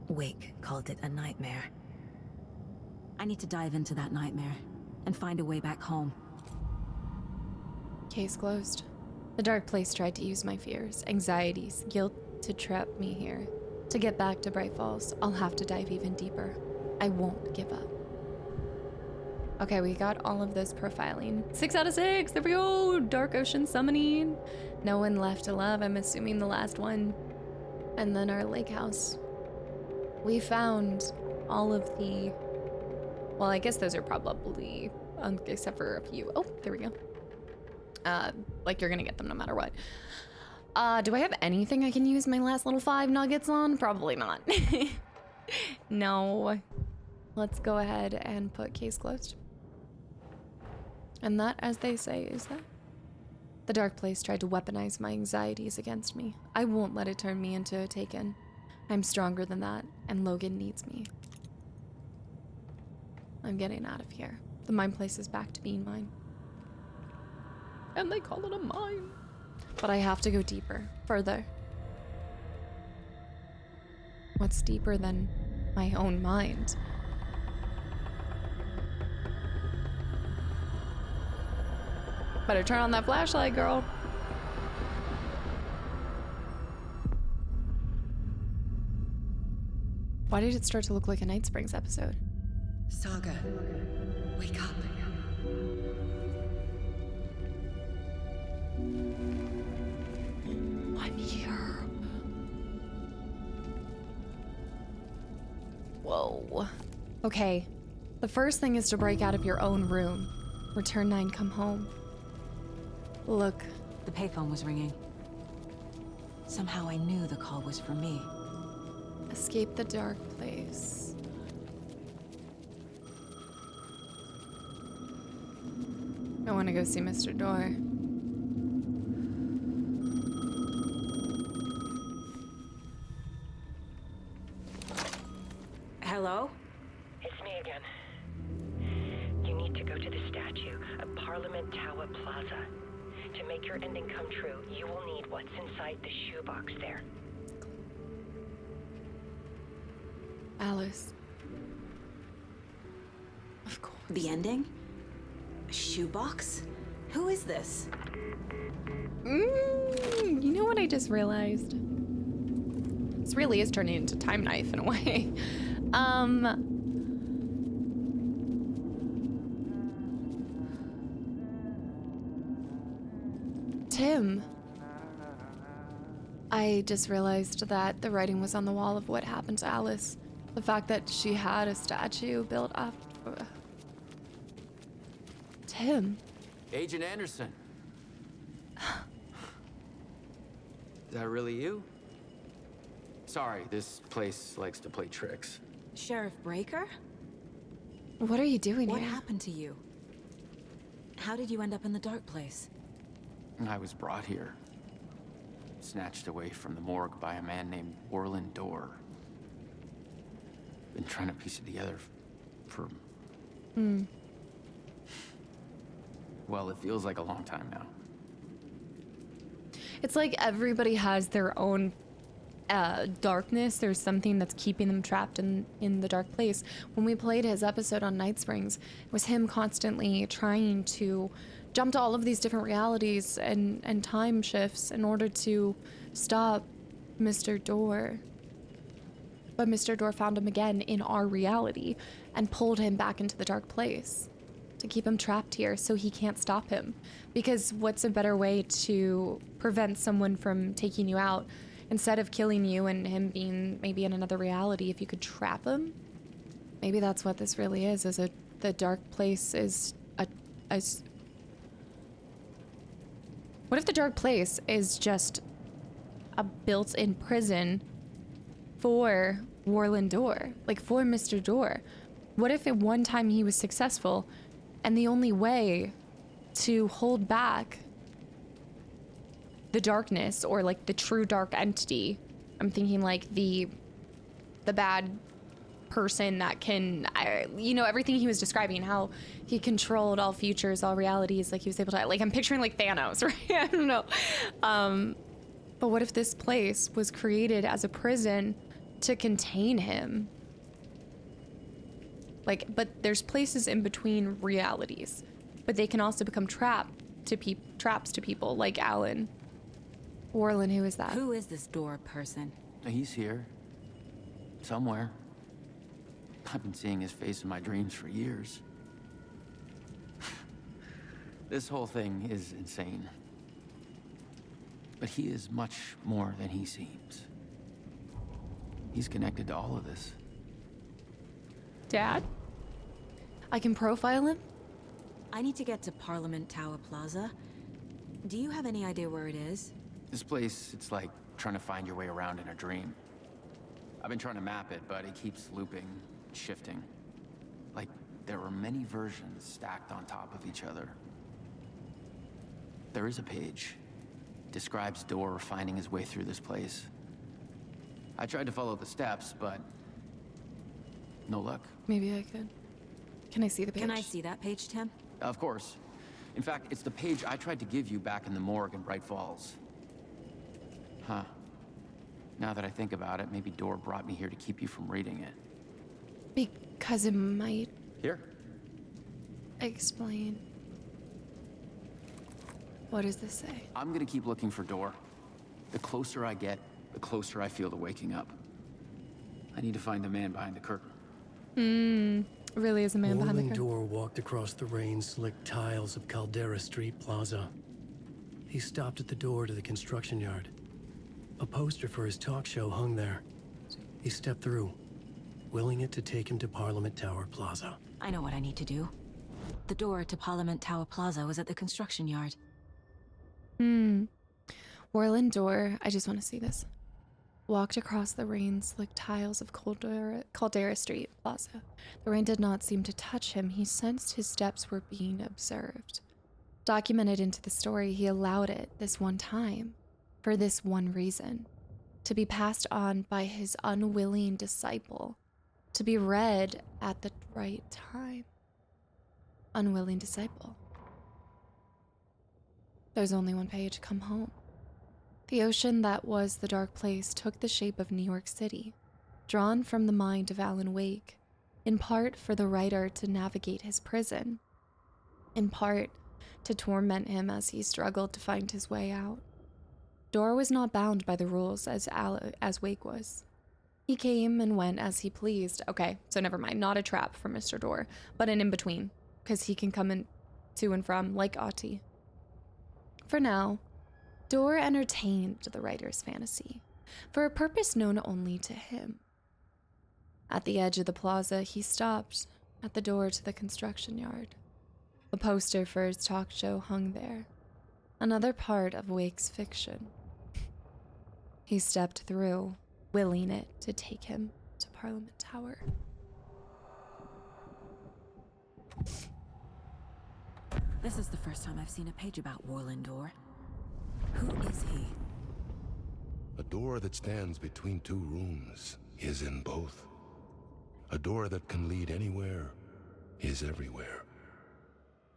Wake called it a nightmare. I need to dive into that nightmare and find a way back home. Case closed. The dark place tried to use my fears, anxieties, guilt to trap me here. To get back to Bright Falls, I'll have to dive even deeper. I won't give up. Okay, we got all of this profiling. 6 out of 6, there we go! Dark Ocean summoning. No one left to love, I'm assuming the last one. And then our lake house. We found all of the... Well, I guess those are probably... except for a few. Oh, there we go. Like, you're gonna get them no matter what. Do I have anything I can use my last little 5 nuggets on? Probably not. No. Let's go ahead and put case closed. And that, as they say, is that. The dark place tried to weaponize my anxieties against me. I won't let it turn me into a Taken. I'm stronger than that, and Logan needs me. I'm getting out of here. The mine place is back to being mine. And they call it a mine. But I have to go deeper, further. What's deeper than my own mind? Better turn on that flashlight, girl. Why did it start to look like a Night Springs episode? Saga, wake up. I'm here. Whoa. Okay. The first thing is to break out of your own room. Return 9, come home. Look. The payphone was ringing. Somehow I knew the call was for me. Escape the dark place. I want to go see Mr. Door. Hello? It's me again. You need to go to the statue at Parliament Tower Plaza. To make your ending come true, you will need what's inside the shoebox there. Alice. Of course. The ending? A shoebox? Who is this? You know what I just realized? This really is turning into Time Knife in a way. Tim. I just realized that the writing was on the wall of what happened to Alice. The fact that she had a statue built up to him. Agent Anderson. Is that really you? Sorry, this place likes to play tricks. Sheriff Breaker? What are you doing What here? happened to you? How did you end up in the dark place? I was brought here. Snatched away from the morgue by a man named Orland Dorr. Been trying to piece it together for... Well, it feels like a long time now. It's like everybody has their own darkness. There's something that's keeping them trapped in the dark place. When we played his episode on Night Springs, it was him constantly trying to jump to all of these different realities and time shifts in order to stop Mr. Dorr. But Mr. Dorr found him again in our reality and pulled him back into the dark place to keep him trapped here so he can't stop him. Because what's a better way to prevent someone from taking you out instead of killing you and him being maybe in another reality if you could trap him? Maybe that's what this really is the dark place is what if the dark place is just a built-in prison for Orland Dorr, like for Mr. Dorr? What if at one time he was successful and the only way to hold back the darkness or like the true dark entity, I'm thinking like the bad person that can, everything he was describing, how he controlled all futures, all realities, like he was able to, like I'm picturing like Thanos, right? I don't know. But what if this place was created as a prison to contain him? Like, but there's places in between realities, but they can also become traps to people like Alan. Orland, who is that? Who is this Dorr person? He's here. Somewhere. I've been seeing his face in my dreams for years. This whole thing is insane. But he is much more than he seems. He's connected to all of this. Dad? I can profile him? I need to get to Parliament Tower Plaza. Do you have any idea where it is? This place, it's like trying to find your way around in a dream. I've been trying to map it, but it keeps looping, shifting. Like there are many versions stacked on top of each other. There is a page. Describes Dorr finding his way through this place. I tried to follow the steps, but no luck. Maybe I could. Can I see the page? Can I see that page, Tim? Of course. In fact, it's the page I tried to give you back in the morgue in Bright Falls. Huh. Now that I think about it, maybe Dorr brought me here to keep you from reading it. Because it might... Here. Explain. What does this say? I'm gonna keep looking for Dorr. The closer I get, the closer I feel to waking up. I need to find the man behind the curtain. Really is a man behind the Orland curtain. Dorr walked across the rain-slicked tiles of Caldera Street Plaza. He stopped at the door to the construction yard. A poster for his talk show hung there. He stepped through, willing it to take him to Parliament Tower Plaza. I know what I need to do. The door to Parliament Tower Plaza was at the construction yard. Orland Dorr, I just want to see this. Walked across the rain-slicked tiles of Caldera Street Plaza. The rain did not seem to touch him. He sensed his steps were being observed. Documented into the story, he allowed it this one time, for this one reason, to be passed on by his unwilling disciple, to be read at the right time. Unwilling disciple. There's only one page. Come home. The ocean that was the dark place took the shape of New York City, drawn from the mind of Alan Wake, in part for the writer to navigate his prison, in part to torment him as he struggled to find his way out. Dorr was not bound by the rules as Wake was. He came and went as he pleased. Okay, so never mind, not a trap for Mr. Dorr, but an in-between, because he can come in to and from like Ahti. For now, Dorr entertained the writer's fantasy, for a purpose known only to him. At the edge of the plaza, he stopped at the door to the construction yard. A poster for his talk show hung there. Another part of Wake's fiction. He stepped through, willing it to take him to Parliament Tower. This is the first time I've seen a page about Warlindor. Who is he? A door that stands between two rooms is in both. A door that can lead anywhere is everywhere.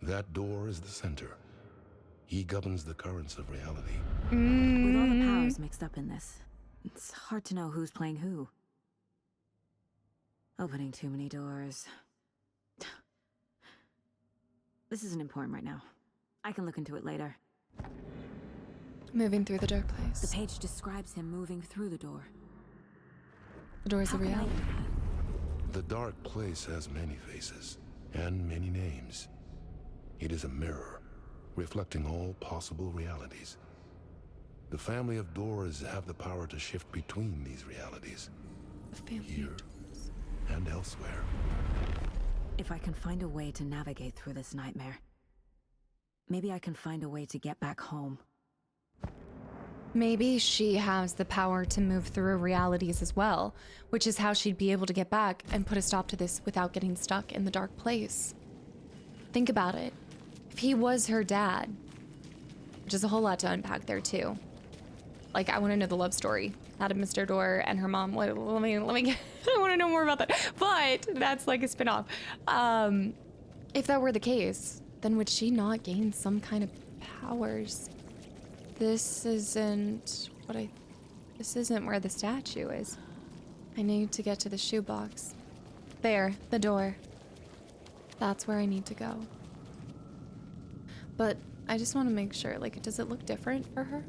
That door is the center. He governs the currents of reality. With all the powers mixed up in this, it's hard to know who's playing who. Opening too many doors. This isn't important right now. I can look into it later. Moving through the dark place. The page describes him moving through the door. The door is a reality. The dark place has many faces and many names. It is a mirror, reflecting all possible realities. The family of doors have the power to shift between these realities, here and elsewhere. If I can find a way to navigate through this nightmare, maybe I can find a way to get back home. Maybe she has the power to move through realities as well, which is how she'd be able to get back and put a stop to this without getting stuck in the dark place. Think about it. If he was her dad, which is a whole lot to unpack there too. Like, I want to know the love story out of Mr. Door and her mom. Let me get, I want to know more about that. But that's like a spin-off. If that were the case, then would she not gain some kind of powers? This isn't where the statue is. I need to get to the shoebox. There, the door. That's where I need to go. But I just want to make sure, like, does it look different for her?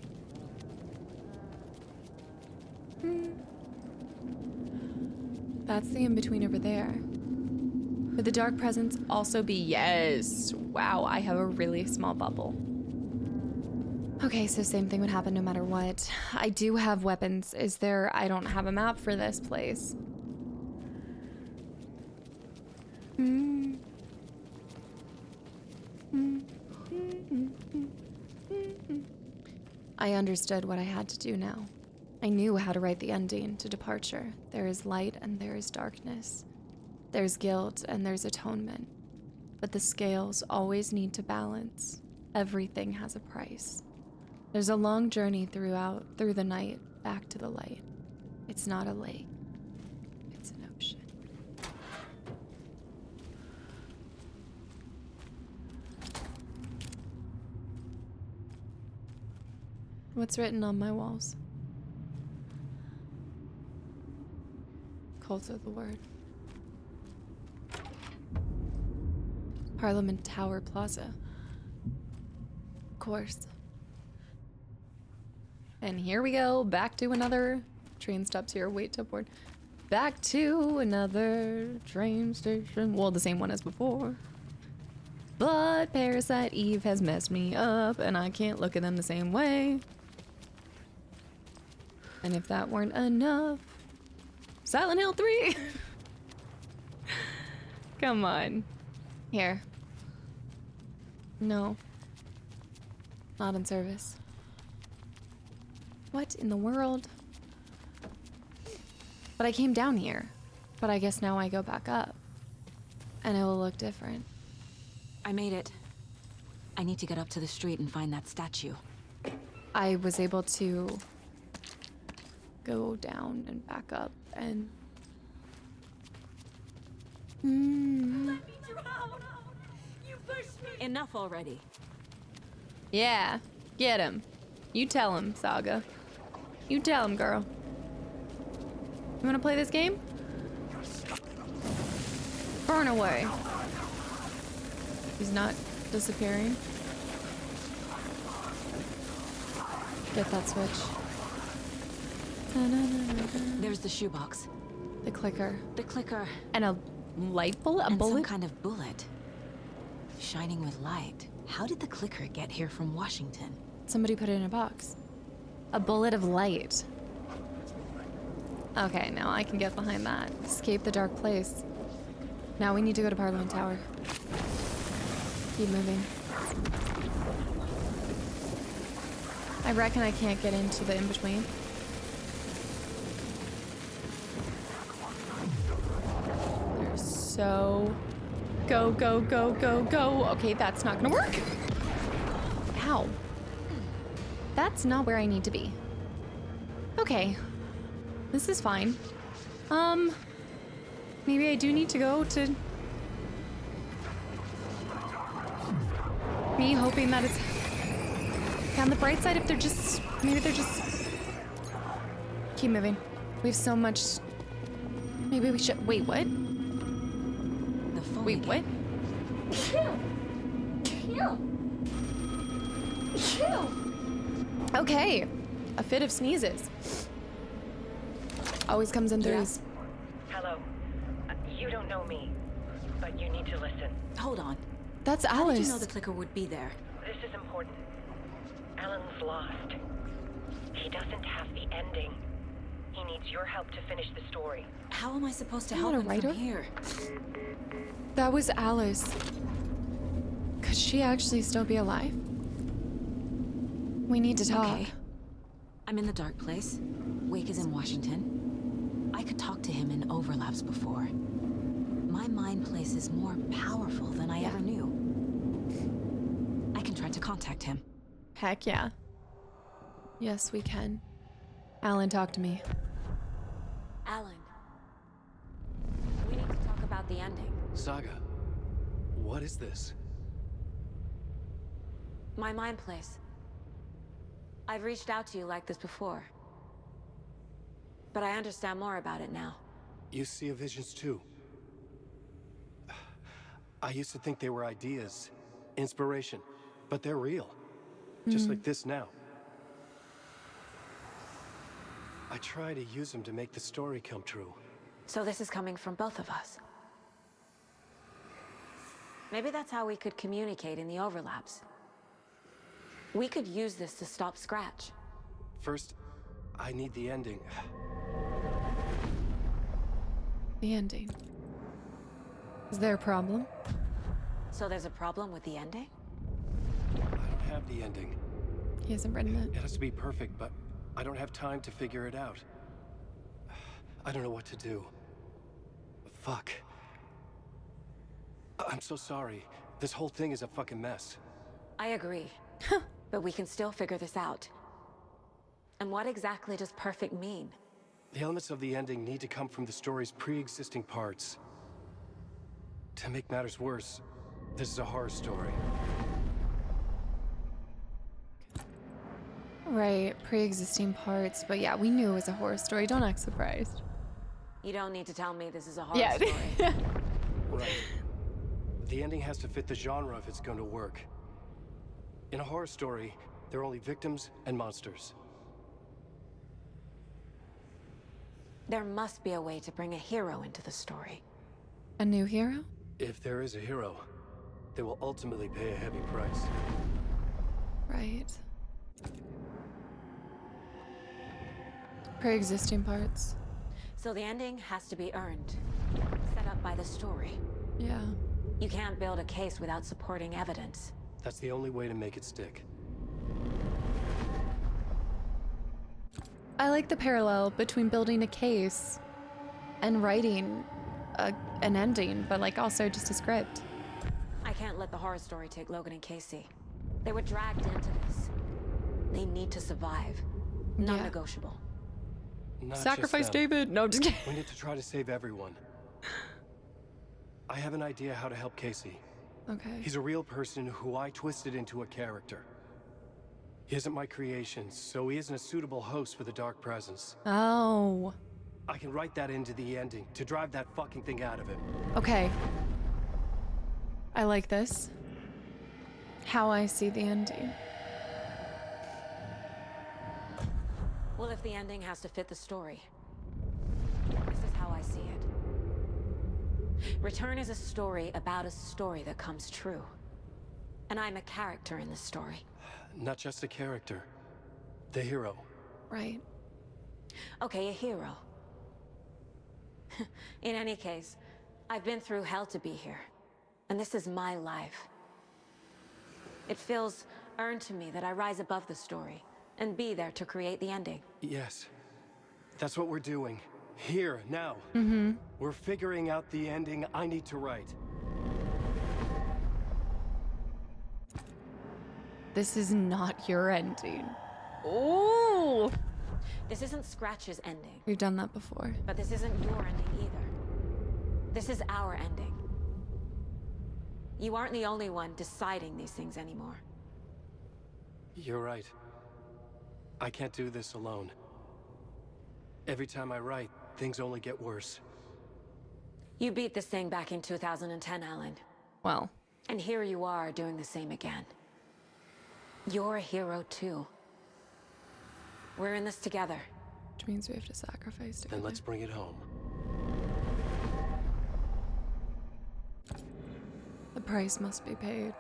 That's the in-between over there. Would the dark presence also be? Yes. Wow, I have a really small bubble. Okay, so same thing would happen no matter what. I do have weapons. I don't have a map for this place. I understood what I had to do now. I knew how to write the ending to Departure. There is light and there is darkness. There's guilt and there's atonement. But the scales always need to balance. Everything has a price. There's a long journey through the night, back to the light. It's not a lake. It's an ocean. What's written on my walls? Cult of the Word. Parliament Tower Plaza. Of course. And here we go, back to another train stops here. Wait to board. Back to another train station. Well, the same one as before. But Parasite Eve has messed me up, and I can't look at them the same way. And if that weren't enough, Silent Hill 3. Come on. Here. No. Not in service. What in the world? But I came down here. But I guess now I go back up. And it will look different. I made it. I need to get up to the street and find that statue. I was able to go down and back up and... Let me drown! You pushed me! Enough already. Yeah, get him. You tell him, Saga. You tell him, girl. You wanna play this game? Burn away. He's not disappearing. Get that switch. There's the shoebox. The clicker. The clicker. And a light bullet? A bullet? Some kind of bullet. Shining with light. How did the clicker get here from Washington? Somebody put it in a box. A bullet of light. Okay, now I can get behind that. Escape the dark place. Now we need to go to Parliament Tower. Keep moving. I reckon I can't get into the in-between. There's so... Go, go, go, go, go. Okay, that's not gonna work. Ow. That's not where I need to be. Okay. This is fine. Maybe I do need to go to... Me hoping that it's... Okay, on the bright side, if they're just... Maybe they're just... Keep moving. We have so much... Maybe we should... Wait, what? Wait, what? Chill. Chill. Chill. Okay. A fit of sneezes. Always comes in threes. Hello. You don't know me, but you need to listen. Hold on. That's How did Alice. you know the clicker would be there? This is important. Alan's lost. He doesn't have the ending. He needs your help to finish the story. How am I supposed to You help want him a writer? from here? That was Alice. Could she actually still be alive? We need to talk. Okay. I'm in the dark place. Wake is in Washington. I could talk to him in overlaps before. My mind place is more powerful than I ever knew. I can try to contact him. Heck yeah. Yes, we can. Alan, talk to me. Alan. We need to talk about the ending. Saga, what is this? My mind place. I've reached out to you like this before. But I understand more about it now. You see visions too. I used to think they were ideas, inspiration, but they're real. Just like this now. I try to use them to make the story come true. So this is coming from both of us. Maybe that's how we could communicate in the overlaps. We could use this to stop Scratch. First, I need the ending. The ending. Is there a problem? So there's a problem with the ending? I don't have the ending. He hasn't written it. It has to be perfect, but I don't have time to figure it out. I don't know what to do. Fuck. I'm so sorry. This whole thing is a fucking mess. I agree. But we can still figure this out. And what exactly does perfect mean? The elements of the ending need to come from the story's pre-existing parts. To make matters worse, this is a horror story. Right, pre-existing parts. But yeah, we knew it was a horror story. Don't act surprised. You don't need to tell me this is a horror story. Right. The ending has to fit the genre if it's going to work. In a horror story, there are only victims and monsters. There must be a way to bring a hero into the story. A new hero? If there is a hero, they will ultimately pay a heavy price. Right. Pre-existing parts. So the ending has to be earned. Set up by the story. Yeah. You can't build a case without supporting evidence. That's the only way to make it stick. I like the parallel between building a case and writing an ending, but like also just a script. I can't let the horror story take Logan and Casey. They were dragged into this. They need to survive. Non-negotiable. Not Sacrifice just them. David. No, I'm just kidding. We need to try to save everyone. I have an idea how to help Casey. Okay. He's a real person who I twisted into a character. He isn't my creation, so he isn't a suitable host for the Dark Presence. Oh. I can write that into the ending to drive that fucking thing out of him. Okay. I like this. How I see the ending. Well, if the ending has to fit the story, this is how I see it. Return is a story about a story that comes true. And I'm a character in this story. Not just a character. The hero. Right. Okay, a hero. In any case, I've been through hell to be here. And this is my life. It feels earned to me that I rise above the story and be there to create the ending. Yes. That's what we're doing. Here, now. We're figuring out the ending I need to write. This is not your ending. Oh! This isn't Scratch's ending. We've done that before. But this isn't your ending either. This is our ending. You aren't the only one deciding these things anymore. You're right. I can't do this alone. Every time I write, things only get worse. You beat this thing back in 2010, Alan. Well. And here you are doing the same again. You're a hero too. We're in this together. Which means we have to sacrifice together. Then let's bring it home. The price must be paid.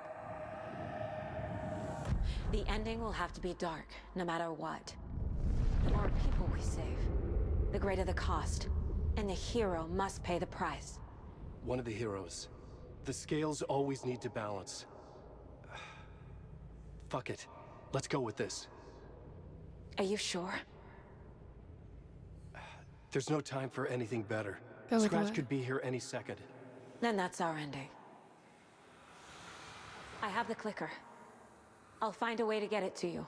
The ending will have to be dark, no matter what. The more people we save, the greater the cost. And the hero must pay the price. One of the heroes. The scales always need to balance. Fuck it. Let's go with this. Are you sure? There's no time for anything better. Go with Scratch what? could be here any second. Then that's our ending. I have the clicker. I'll find a way to get it to you.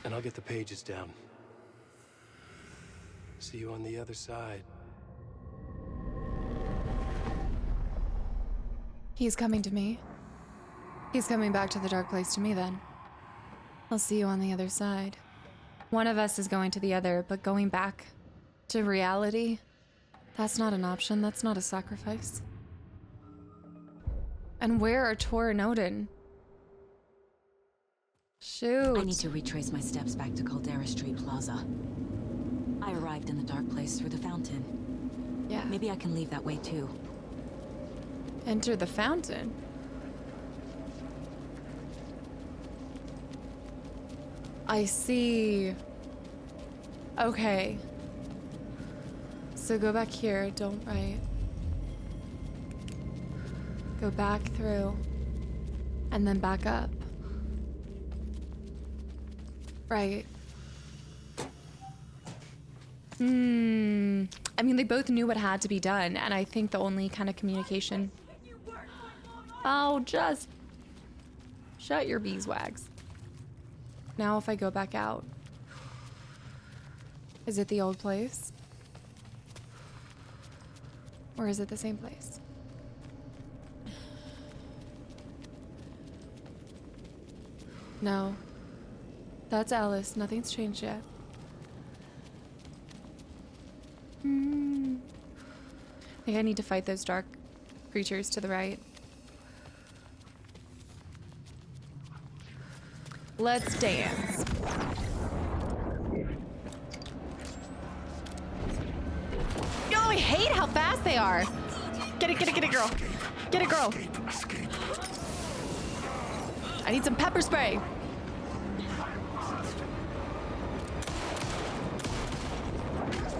And I'll get the pages down. See you on the other side. He's coming to me. He's coming back to the dark place to me then. I'll see you on the other side. One of us is going to the other, but going back to reality, that's not an option. That's not a sacrifice. And where are Tor and Odin? Shoot. I need to retrace my steps back to Caldera Street Plaza. I arrived in the dark place through the fountain. Yeah. Maybe I can leave that way too. Enter the fountain. I see. Okay. So go back here, don't write. Go back through. And then back up. Right. I mean, they both knew what had to be done, and I think the only kind of communication... Oh, just... Shut your beeswax. Now if I go back out... Is it the old place? Or is it the same place? No. That's Alice. Nothing's changed yet. I think I need to fight those dark creatures to the right. Let's dance. Yo, I hate how fast they are. Get it, girl. Get it, girl. I need some pepper spray.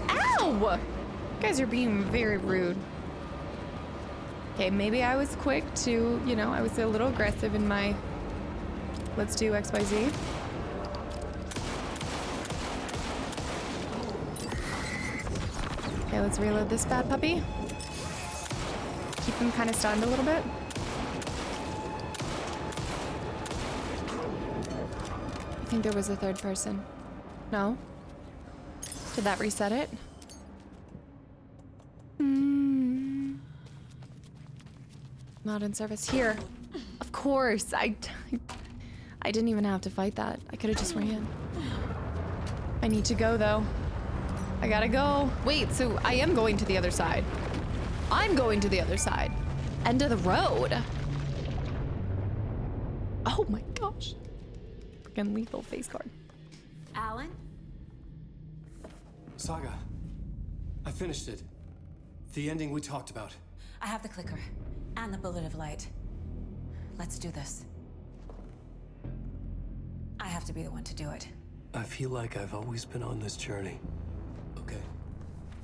Ow! You guys are being very rude. Okay, maybe I was quick to, you know, I was a little aggressive in my let's do XYZ. Okay, let's reload this bad puppy. Keep him kind of stunned a little bit. I think there was a third person. No? Did that reset it? Not in service. Here. Of course. I didn't even have to fight that. I could have just ran. I need to go, though. I gotta go. Wait, so I am going to the other side. I'm going to the other side. End of the road. Oh my gosh. Freaking lethal face card. Alan? Saga, I finished it. The ending we talked about. I have the clicker and the bullet of light. Let's do this. I have to be the one to do it. I feel like I've always been on this journey. Okay,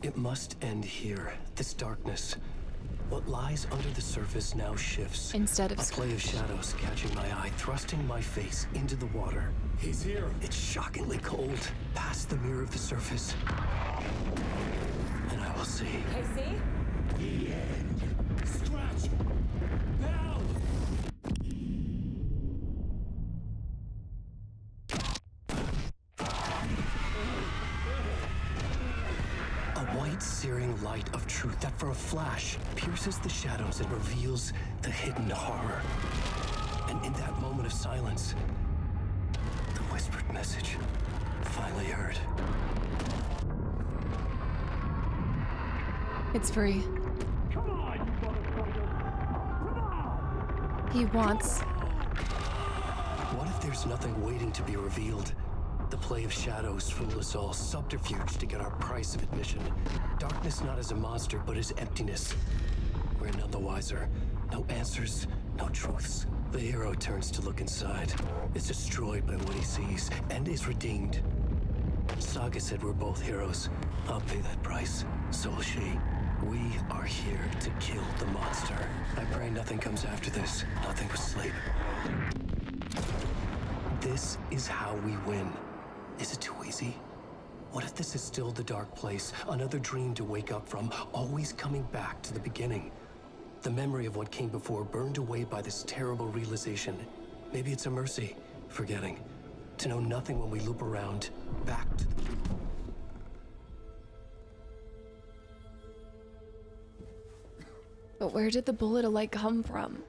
It must end here. This darkness. What lies under the surface now shifts. Instead of a play of shadows catching my eye, thrusting my face into the water. He's here. It's shockingly cold. Past the mirror of the surface. And I will see. Casey? The end. Scratch. Now. A white, searing light of truth that for a flash pierces the shadows and reveals the hidden horror. And in that moment of silence, the whispered message finally heard. It's free. Come on, you motherfucker. Come on. He wants. What if there's nothing waiting to be revealed? The play of shadows fool us all, subterfuge to get our price of admission. Darkness not as a monster, but as emptiness. We're none the wiser. No answers, no truths. The hero turns to look inside, is destroyed by what he sees, and is redeemed. Saga said we're both heroes. I'll pay that price. So will she. We are here to kill the monster. I pray nothing comes after this. Nothing but sleep. This is how we win. Is it too easy? What if this is still the dark place? Another dream to wake up from, always coming back to the beginning. The memory of what came before burned away by this terrible realization. Maybe it's a mercy, forgetting. To know nothing when we loop around, back to the... But where did the bullet of light come from?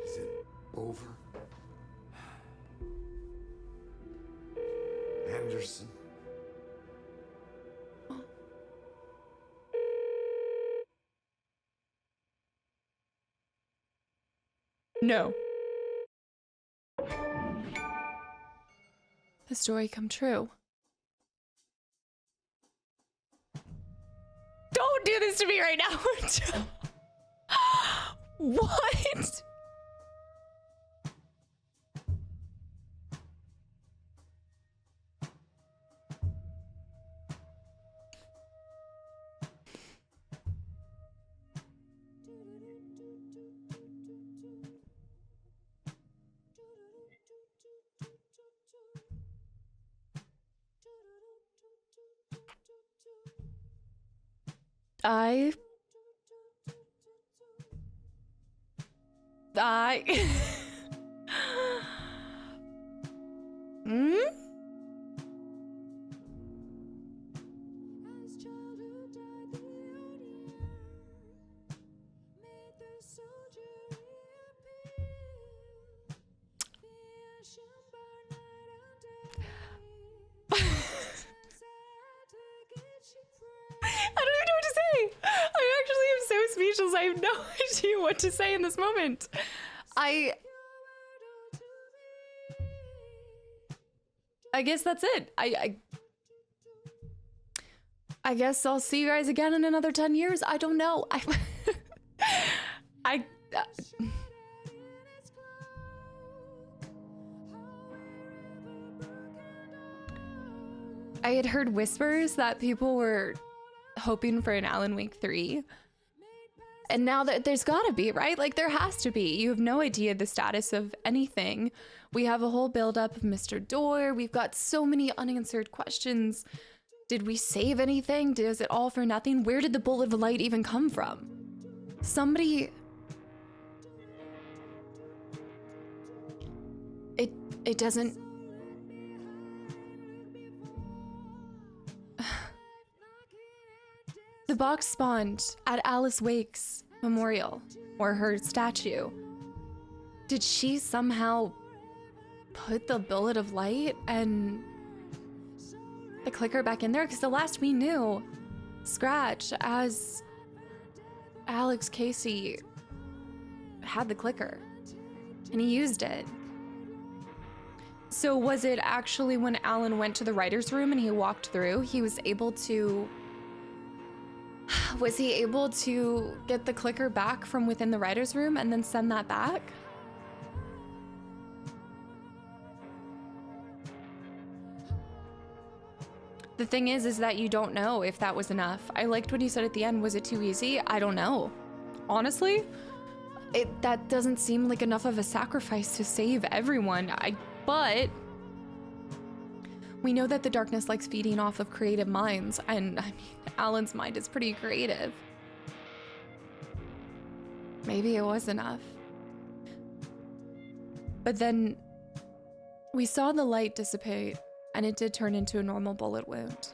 Is it over? Anderson? No. The story come true. Don't do this to me right now. What? Hmm? I don't even know what to say. I actually am so speechless. I have no idea what to say in this moment. I guess that's it. I guess I'll see you guys again in another 10 years. I don't know. I had heard whispers that people were hoping for an Alan Wake 3. And now that there's gotta be, right? Like there has to be. You have no idea the status of anything. We have a whole buildup of Mr. Door. We've got so many unanswered questions. Did we save anything? Is it all for nothing? Where did the bullet of light even come from? Somebody... It doesn't... The box spawned at Alice Wake's memorial, or her statue. Did she somehow put the bullet of light and the clicker back in there? Because the last we knew, Scratch, as Alex Casey, had the clicker, and he used it. So was it actually when Alan went to the writer's room and he walked through, he was able to... Was he able to get the clicker back from within the writer's room and then send that back? The thing is that you don't know if that was enough. I liked what he said at the end. Was it too easy? I don't know. Honestly, that doesn't seem like enough of a sacrifice to save everyone. But we know that the darkness likes feeding off of creative minds, and I mean, Alan's mind is pretty creative. Maybe it was enough. But then we saw the light dissipate, and it did turn into a normal bullet wound.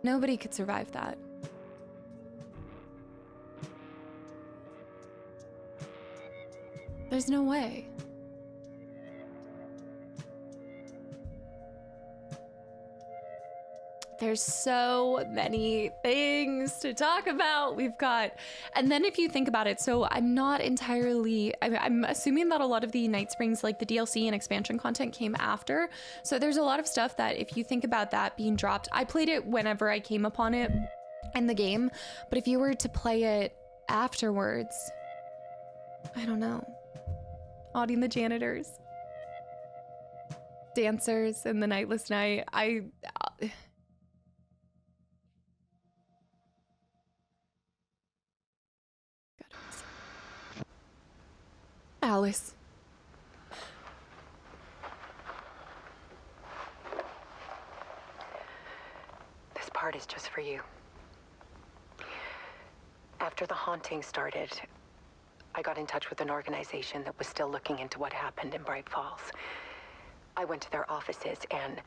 Nobody could survive that. There's no way. There's so many things to talk about. We've got, and then if you think about it, so I'm not entirely, I'm assuming that a lot of the Night Springs, like the DLC and expansion content came after. So there's a lot of stuff that if you think about that being dropped, I played it whenever I came upon it in the game, but if you were to play it afterwards, I don't know. Auding the janitors, dancers in the Nightless Night, Alice. This part is just for you. After the haunting started, I got in touch with an organization that was still looking into what happened in Bright Falls. I went to their offices and...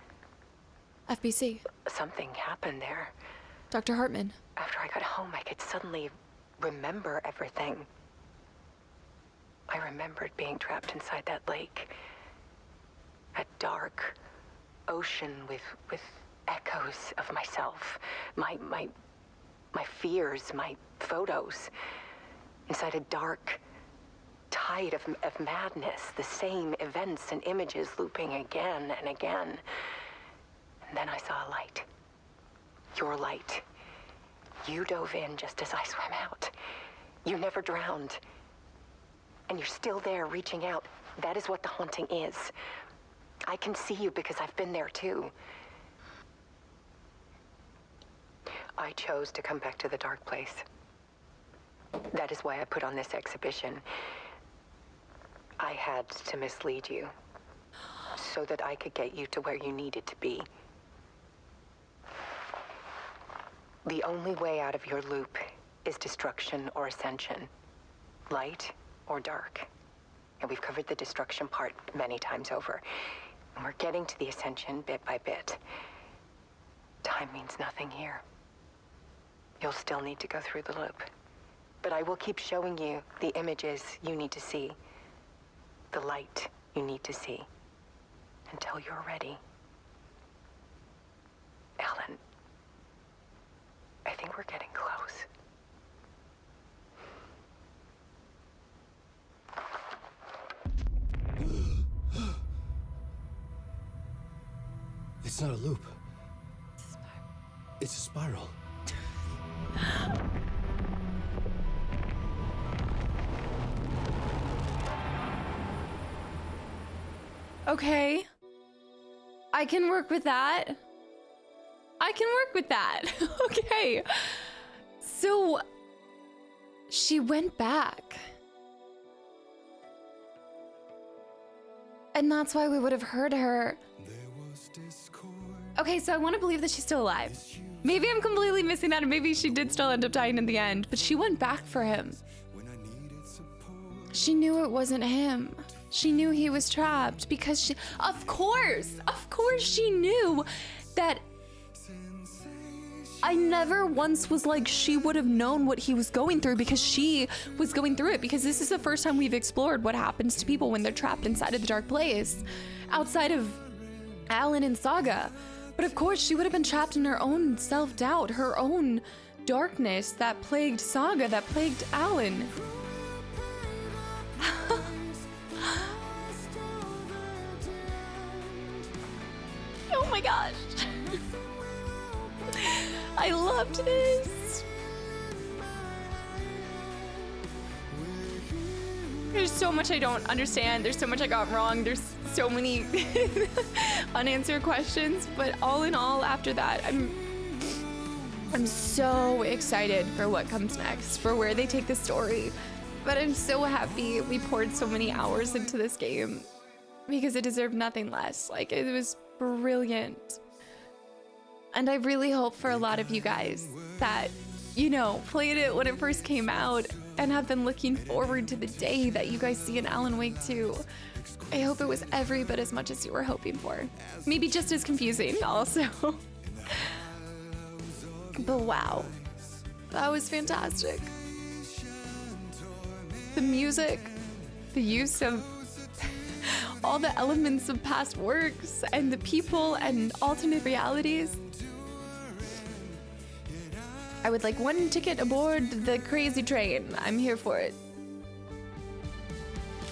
FBC. Something happened there. Dr. Hartman. After I got home, I could suddenly remember everything. I remembered being trapped inside that lake. A dark ocean with echoes of myself. My fears, my photos. Inside a dark tide of madness. The same events and images looping again and again. And then I saw a light. Your light. You dove in just as I swam out. You never drowned. And you're still there reaching out. That is what the haunting is. I can see you because I've been there too. I chose to come back to the dark place. That is why I put on this exhibition. I had to mislead you so that I could get you to where you needed to be. The only way out of your loop is destruction or ascension. Light or dark. And we've covered the destruction part many times over. And we're getting to the ascension bit by bit. Time means nothing here. You'll still need to go through the loop. But I will keep showing you the images you need to see. The light you need to see. Until you're ready. Alan, I think we're getting close. It's not a loop. It's a spiral. Okay. I can work with that. Okay. So she went back. And that's why we would have heard her. Okay, so I want to believe that she's still alive. Maybe I'm completely missing that, and maybe she did still end up dying in the end, but she went back for him. She knew it wasn't him. She knew he was trapped because she, of course she knew that. I never once was like she would have known what he was going through because she was going through it, because this is the first time we've explored what happens to people when they're trapped inside of the dark place, outside of Alan and Saga. But of course she would have been trapped in her own self-doubt, her own darkness that plagued Saga, that plagued Alan. my gosh. I loved this. There's so much I don't understand. There's so much I got wrong. There's so many unanswered questions. But all in all, after that, I'm so excited for what comes next, for where they take the story. But I'm so happy we poured so many hours into this game because it deserved nothing less. Like, it was brilliant. And I really hope for a lot of you guys that, you know, played it when it first came out and have been looking forward to the day that you guys see in Alan Wake 2. I hope it was every bit as much as you were hoping for. Maybe just as confusing also. But wow, that was fantastic. The music, the use of all the elements of past works and the people and alternate realities. I would like one ticket aboard the crazy train. I'm here for it.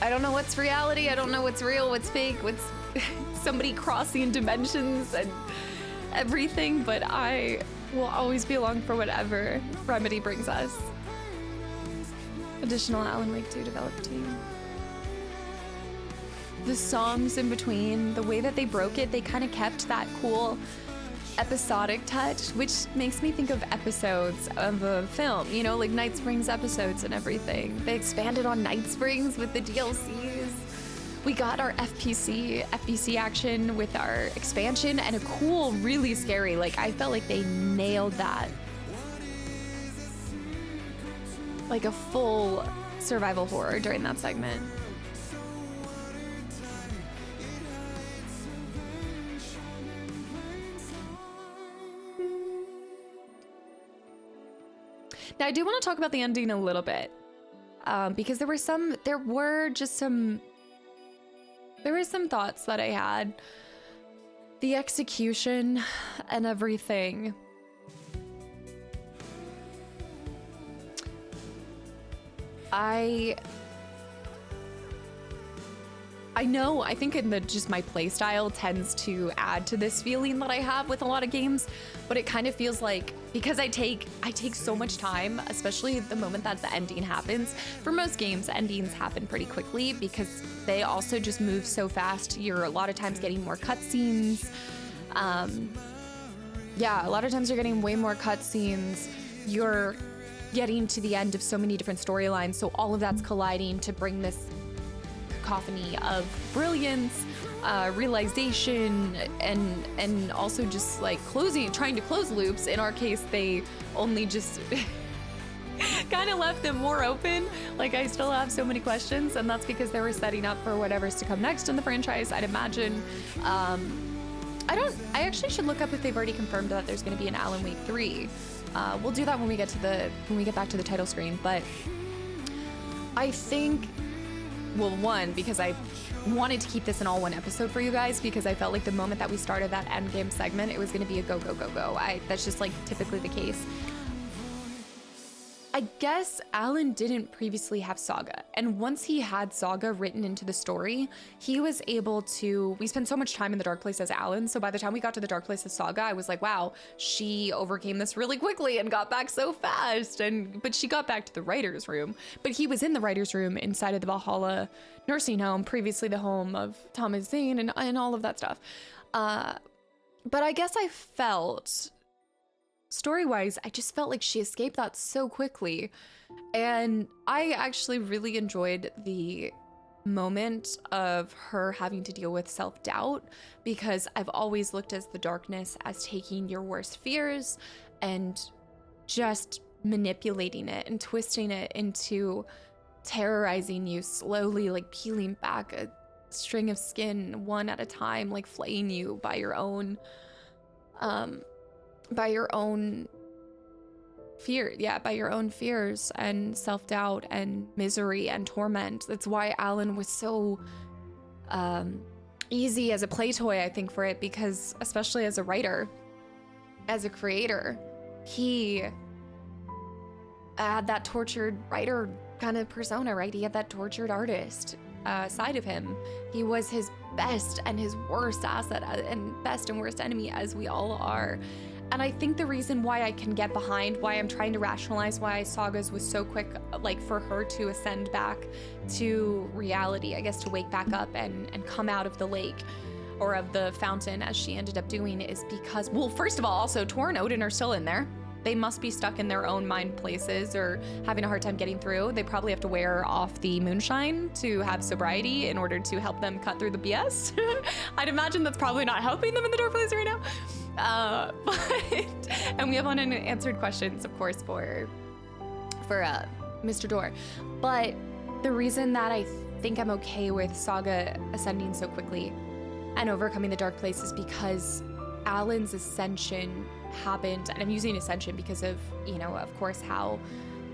I don't know what's reality. I don't know what's real, what's fake, what's somebody crossing dimensions and everything, but I will always be along for whatever Remedy brings us. Additional Alan Wake 2 developed team. The songs in between, the way that they broke it, they kind of kept that cool episodic touch, which makes me think of episodes of a film, you know, like Night Springs episodes and everything. They expanded on Night Springs with the DLCs. We got our FPC action with our expansion and a cool, really scary, like I felt like they nailed that. Like a full survival horror during that segment. Now I do want to talk about the ending a little bit, because there were some thoughts that I had. The execution and everything. I know, I think in just my playstyle tends to add to this feeling that I have with a lot of games, but it kind of feels like, because I take so much time, especially the moment that the ending happens. For most games, endings happen pretty quickly because they also just move so fast. You're a lot of times getting more cutscenes. Yeah, a lot of times you're getting way more cutscenes. You're getting to the end of so many different storylines, so all of that's colliding to bring this cacophony of brilliance, realization, and also just like trying to close loops. In our case, they only just kind of left them more open. Like, I still have so many questions, and that's because they were setting up for whatever's to come next in the franchise, I'd imagine. I actually should look up if they've already confirmed that there's going to be an Alan Wake 3. We'll do that when we get back to the title screen. But I think, well, one, because I wanted to keep this in all one episode for you guys, because I felt like the moment that we started that endgame segment, it was going to be a go, go, go, go. That's just like typically the case. I guess Alan didn't previously have Saga, and once he had Saga written into the story, he was able to, we spent so much time in the Dark Place as Alan, so by the time we got to the Dark Place as Saga, I was like, wow, she overcame this really quickly and got back so fast, but she got back to the writer's room, but he was in the writer's room inside of the Valhalla nursing home, previously the home of Thomas Zane and all of that stuff. But I guess I felt, story-wise, I just felt like she escaped that so quickly. And I actually really enjoyed the moment of her having to deal with self-doubt, because I've always looked at the darkness as taking your worst fears and just manipulating it and twisting it into terrorizing you slowly, like peeling back a string of skin one at a time, like flaying you by your own fears and self-doubt and misery and torment. That's why Alan was so easy as a play toy, I think, for it, because especially as a writer, as a creator, he had that tortured writer kind of persona, right? He had that tortured artist side of him. He was his best and his worst asset and best and worst enemy, as we all are. And I think the reason why I can get behind, why I'm trying to rationalize why Saga's was so quick, like for her to ascend back to reality, I guess to wake back up and come out of the lake or of the fountain as she ended up doing, is because, well, first of all, also Tor and Odin are still in there. They must be stuck in their own mind places or having a hard time getting through. They probably have to wear off the moonshine to have sobriety in order to help them cut through the BS. I'd imagine that's probably not helping them in the dark place right now. And we have unanswered questions, of course, for Mr. Door. But the reason that I think I'm okay with Saga ascending so quickly and overcoming the dark place is because Alan's ascension happened, and I'm using ascension because of, you know, of course, how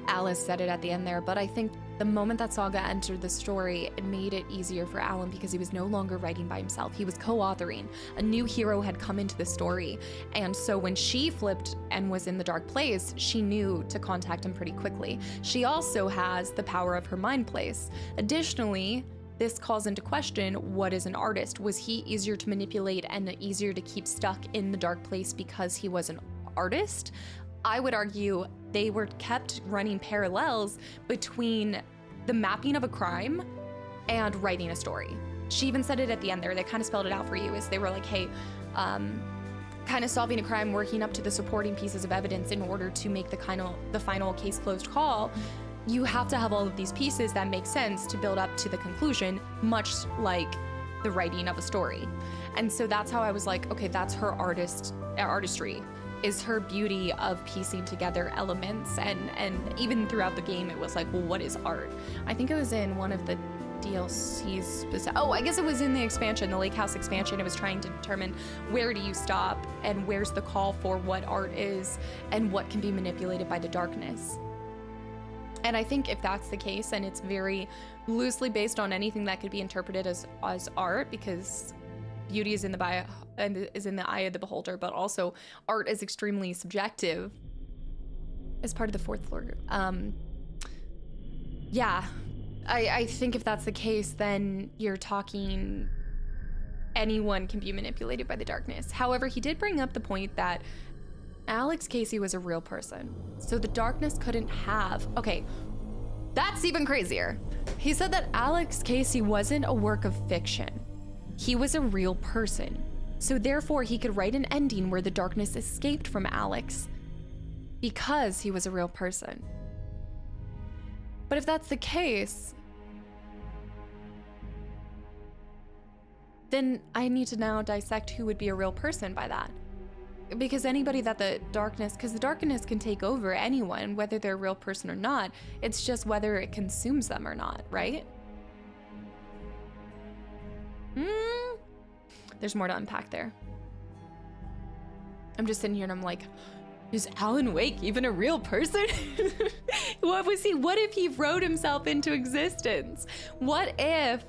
Alice said it at the end there, but I think the moment that Saga entered the story, it made it easier for Alan because he was no longer writing by himself. He was co-authoring. A new hero had come into the story, and so when she flipped and was in the dark place, she knew to contact him pretty quickly. She also has the power of her mind place. Additionally, this calls into question, what is an artist? Was he easier to manipulate and easier to keep stuck in the dark place because he was an artist? I would argue they were kept running parallels between the mapping of a crime and writing a story. She even said it at the end there. They kind of spelled it out for you as they were like, hey, kind of solving a crime, working up to the supporting pieces of evidence in order to make the final case closed call. You have to have all of these pieces that make sense to build up to the conclusion, much like the writing of a story. And so that's how I was like, okay, that's her artistry, is her beauty of piecing together elements. And even throughout the game, it was like, well, what is art? I think it was in one of the DLCs. Oh, I guess it was in the expansion, the Lake House expansion. It was trying to determine where do you stop and where's the call for what art is and what can be manipulated by the darkness. And I think if that's the case, and it's very loosely based on anything that could be interpreted as art, because beauty is in the eye of the beholder, but also art is extremely subjective as part of the fourth floor. Yeah, I think if that's the case, then you're talking anyone can be manipulated by the darkness. However, he did bring up the point that Alex Casey was a real person, so the darkness couldn't have... Okay, that's even crazier. He said that Alex Casey wasn't a work of fiction. He was a real person, so therefore he could write an ending where the darkness escaped from Alex because he was a real person. But if that's the case, then I need to now dissect who would be a real person by that. Because anybody that the darkness can take over anyone, whether they're a real person or not. It's just whether it consumes them or not, right? There's more to unpack there. I'm just sitting here and I'm like, is Alan Wake even a real person? What was he? What if he wrote himself into existence? What if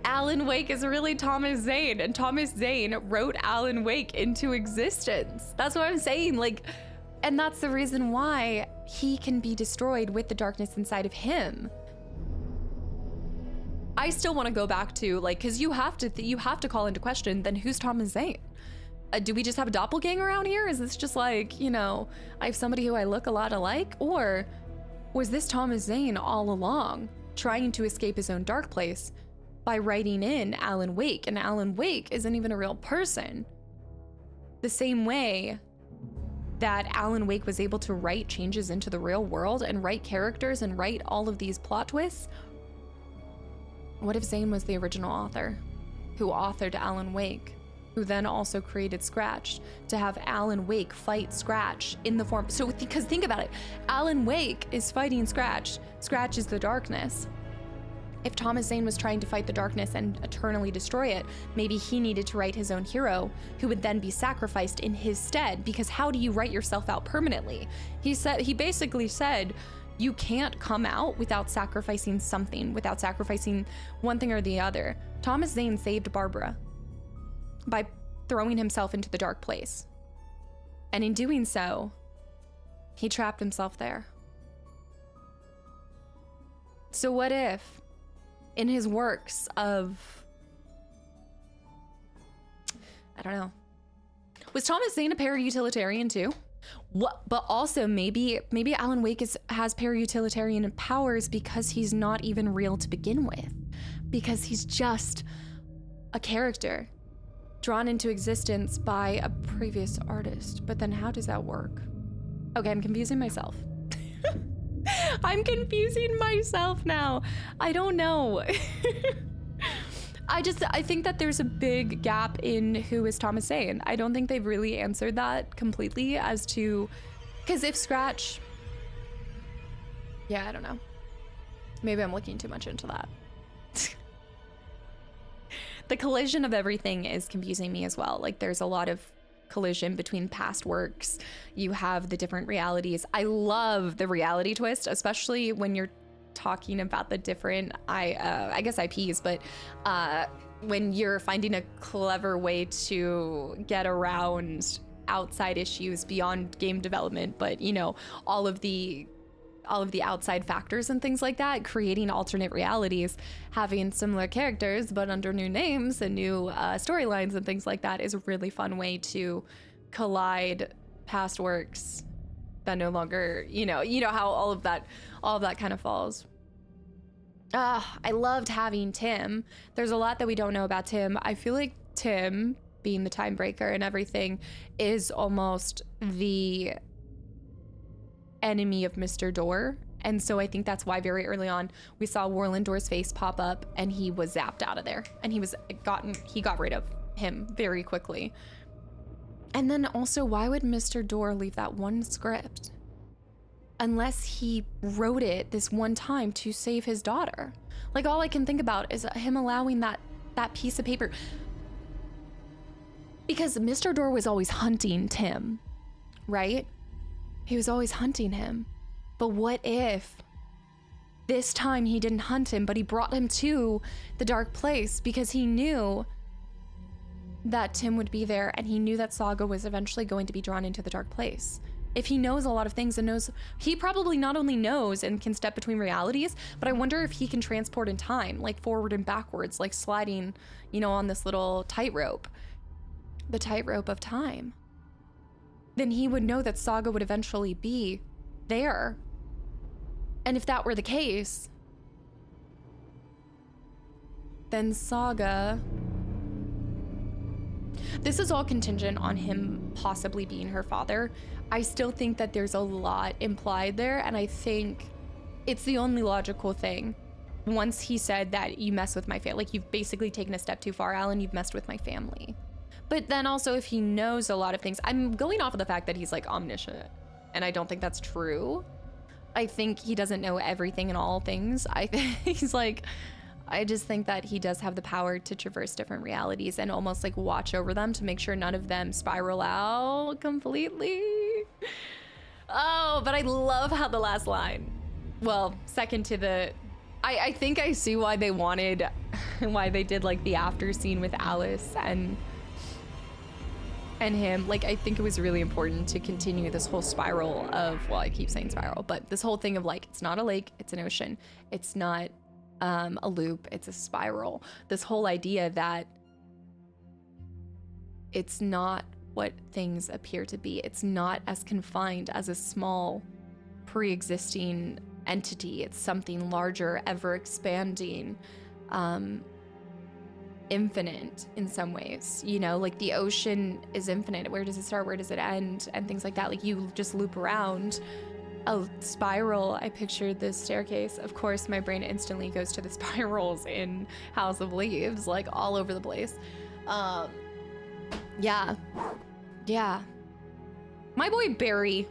Alan Wake is really Thomas Zane, and Thomas Zane wrote Alan Wake into existence? That's what I'm saying, like, and that's the reason why he can be destroyed with the darkness inside of him. I still want to go back to, like, because you have to call into question, then who's Thomas Zane? Do we just have a doppelganger around here? Is this just like, you know, I have somebody who I look a lot alike? Or was this Thomas Zane all along, trying to escape his own dark place by writing in Alan Wake? And Alan Wake isn't even a real person. The same way that Alan Wake was able to write changes into the real world and write characters and write all of these plot twists. What if Zane was the original author who authored Alan Wake, who then also created Scratch to have Alan Wake fight Scratch in the form... So, because think about it, Alan Wake is fighting Scratch. Scratch is the darkness. If Thomas Zane was trying to fight the darkness and eternally destroy it, maybe he needed to write his own hero who would then be sacrificed in his stead, because how do you write yourself out permanently? He basically said, you can't come out without sacrificing something, without sacrificing one thing or the other. Thomas Zane saved Barbara by throwing himself into the dark place. And in doing so, he trapped himself there. So what if in his works of, I don't know. Was Thomas Zane a para-utilitarian too? What? But also maybe Alan Wake has para-utilitarian powers because he's not even real to begin with, because he's just a character drawn into existence by a previous artist. But then how does that work? Okay, I'm confusing myself. I'm confusing myself now. I don't know. I think that there's a big gap in who is Thomas Zane. I don't think they've really answered that completely as to, because if Scratch, yeah, I don't know. Maybe I'm looking too much into that. The collision of everything is confusing me as well. Like, there's a lot of collision between past works. You have the different realities. I love the reality twist, especially when you're talking about the different, I guess IPs, but when you're finding a clever way to get around outside issues beyond game development, but you know, all of the outside factors and things like that, creating alternate realities, having similar characters but under new names and new storylines and things like that is a really fun way to collide past works that no longer, you know how all of that kind of falls. I loved having Tim. There's a lot that we don't know about Tim. I feel like Tim, being the time breaker and everything, is almost the enemy of Mr. Door. And so I think that's why very early on we saw Warland Door's face pop up and he was zapped out of there, and he got rid of him very quickly. And then also, why would Mr. Door leave that one script unless he wrote it this one time to save his daughter? Like, all I can think about is him allowing that piece of paper, because Mr. Door was always hunting Tim, right? He was always hunting him. But what if this time he didn't hunt him, but he brought him to the dark place because he knew that Tim would be there, and he knew that Saga was eventually going to be drawn into the dark place? If he knows a lot of things and knows, he probably not only knows and can step between realities, but I wonder if he can transport in time, like forward and backwards, like sliding, on this little tightrope, the tightrope of time. Then he would know that Saga would eventually be there. And if that were the case, then Saga... This is all contingent on him possibly being her father. I still think that there's a lot implied there, and I think it's the only logical thing. Once he said that you mess with my family, like, you've basically taken a step too far, Alan, you've messed with my family. But then also, if he knows a lot of things, I'm going off of the fact that he's like omniscient, and I don't think that's true. I think he doesn't know everything and all things. I just think that he does have the power to traverse different realities and almost like watch over them to make sure none of them spiral out completely. Oh, but I love how the last line, well, second to the, I think I see why they did like the after scene with Alice and him. Like, I think it was really important to continue this whole spiral of, well, I keep saying spiral, but this whole thing of like, it's not a lake, it's an ocean. It's not a loop, it's a spiral. This whole idea that it's not what things appear to be. It's not as confined as a small pre-existing entity. It's something larger, ever expanding, infinite in some ways, like the ocean is infinite. Where does it start? Where does it end? And things like that. Like, you just loop around. A spiral, I pictured this staircase. Of course, my brain instantly goes to the spirals in House of Leaves, like all over the place. Yeah. My boy Barry.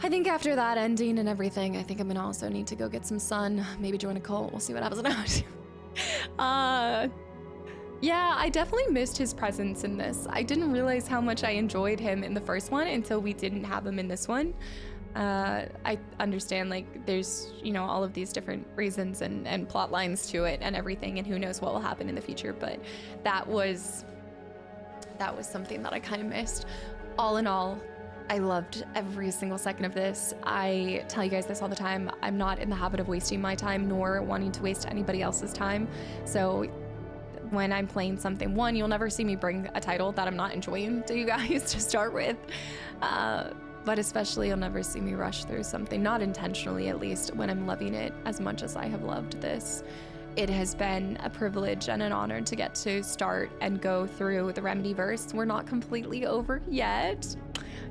I think after that ending and everything, I think I'm gonna also need to go get some sun, maybe join a cult. We'll see what happens now. Yeah, I definitely missed his presence in this. I didn't realize how much I enjoyed him in the first one until we didn't have him in this one. I understand, like, there's, all of these different reasons and plot lines to it and everything, and who knows what will happen in the future, but that was something that I kind of missed. All in all, I loved every single second of this. I tell you guys this all the time. I'm not in the habit of wasting my time nor wanting to waste anybody else's time. So when I'm playing something, one, you'll never see me bring a title that I'm not enjoying to you guys to start with. But especially you'll never see me rush through something, not intentionally at least, when I'm loving it as much as I have loved this. It has been a privilege and an honor to get to start and go through the Remedyverse. We're not completely over yet.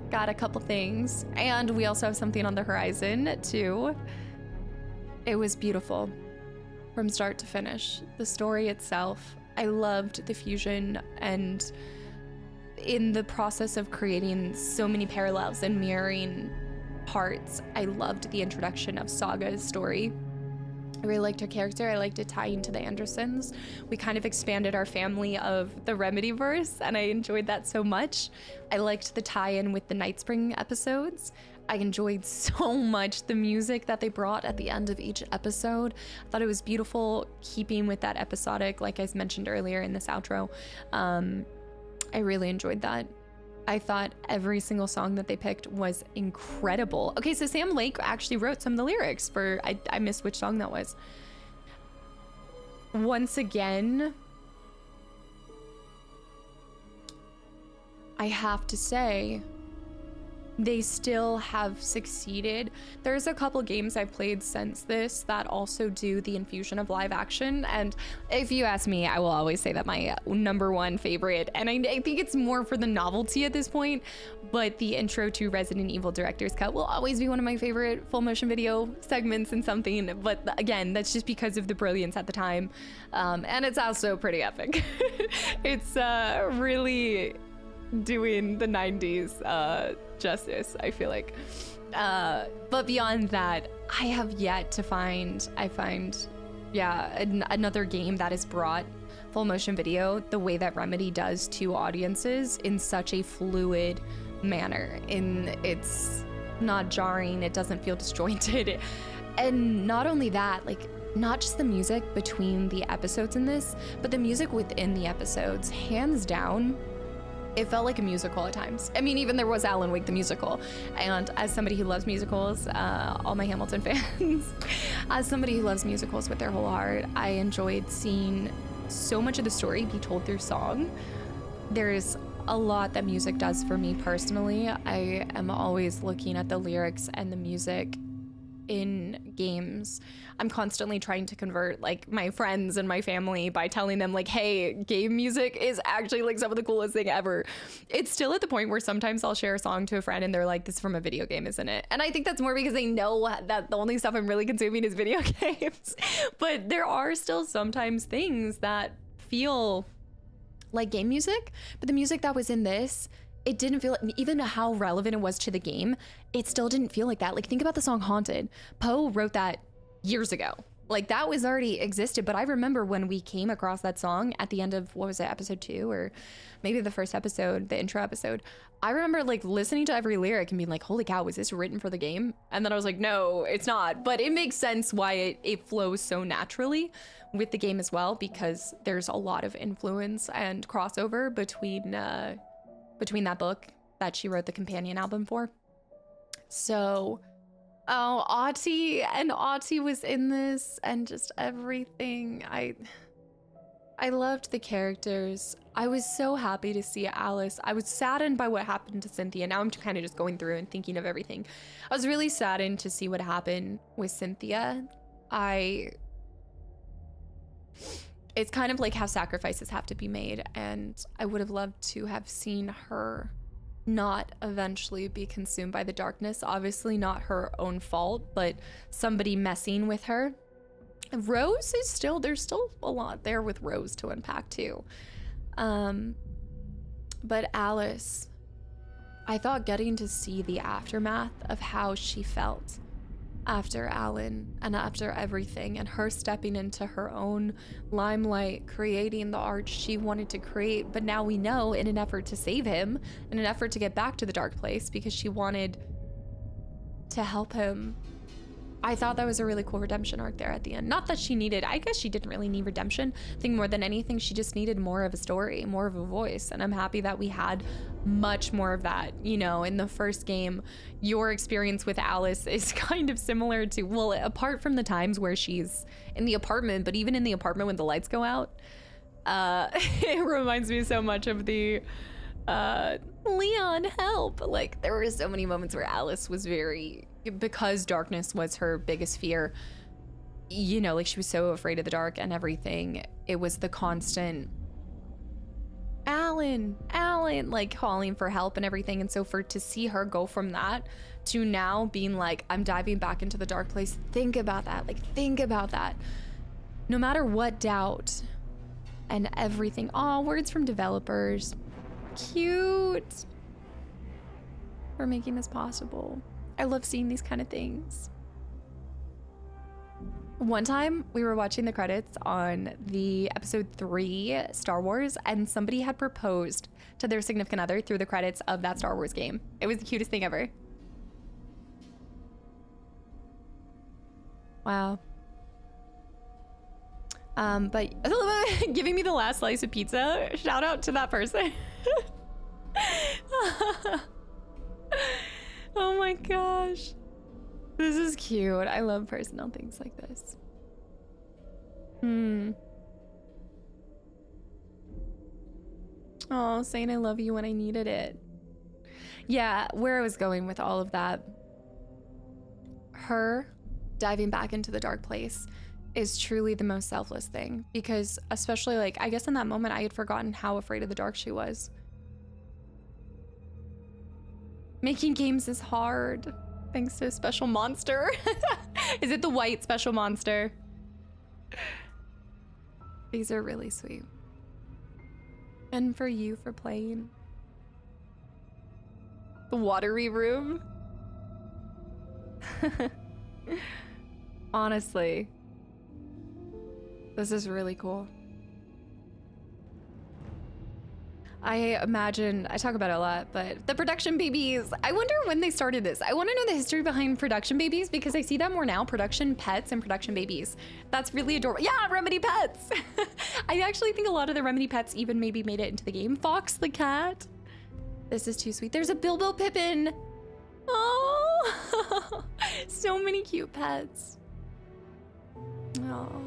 Got a couple things. And we also have something on the horizon too. It was beautiful from start to finish. The story itself, I loved the fusion, and in the process of creating so many parallels and mirroring parts, I loved the introduction of Saga's story. I really liked her character. I liked it tying to the Andersons. We kind of expanded our family of the Remedyverse, and I enjoyed that so much. I liked the tie-in with the Nightspring episodes. I enjoyed so much the music that they brought at the end of each episode. I thought it was beautiful, keeping with that episodic, like I mentioned earlier in this outro. I really enjoyed that. I thought every single song that they picked was incredible. Okay, so Sam Lake actually wrote some of the lyrics for, I missed which song that was. Once again, I have to say, they still have succeeded. There's a couple games I've played since this that also do the infusion of live action, and if you ask me, I will always say that my number one favorite, and I think it's more for the novelty at this point, but the intro to Resident Evil Director's Cut will always be one of my favorite full motion video segments in something, but again, that's just because of the brilliance at the time, and it's also pretty epic. It's really doing the 90s justice, I feel like. But beyond that, I have yet to find, another game that has brought full motion video the way that Remedy does to audiences in such a fluid manner. It's not jarring, it doesn't feel disjointed. And not only that, like, not just the music between the episodes in this, but the music within the episodes, hands down, it felt like a musical at times. I mean, even there was Alan Wake the musical. And as somebody who loves musicals, all my Hamilton fans, as somebody who loves musicals with their whole heart, I enjoyed seeing so much of the story be told through song. There's a lot that music does for me personally. I am always looking at the lyrics and the music in games. I'm constantly trying to convert like my friends and my family by telling them like, hey, game music is actually like some of the coolest thing ever. It's still at the point where sometimes I'll share a song to a friend and they're like, this is from a video game, isn't it? And I think that's more because they know that the only stuff I'm really consuming is video games. But there are still sometimes things that feel like game music, but the music that was in this, it didn't feel, even how relevant it was to the game, it still didn't feel like that. Like, think about the song Haunted. Poe wrote that years ago. Like, that was already existed, but I remember when we came across that song at the end of, what was it, episode 2, or maybe the first episode, the intro episode. I remember like listening to every lyric and being like, holy cow, was this written for the game? And then I was like, no, it's not. But it makes sense why it flows so naturally with the game as well, because there's a lot of influence and crossover between that book that she wrote the companion album for. So, Aughty was in this, and just everything. I loved the characters. I was so happy to see Alice. I was saddened by what happened to Cynthia. Now I'm kind of just going through and thinking of everything. I was really saddened to see what happened with Cynthia. It's kind of like how sacrifices have to be made, and I would have loved to have seen her not eventually be consumed by the darkness. Obviously not her own fault, but somebody messing with her. Rose is there's still a lot there with Rose to unpack too. But Alice, I thought getting to see the aftermath of how she felt after Alan and after everything, and her stepping into her own limelight, creating the art she wanted to create, but now we know in an effort to save him, in an effort to get back to the dark place, because she wanted to help him I thought that was a really cool redemption arc there at the end. Not that she needed, I guess she didn't really need redemption. I think more than anything, she just needed more of a story, more of a voice. And I'm happy that we had much more of that. You know, in the first game, your experience with Alice is kind of similar to, well, apart from the times where she's in the apartment, but even in the apartment when the lights go out, it reminds me so much of the Leon, help. Like, there were so many moments where Alice was very, because darkness was her biggest fear, you know, like she was so afraid of the dark and everything. It was the constant Alan, like calling for help and everything. And so to see her go from that to now being like, I'm diving back into the dark place. Think about that. Like, think about that. No matter what doubt and everything. Oh, words from developers. Cute. For making this possible. I love seeing these kind of things. One time we were watching the credits on the episode 3 Star Wars, and somebody had proposed to their significant other through the credits of that Star Wars game. It was the cutest thing ever. Wow. But giving me the last slice of pizza, shout out to that person. Oh my gosh. This is cute. I love personal things like this. Oh, saying I love you when I needed it. Yeah, where I was going with all of that, her diving back into the dark place is truly the most selfless thing, because especially, like, I guess in that moment I had forgotten how afraid of the dark she was. Making games is hard, thanks to a special monster. Is it the white special monster? These are really sweet. And for you for playing. The watery room. Honestly, this is really cool. I imagine, I talk about it a lot, but the production babies, I wonder when they started this. I want to know the history behind production babies, because I see that more now, production pets and production babies. That's really adorable. Yeah, Remedy pets. I actually think a lot of the Remedy pets even maybe made it into the game. Fox the cat. This is too sweet. There's a Bilbo Pippin. Oh, so many cute pets. Oh.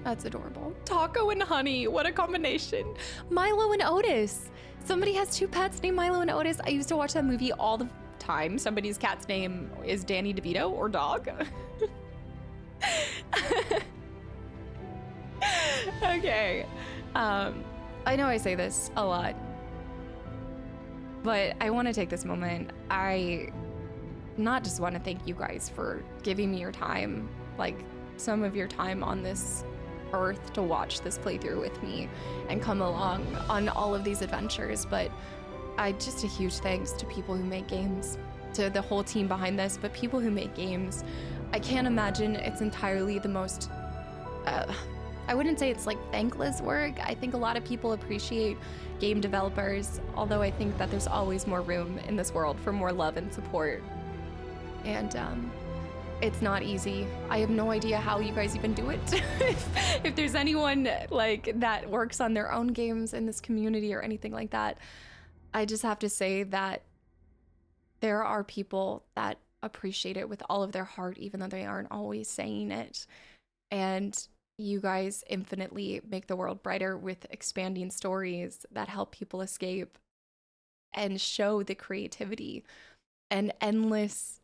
That's adorable. Taco and honey, what a combination. Milo and Otis. Somebody has 2 pets named Milo and Otis. I used to watch that movie all the time. Somebody's cat's name is Danny DeVito or dog. Okay. I know I say this a lot, but I want to take this moment. I not just want to thank you guys for giving me your time, like some of your time on this earth to watch this playthrough with me and come along on all of these adventures, but just a huge thanks to people who make games, to the whole team behind this, but people who make games. I can't imagine it's entirely the most I wouldn't say it's like thankless work. I think a lot of people appreciate game developers, although I think that there's always more room in this world for more love and support. And it's not easy. I have no idea how you guys even do it. If there's anyone like that works on their own games in this community or anything like that, I just have to say that there are people that appreciate it with all of their heart, even though they aren't always saying it. And you guys infinitely make the world brighter with expanding stories that help people escape and show the creativity and endless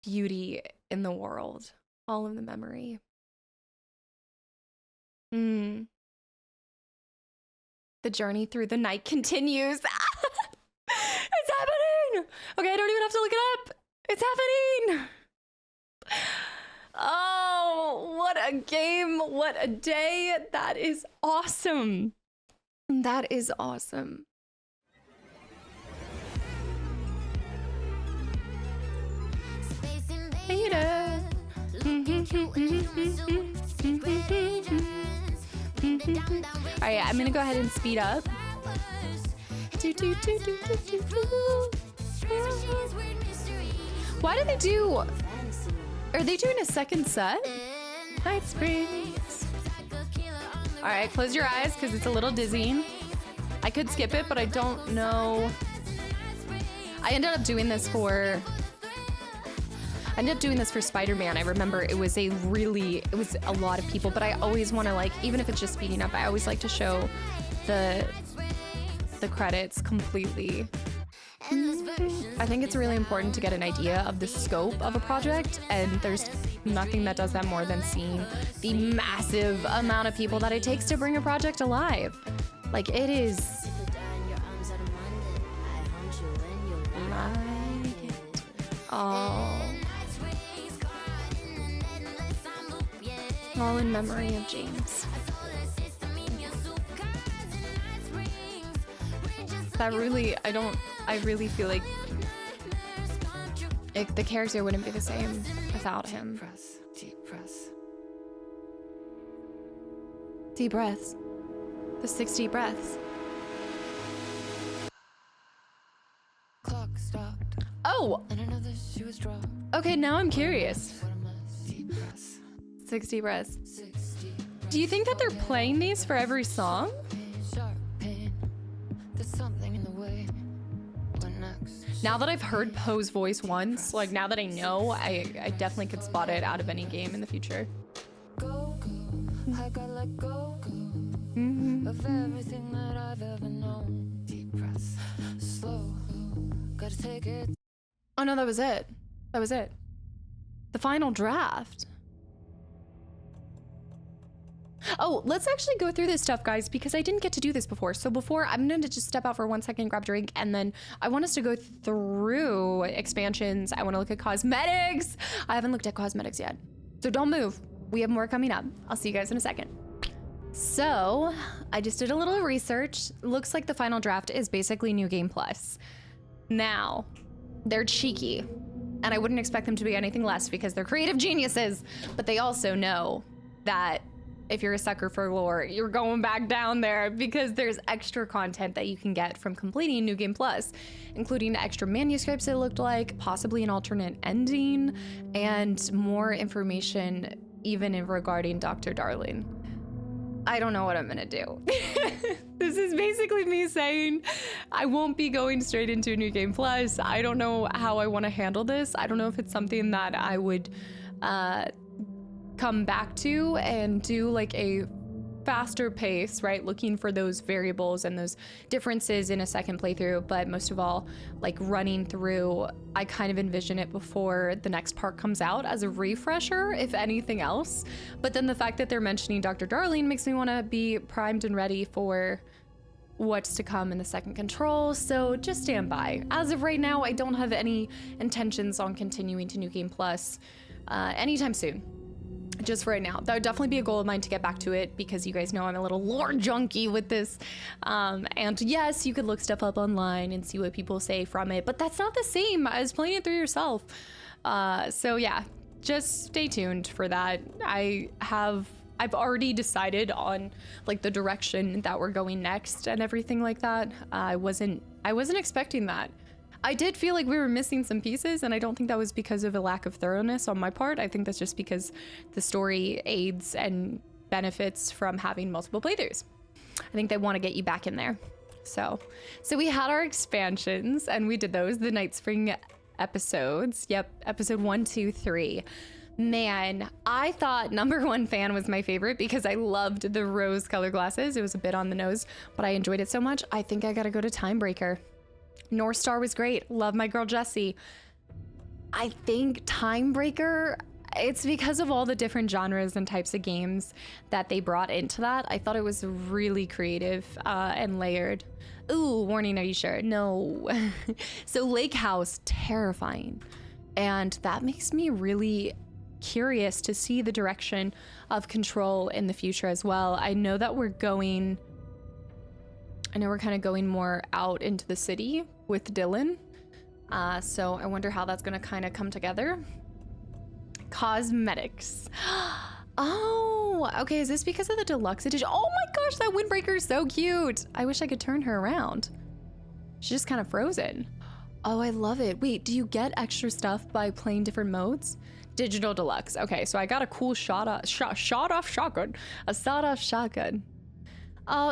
beauty in the world, all of the memory. The journey through the night continues. It's happening. Okay, I don't even have to look it up. It's happening. Oh, what a game. What a day. That is awesome. That is awesome. Beta. All right, I'm gonna go ahead and speed up. Why do they do Are they doing a second set? Night Springs. All right, close your eyes because it's a little dizzying. I could skip it, but I don't know. I ended up doing this for Spider-Man. I remember it was a lot of people, but I always want to, like, even if it's just speeding up, I always like to show the credits completely. I think it's really important to get an idea of the scope of a project, and there's nothing that does that more than seeing the massive amount of people that it takes to bring a project alive. Like, it is. Oh. All in memory of James. That really, I really feel like the character wouldn't be the same without him. Deep breaths. The 6 deep breaths. Oh! Okay, now I'm curious. 6 deep breaths. Do you think that they're playing these for every song? Now that I've heard Poe's voice once, like now that I know, I definitely could spot it out of any game in the future. I got let go of everything that I've ever known. Deep breaths, slow, gotta take it. Oh no, that was it. That was it. The final draft. Oh, let's actually go through this stuff, guys, because I didn't get to do this before. So before, I'm going to just step out for 1 second, grab a drink, and then I want us to go through expansions. I want to look at cosmetics. I haven't looked at cosmetics yet. So don't move. We have more coming up. I'll see you guys in a second. So I just did a little research. Looks like the final draft is basically New Game Plus. Now, they're cheeky, and I wouldn't expect them to be anything less because they're creative geniuses, but they also know that if you're a sucker for lore, you're going back down there because there's extra content that you can get from completing New Game Plus, including extra manuscripts, it looked like, possibly an alternate ending, and more information even in regarding Dr. Darling. I don't know what I'm gonna do. This is basically me saying I won't be going straight into New Game Plus. I don't know how I want to handle this. I don't know if it's something that I would come back to and do like a faster pace, right? Looking for those variables and those differences in a second playthrough, but most of all, like running through, I kind of envision it before the next part comes out as a refresher, if anything else. But then the fact that they're mentioning Dr. Darling makes me want to be primed and ready for what's to come in the second Control, so just stand by. As of right now, I don't have any intentions on continuing to New Game Plus anytime soon. Just for right now. That would definitely be a goal of mine to get back to it because you guys know I'm a little lore junkie with this. And yes, you could look stuff up online and see what people say from it, but that's not the same as playing it through yourself. So yeah, just stay tuned for that. I've already decided on like the direction that we're going next and everything like that. I wasn't expecting that. I did feel like we were missing some pieces, and I don't think that was because of a lack of thoroughness on my part. I think that's just because the story aids and benefits from having multiple playthroughs. I think they want to get you back in there. So we had our expansions, and we did those, the Night Spring episodes. Yep, episode 1, 2, 3. Man, I thought number 1 fan was my favorite because I loved the rose color glasses. It was a bit on the nose, but I enjoyed it so much. I think I gotta go to Timebreaker. North Star was great. Love my girl Jessie. I think Timebreaker, it's because of all the different genres and types of games that they brought into that. I thought it was really creative and layered. Ooh, warning, are you sure? No. So Lake House, terrifying. And that makes me really curious to see the direction of Control in the future as well. I know that we're kind of going more out into the city with Dylan. So I wonder how that's gonna kind of come together. Cosmetics. Oh, okay, is this because of the deluxe edition? Oh my gosh, that windbreaker is so cute. I wish I could turn her around. She's just kind of frozen. Oh, I love it. Wait, do you get extra stuff by playing different modes? Digital Deluxe. Okay, so I got a cool sawed-off shotgun. A sawed-off shotgun.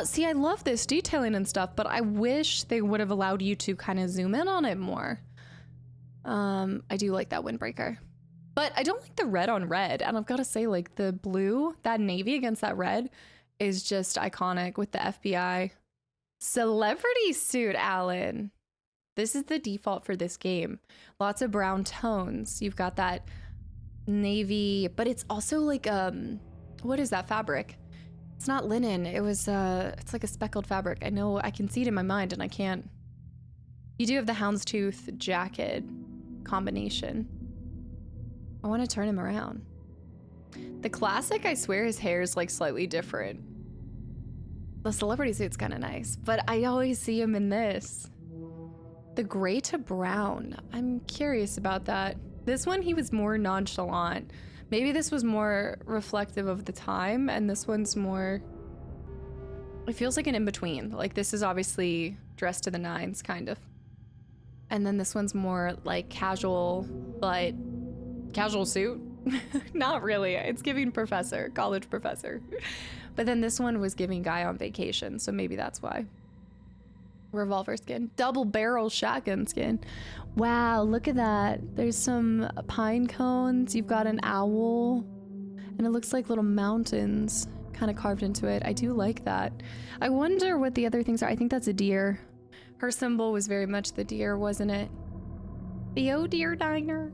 See, I love this detailing and stuff, but I wish they would have allowed you to kind of zoom in on it more. I do like that windbreaker. But I don't like the red on red. And I've got to say, like, the blue, that navy against that red is just iconic with the FBI. Celebrity suit, Alan. This is the default for this game. Lots of brown tones. You've got that navy, but it's also like, what is that fabric? It's not linen. It was, it's like a speckled fabric. I know, I can see it in my mind and I can't. You do have the houndstooth jacket combination. I want to turn him around. The classic, I swear his hair is like slightly different. The celebrity suit's kind of nice, but I always see him in this. The gray to brown. I'm curious about that. This one, he was more nonchalant. Maybe this was more reflective of the time, and this one's more... It feels like an in-between. Like, this is obviously dressed to the nines, kind of. And then this one's more, like, casual, but... Casual suit? Not really. It's giving professor, college professor. But then this one was giving guy on vacation, so maybe that's why. Revolver skin. Double barrel shotgun skin. Wow, look at that. There's some pine cones. You've got an owl. And it looks like little mountains kind of carved into it. I do like that. I wonder what the other things are. I think that's a deer. Her symbol was very much the deer, wasn't it? The Oh Deer Diner.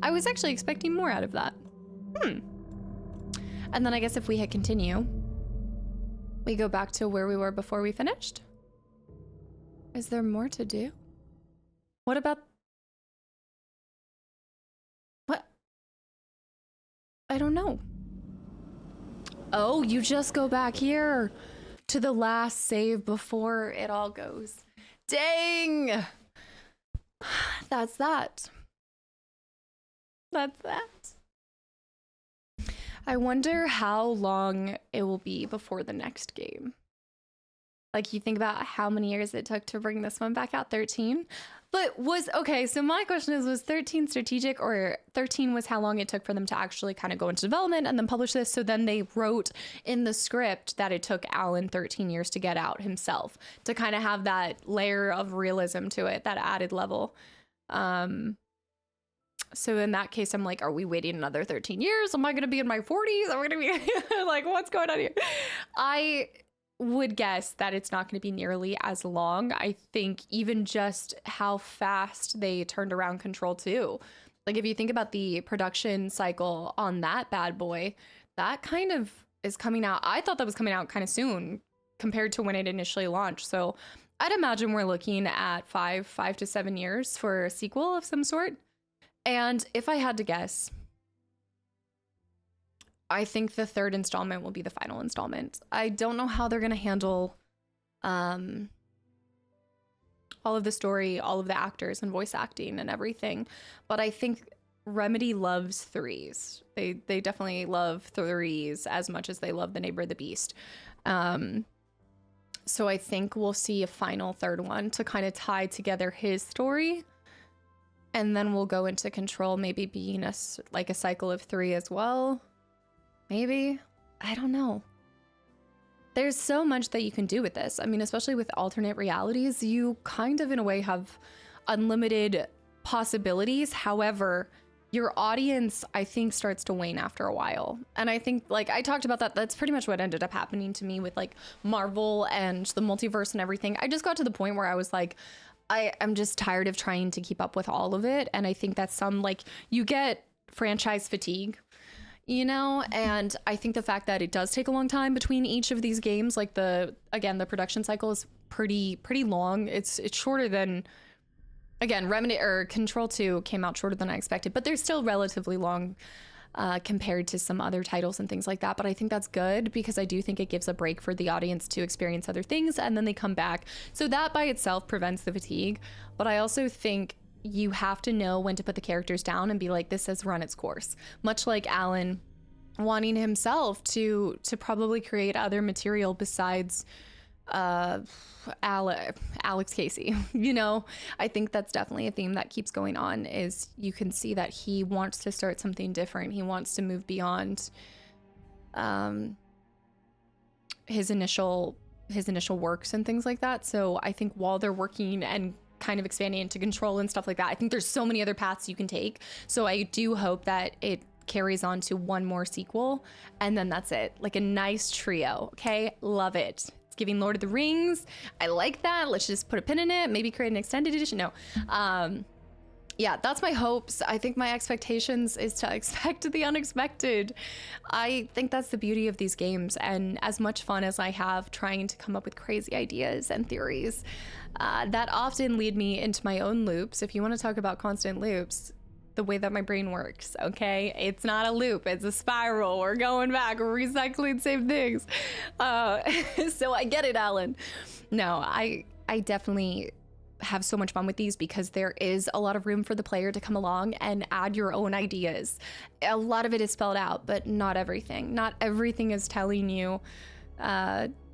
I was actually expecting more out of that. And then I guess if we hit continue, we go back to where we were before we finished. Is there more to do? What about... What? I don't know. Oh, you just go back here to the last save before it all goes. Dang! That's that. That's that. I wonder how long it will be before the next game. Like, you think about how many years it took to bring this one back out, 13? But okay, so my question is, was 13 strategic, or 13 was how long it took for them to actually kind of go into development and then publish this? So then they wrote in the script that it took Alan 13 years to get out himself, to kind of have that layer of realism to it, that added level. So in that case, I'm like, are we waiting another 13 years? Am I going to be in my 40s? Am I going to be like, what's going on here? I would guess that it's not going to be nearly as long. I think even just how fast they turned around Control 2. Like, if you think about the production cycle on that bad boy, that kind of is coming out. I thought that was coming out kind of soon compared to when it initially launched. So I'd imagine we're looking at 5 to 7 years for a sequel of some sort. And if I had to guess, I think the third installment will be the final installment. I don't know how they're going to handle all of the story, all of the actors and voice acting and everything. But I think Remedy loves threes. They definitely love threes as much as they love The Neighbor of the Beast. So I think we'll see a final third one to kind of tie together his story. And then we'll go into Control, maybe being a cycle of 3 as well. Maybe. I don't know. There's so much that you can do with this. I mean, especially with alternate realities, you kind of, in a way, have unlimited possibilities. However, your audience, I think, starts to wane after a while. And I think, like, I talked about that. That's pretty much what ended up happening to me with, like, Marvel and the multiverse and everything. I just got to the point where I was like, I'm just tired of trying to keep up with all of it. And I think that's you get franchise fatigue, you know? And I think the fact that it does take a long time between each of these games, like the production cycle is pretty long. It's shorter than, again, Remedy or Control 2 came out shorter than I expected, but they're still relatively long compared to some other titles and things like that. But I think that's good because I do think it gives a break for the audience to experience other things and then they come back. So that by itself prevents the fatigue. But I also think you have to know when to put the characters down and be like, this has run its course. Much like Alan wanting himself to probably create other material besides Alex Casey. You know, I think that's definitely a theme that keeps going on, is you can see that he wants to start something different. He wants to move beyond his initial works and things like that. So I think while they're working and kind of expanding into Control and stuff like that, I think there's so many other paths you can take. So I do hope that it carries on to one more sequel, and then that's it. Like a nice trio. Okay, love it. It's giving Lord of the Rings. I like that. Let's just put a pin in it. Maybe create an extended edition. No. Yeah, that's my hopes. I think my expectations is to expect the unexpected. I think that's the beauty of these games, and as much fun as I have trying to come up with crazy ideas and theories, that often lead me into my own loops. If you want to talk about constant loops, the way that my brain works, okay? It's not a loop, it's a spiral. We're going back, we're recycling same things. So I get it, Alan. No, I definitely have so much fun with these because there is a lot of room for the player to come along and add your own ideas. A lot of it is spelled out, but not everything. Not everything is telling you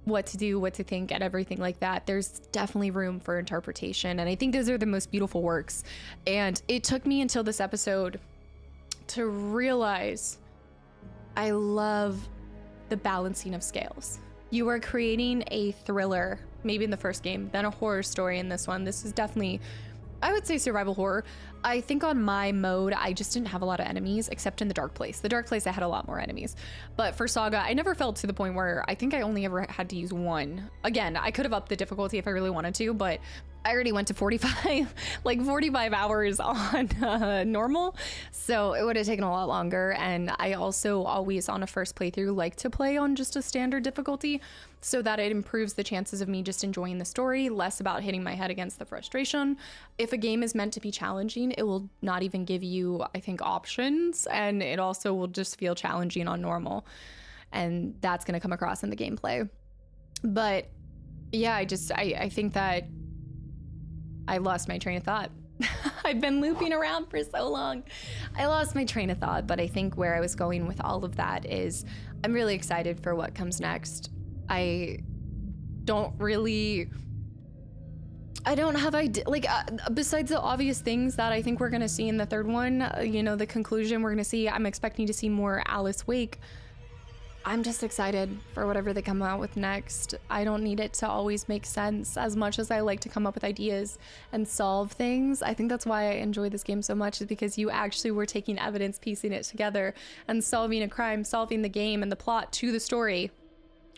what to do, what to think, and everything like that. There's definitely room for interpretation, and I think those are the most beautiful works. And it took me until this episode to realize I love the balancing of scales. You are creating a thriller, maybe in the first game, then a horror story in this one. This is definitely, I would say, survival horror. I think on my mode, I just didn't have a lot of enemies, except in the Dark Place. The Dark Place, I had a lot more enemies. But for Saga, I never felt to the point where I think I only ever had to use one. Again, I could have upped the difficulty if I really wanted to, but I already went to 45, like 45 hours on normal. So it would have taken a lot longer. And I also always, on a first playthrough, like to play on just a standard difficulty so that it improves the chances of me just enjoying the story, less about hitting my head against the frustration. If a game is meant to be challenging, it will not even give you, I think, options. And it also will just feel challenging on normal. And that's going to come across in the gameplay. But yeah, I think that I lost my train of thought. I've been looping around for so long. I lost my train of thought, but I think where I was going with all of that is I'm really excited for what comes next. I don't have besides the obvious things that I think we're gonna see in the third one, you know, the conclusion we're gonna see, I'm expecting to see more Alice Wake. I'm just excited for whatever they come out with next. I don't need it to always make sense as much as I like to come up with ideas and solve things. I think that's why I enjoy this game so much, is because you actually were taking evidence, piecing it together, and solving a crime, solving the game and the plot to the story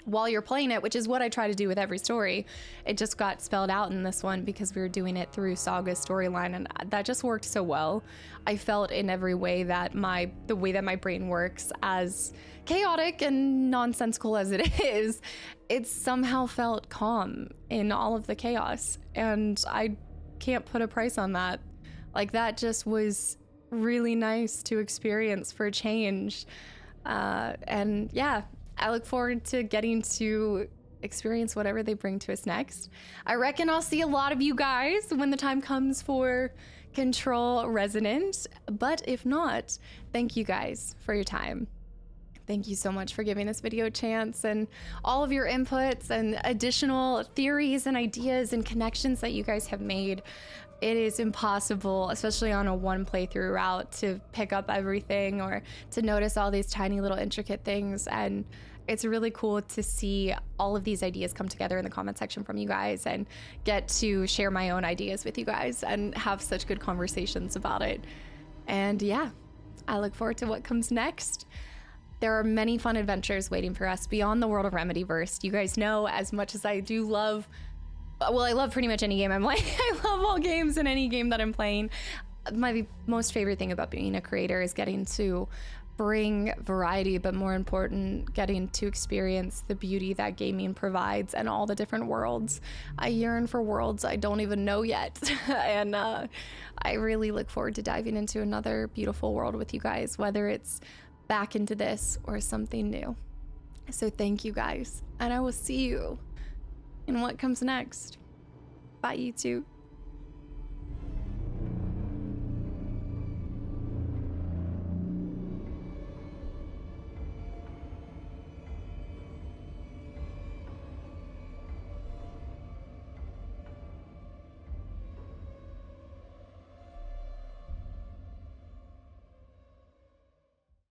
while you're playing it, which is what I try to do with every story. It just got spelled out in this one because we were doing it through Saga's storyline, and that just worked so well. I felt in every way that the way that my brain works, as chaotic and nonsensical as it is, it somehow felt calm in all of the chaos, and I can't put a price on that. Like, that just was really nice to experience for a change. And yeah, I look forward to getting to experience whatever they bring to us next. I reckon I'll see a lot of you guys when the time comes for Control Resonant, but if not, thank you guys for your time. Thank you so much for giving this video a chance, and all of your inputs and additional theories and ideas and connections that you guys have made. It is impossible, especially on a one playthrough route, to pick up everything or to notice all these tiny little intricate things. And it's really cool to see all of these ideas come together in the comment section from you guys, and get to share my own ideas with you guys and have such good conversations about it. And yeah, I look forward to what comes next. There are many fun adventures waiting for us beyond the world of Remedyverse. You guys know, as much as I do love, well, I love pretty much any game I'm playing. I love all games and any game that I'm playing. My most favorite thing about being a creator is getting to bring variety, but more important, getting to experience the beauty that gaming provides and all the different worlds. I yearn for worlds I don't even know yet. And I really look forward to diving into another beautiful world with you guys, whether it's back into this or something new. So thank you guys, and I will see you in what comes next. Bye, YouTube.